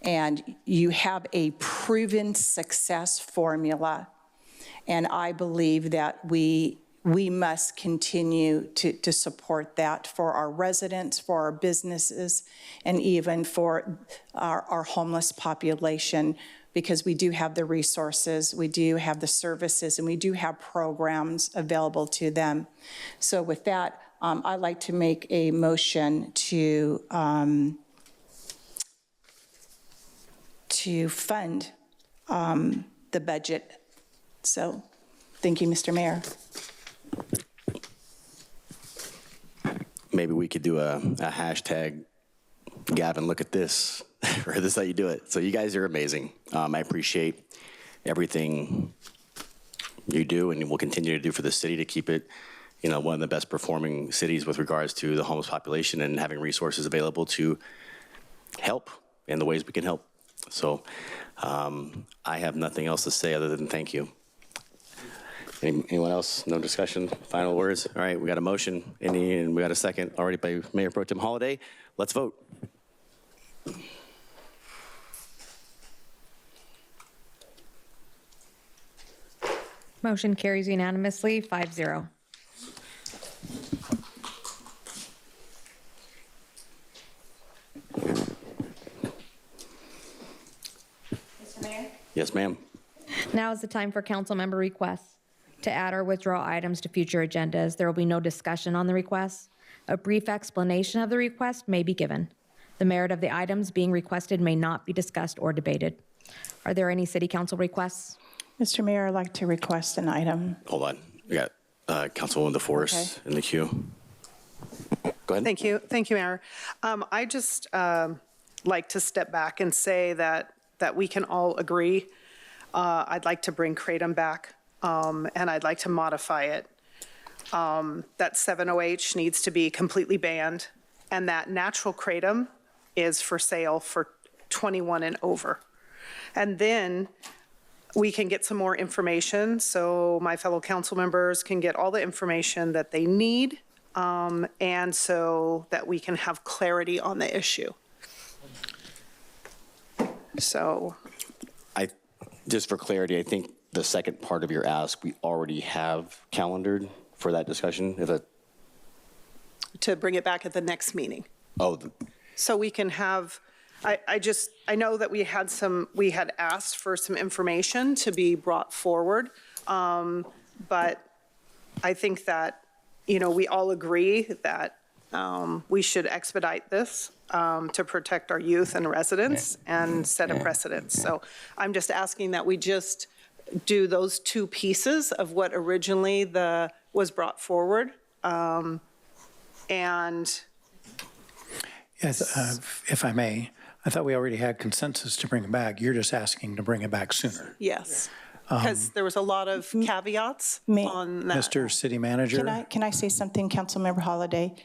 And you have a proven success formula. And I believe that we must continue to support that for our residents, for our businesses, and even for our homeless population, because we do have the resources, we do have the services, and we do have programs available to them. So with that, I'd like to make a motion to fund the budget. So thank you, Mr. Mayor. Maybe we could do a hashtag, Gavin, look at this, or this is how you do it. So you guys are amazing. I appreciate everything you do and will continue to do for the city to keep it, one of the best performing cities with regards to the homeless population and having resources available to help in the ways we can help. So I have nothing else to say other than thank you. Anyone else? No discussion? Final words? All right, we got a motion, and we got a second already by Mayor Pro Tem Holliday. Let's vote. Motion carries unanimously, 5-0. Mr. Mayor? Yes, ma'am. Now is the time for council member requests. To add or withdraw items to future agendas, there will be no discussion on the request. A brief explanation of the request may be given. The merit of the items being requested may not be discussed or debated. Are there any city council requests? Mr. Mayor, I'd like to request an item. Hold on. We got Councilwoman DeForest in the queue. Go ahead. Thank you, Mayor. I just like to step back and say that that we can all agree. I'd like to bring Kratom back, and I'd like to modify it. That 7-OH needs to be completely banned, and that natural Kratom is for sale for 21 and over. And then we can get some more information, so my fellow council members can get all the information that they need, and so that we can have clarity on the issue. So, just for clarity, I think the second part of your ask, we already have calendared for that discussion. to bring it back at the next meeting. Oh, So we can have, I know that we had asked for some information to be brought forward, but I think that, we all agree that we should expedite this to protect our youth and residents and set a precedent. So I'm just asking that we just do those two pieces of what originally was brought forward. And yes, if I may, I thought we already had consensus to bring it back. You're just asking to bring it back sooner. yes, because there was a lot of caveats on that. Mr. City Manager? Can I say something, Councilmember Holliday?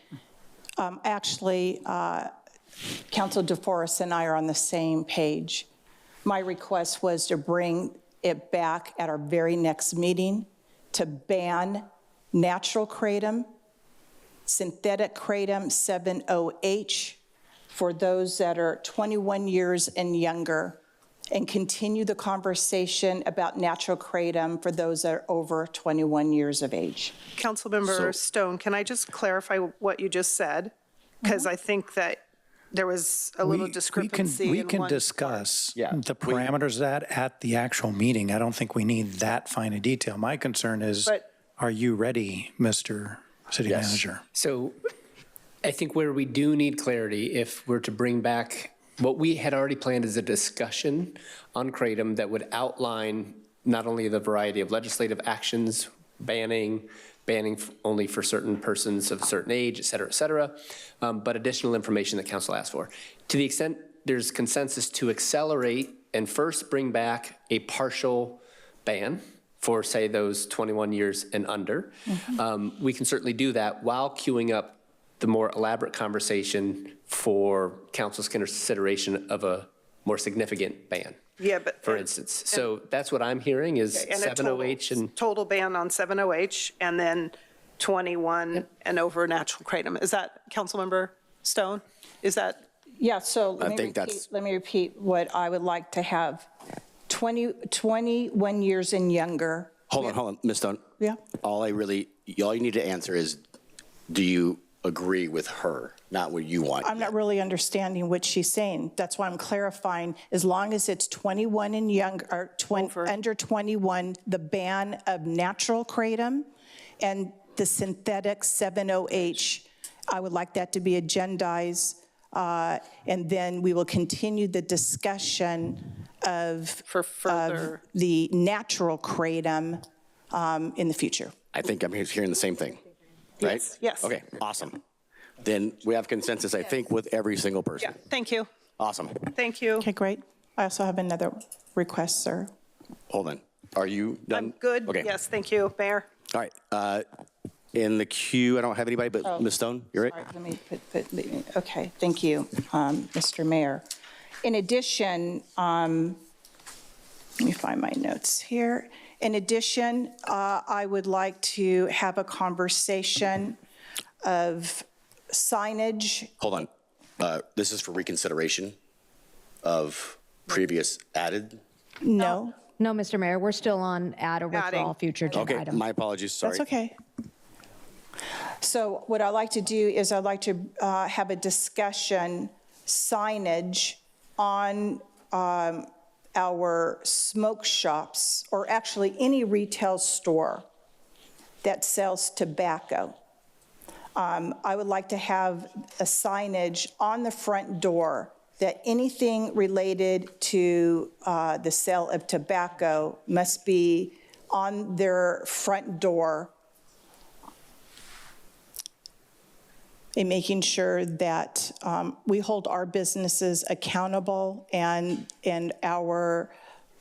Actually, Council DeForest and I are on the same page. My request was to bring it back at our very next meeting to ban natural kratom, synthetic kratom 7-OH for those that are 21 years and younger, and continue the conversation about natural kratom for those that are over 21 years of age. Councilmember Stone, can I just clarify what you just said? Because I think that there was a little discrepancy. We can discuss the parameters of that at the actual meeting. I don't think we need that fine a detail. My concern is, are you ready, Mr. City Manager? So I think where we do need clarity, if we're to bring back what we had already planned as a discussion on kratom that would outline not only the variety of legislative actions, banning only for certain persons of a certain age, et cetera, but additional information that council asked for. To the extent there's consensus to accelerate and first bring back a partial ban for, say, those 21 years and under, we can certainly do that while queuing up the more elaborate conversation for council's consideration of a more significant ban. Yeah, but for instance. So that's what I'm hearing is 7-OH and total ban on 7-OH, and then 21 and over natural kratom. Is that Councilmember Stone? Is that? Yeah, so let me repeat what I would like to have. 21 years and younger. Hold on, Ms. Stone. Yeah. All you need to answer is, do you agree with her, not what you want? I'm not really understanding what she's saying. That's why I'm clarifying. As long as it's 21 and younger, or under 21, the ban of natural kratom and the synthetic 7-OH, I would like that to be agendized, and then we will continue the discussion of the natural kratom in the future. I think I'm hearing the same thing. Right? Yes. Okay, awesome. Then we have consensus, I think, with every single person. Yeah, thank you. Awesome. Thank you. Okay, great. I also have another request, sir. Hold on. Are you done? I'm good. Okay. Yes, thank you, Mayor. All right. In the queue, I don't have anybody, but Ms. Stone, you're right. Let me okay, thank you, Mr. Mayor. In addition, let me find my notes here. In addition, I would like to have a conversation of signage. Hold on. This is for reconsideration of previous added? No. No, Mr. Mayor, we're still on add or withdraw future agenda Okay, items. my apologies, sorry. That's okay. So what I'd like to do is I'd like to have a discussion signage on our smoke shops, or actually any retail store that sells tobacco. I would like to have a signage on the front door that anything related to the sale of tobacco must be on their front door. in making sure that we hold our businesses accountable and our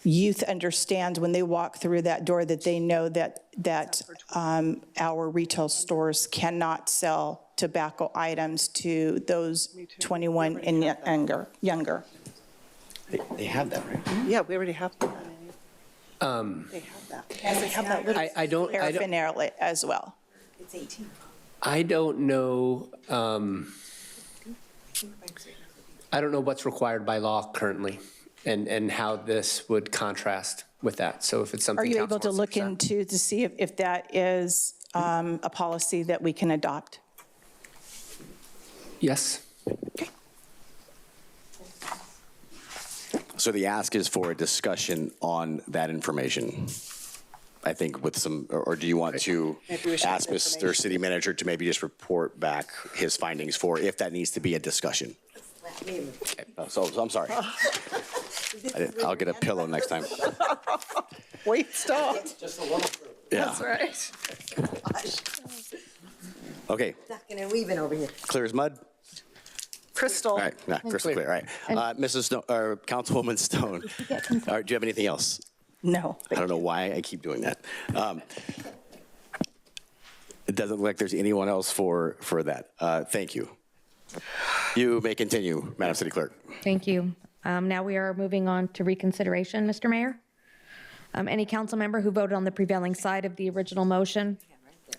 youth understand when they walk through that door that they know that our retail stores cannot sell tobacco items to those 21 and younger. They have that, right? Yeah, we already have that. They have that. And they have that little paraphernalia as well. It's 18. I don't know. I don't know what's required by law currently, and how this would contrast with that. So if it's something, are you council able to wants look present. into to see if that is a policy that we can adopt? Yes. So the ask is for a discussion on that information. I think with some, or do you want to ask Mr. City Manager to maybe just report back his findings for if that needs to be a discussion? Okay. So I'm sorry. I'll get a pillow next time. Wait, stop. Just a little. Yeah. That's right. Okay. Ducking and weaving over here. Clear as mud? Crystal. All right, yeah, crystal clear. All right. Mrs. Stone, or Councilwoman Stone, all right, do you have anything else? No. I don't know why I keep doing that. It doesn't look like there's anyone else for that. Thank you. You may continue, Madam City Clerk. Thank you. Now we are moving on to reconsideration, Mr. Mayor. Any council member who voted on the prevailing side of the original motion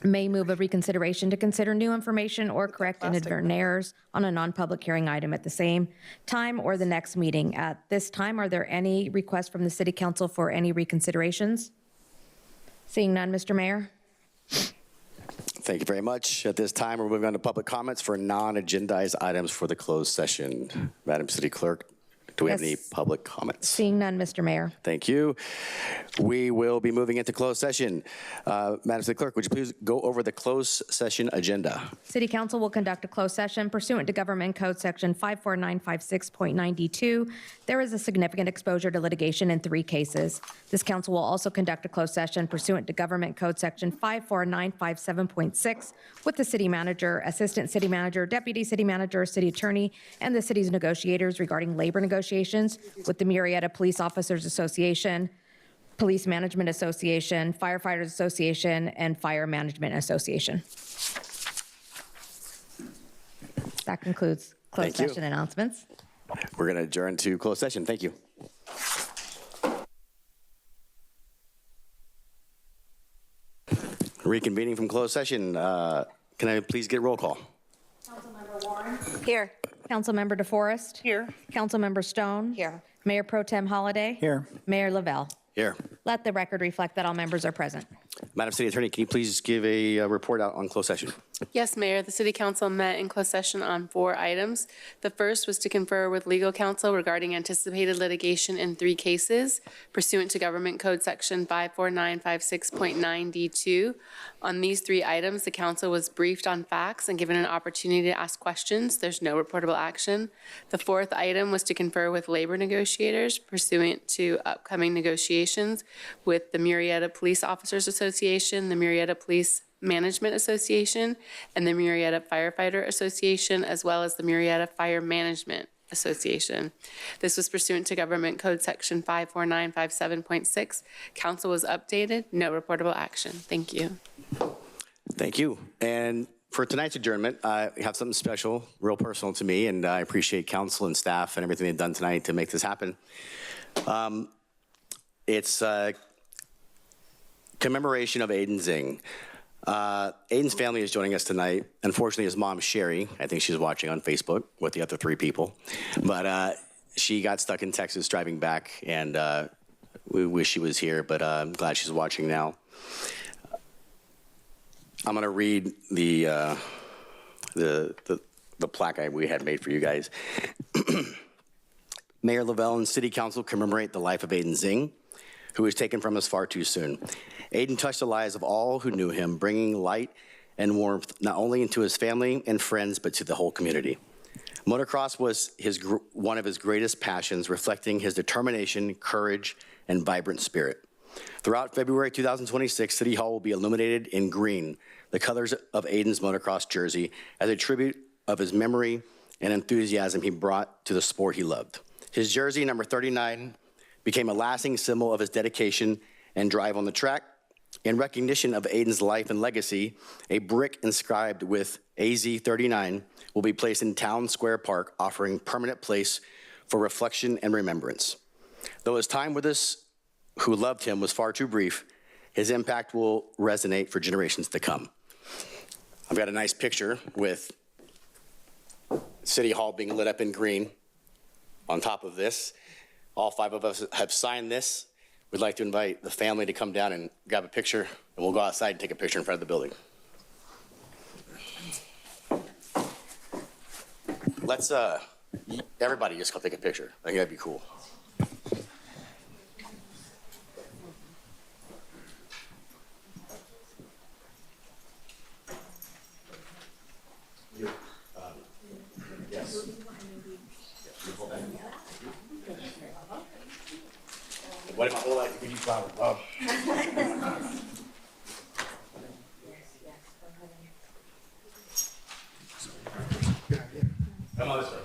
may move a reconsideration to consider new information or correct inadvertent errors on a non-public hearing item at the same time or the next meeting. At this time, are there any requests from the City Council for any reconsiderations? Seeing none, Mr. Mayor. Thank you very much. At this time, we're moving on to public comments for non-agendized items for the closed session. Madam City Clerk, do we have any public comments? Seeing none, Mr. Mayor. Thank you. We will be moving into closed session. Madam City Clerk, would you please go over the closed session agenda? City Council will conduct a closed session pursuant to Government Code Section 54956.92. There is a significant exposure to litigation in 3 cases. This council will also conduct a closed session pursuant to Government Code Section 54957.6 with the city manager, assistant city manager, deputy city manager, city attorney, and the city's negotiators regarding labor negotiations with the Murrieta Police Officers Association, Police Management Association, Firefighters Association, and Fire Management Association. That concludes closed session announcements. We're going to adjourn to closed session. Thank you. Reconvening from closed session. Can I please get a roll call? Councilmember Warren. Here. Councilmember DeForest. Here. Councilmember Stone. Here. Mayor Pro Tem Holliday. Here. Mayor Lavelle. Here. Let the record reflect that all members are present. Madam City Attorney, can you please give a report out on closed session? Yes, Mayor. The City Council met in closed session on 4 items. The first was to confer with legal counsel regarding anticipated litigation in 3 cases pursuant to Government Code Section 54956.9D2. On these 3 items, the council was briefed on facts and given an opportunity to ask questions. There's no reportable action. The 4th item was to confer with labor negotiators pursuant to upcoming negotiations with the Murrieta Police Officers Association, the Murrieta Police Management Association, and the Murrieta Firefighter Association, as well as the Murrieta Fire Management Association. This was pursuant to Government Code Section 54957.6. Council was updated. No reportable action. Thank you. Thank you. And for tonight's adjournment, I have something special, real personal to me, and I appreciate council and staff and everything they've done tonight to make this happen. It's a commemoration of Aiden Zing. Aiden's family is joining us tonight. Unfortunately, his mom, Sherry, I think she's watching on Facebook with the other 3 people, but she got stuck in Texas driving back, and we wish she was here, but I'm glad she's watching now. I'm going to read the plaque we had made for you guys. Mayor Lavelle and City Council commemorate the life of Aiden Zing, who was taken from us far too soon. Aiden touched the lives of all who knew him, bringing light and warmth not only into his family and friends, but to the whole community. Motocross was one of his greatest passions, reflecting his determination, courage, and vibrant spirit. Throughout February 2026, City Hall will be illuminated in green, the colors of Aiden's motocross jersey, as a tribute of his memory and enthusiasm he brought to the sport he loved. His jersey, number 39, became a lasting symbol of his dedication and drive on the track. In recognition of Aiden's life and legacy, a brick inscribed with AZ39 will be placed in Town Square Park, offering permanent place for reflection and remembrance. Though his time with us who loved him was far too brief, his impact will resonate for generations to come. I've got a nice picture with City Hall being lit up in green on top of this. All 5 of us have signed this. We'd like to invite the family to come down and grab a picture, and we'll go outside and take a picture in front of the building. Let's, everybody just go take a picture. I think that'd be cool. Yes. What if my whole life could you flowers? Oh. Come on this way.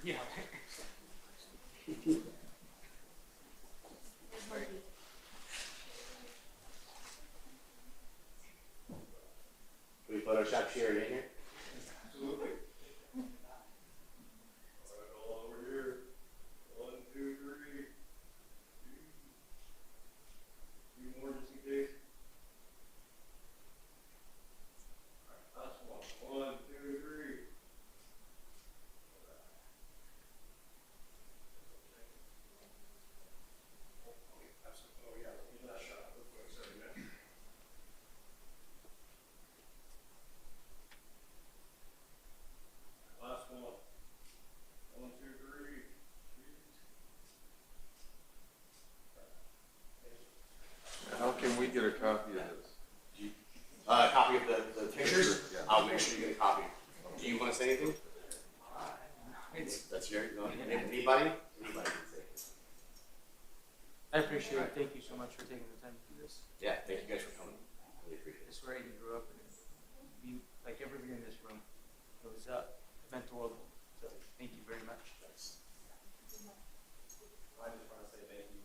Yeah. Can we Photoshop Sherry in here? Absolutely. All over here. 1, 2, 3. 2 more just in case. All right, last one. 1, 2, 3. Oh yeah, give me that shot. Look what I said, man. Last one. 1, 2, 3. How can we get a copy of this? A copy of the pictures? Yeah. I'll make sure you get a copy. Do you want to say anything? That's your, anybody? Anybody can say it. I appreciate it. Thank you so much for taking the time to do this. Yeah, thank you guys for coming. Really appreciate it. It's where I grew up, and you, like everybody in this room, it was meant the world. So thank you very much. Thanks. I just want to say thank you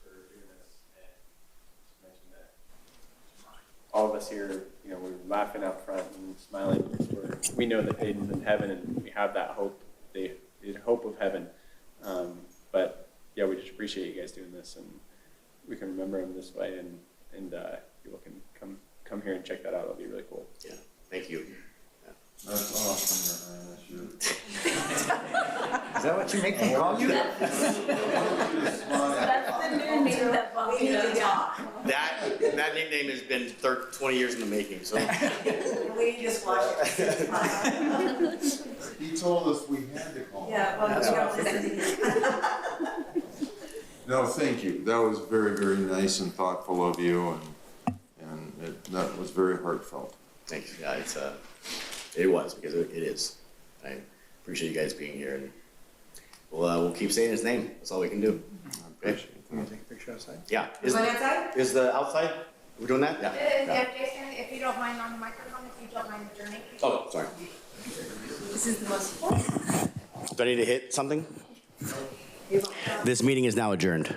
for doing this and just mention that all of us here, you know, we're laughing out front and smiling. We know that Aiden's in heaven and we have that hope, the hope of heaven. But yeah, we just appreciate you guys doing this, and we can remember him this way, and people can come here and check that out. It'll be really cool. Yeah, thank you. Yeah. That's awesome, Your Highness. Is that what you make them call you? That's the new name that we need to talk. That nickname has been 20 years in the making, so. We need to squash it. He told us we had to call him. Yeah, well, we don't listen. No, thank you. That was very, very nice and thoughtful of you, and that was very heartfelt. Thank you. Yeah, it was, because it is. I appreciate you guys being here, and we'll keep saying his name. That's all we can do. Okay. Want to take a picture outside? Yeah. Going outside? Is the outside? We're doing that? Yeah. Yeah, Jason, if you don't mind on the microphone, if you don't mind adjourning. Oh, sorry. This is the most important. Do I need to hit something? This meeting is now adjourned.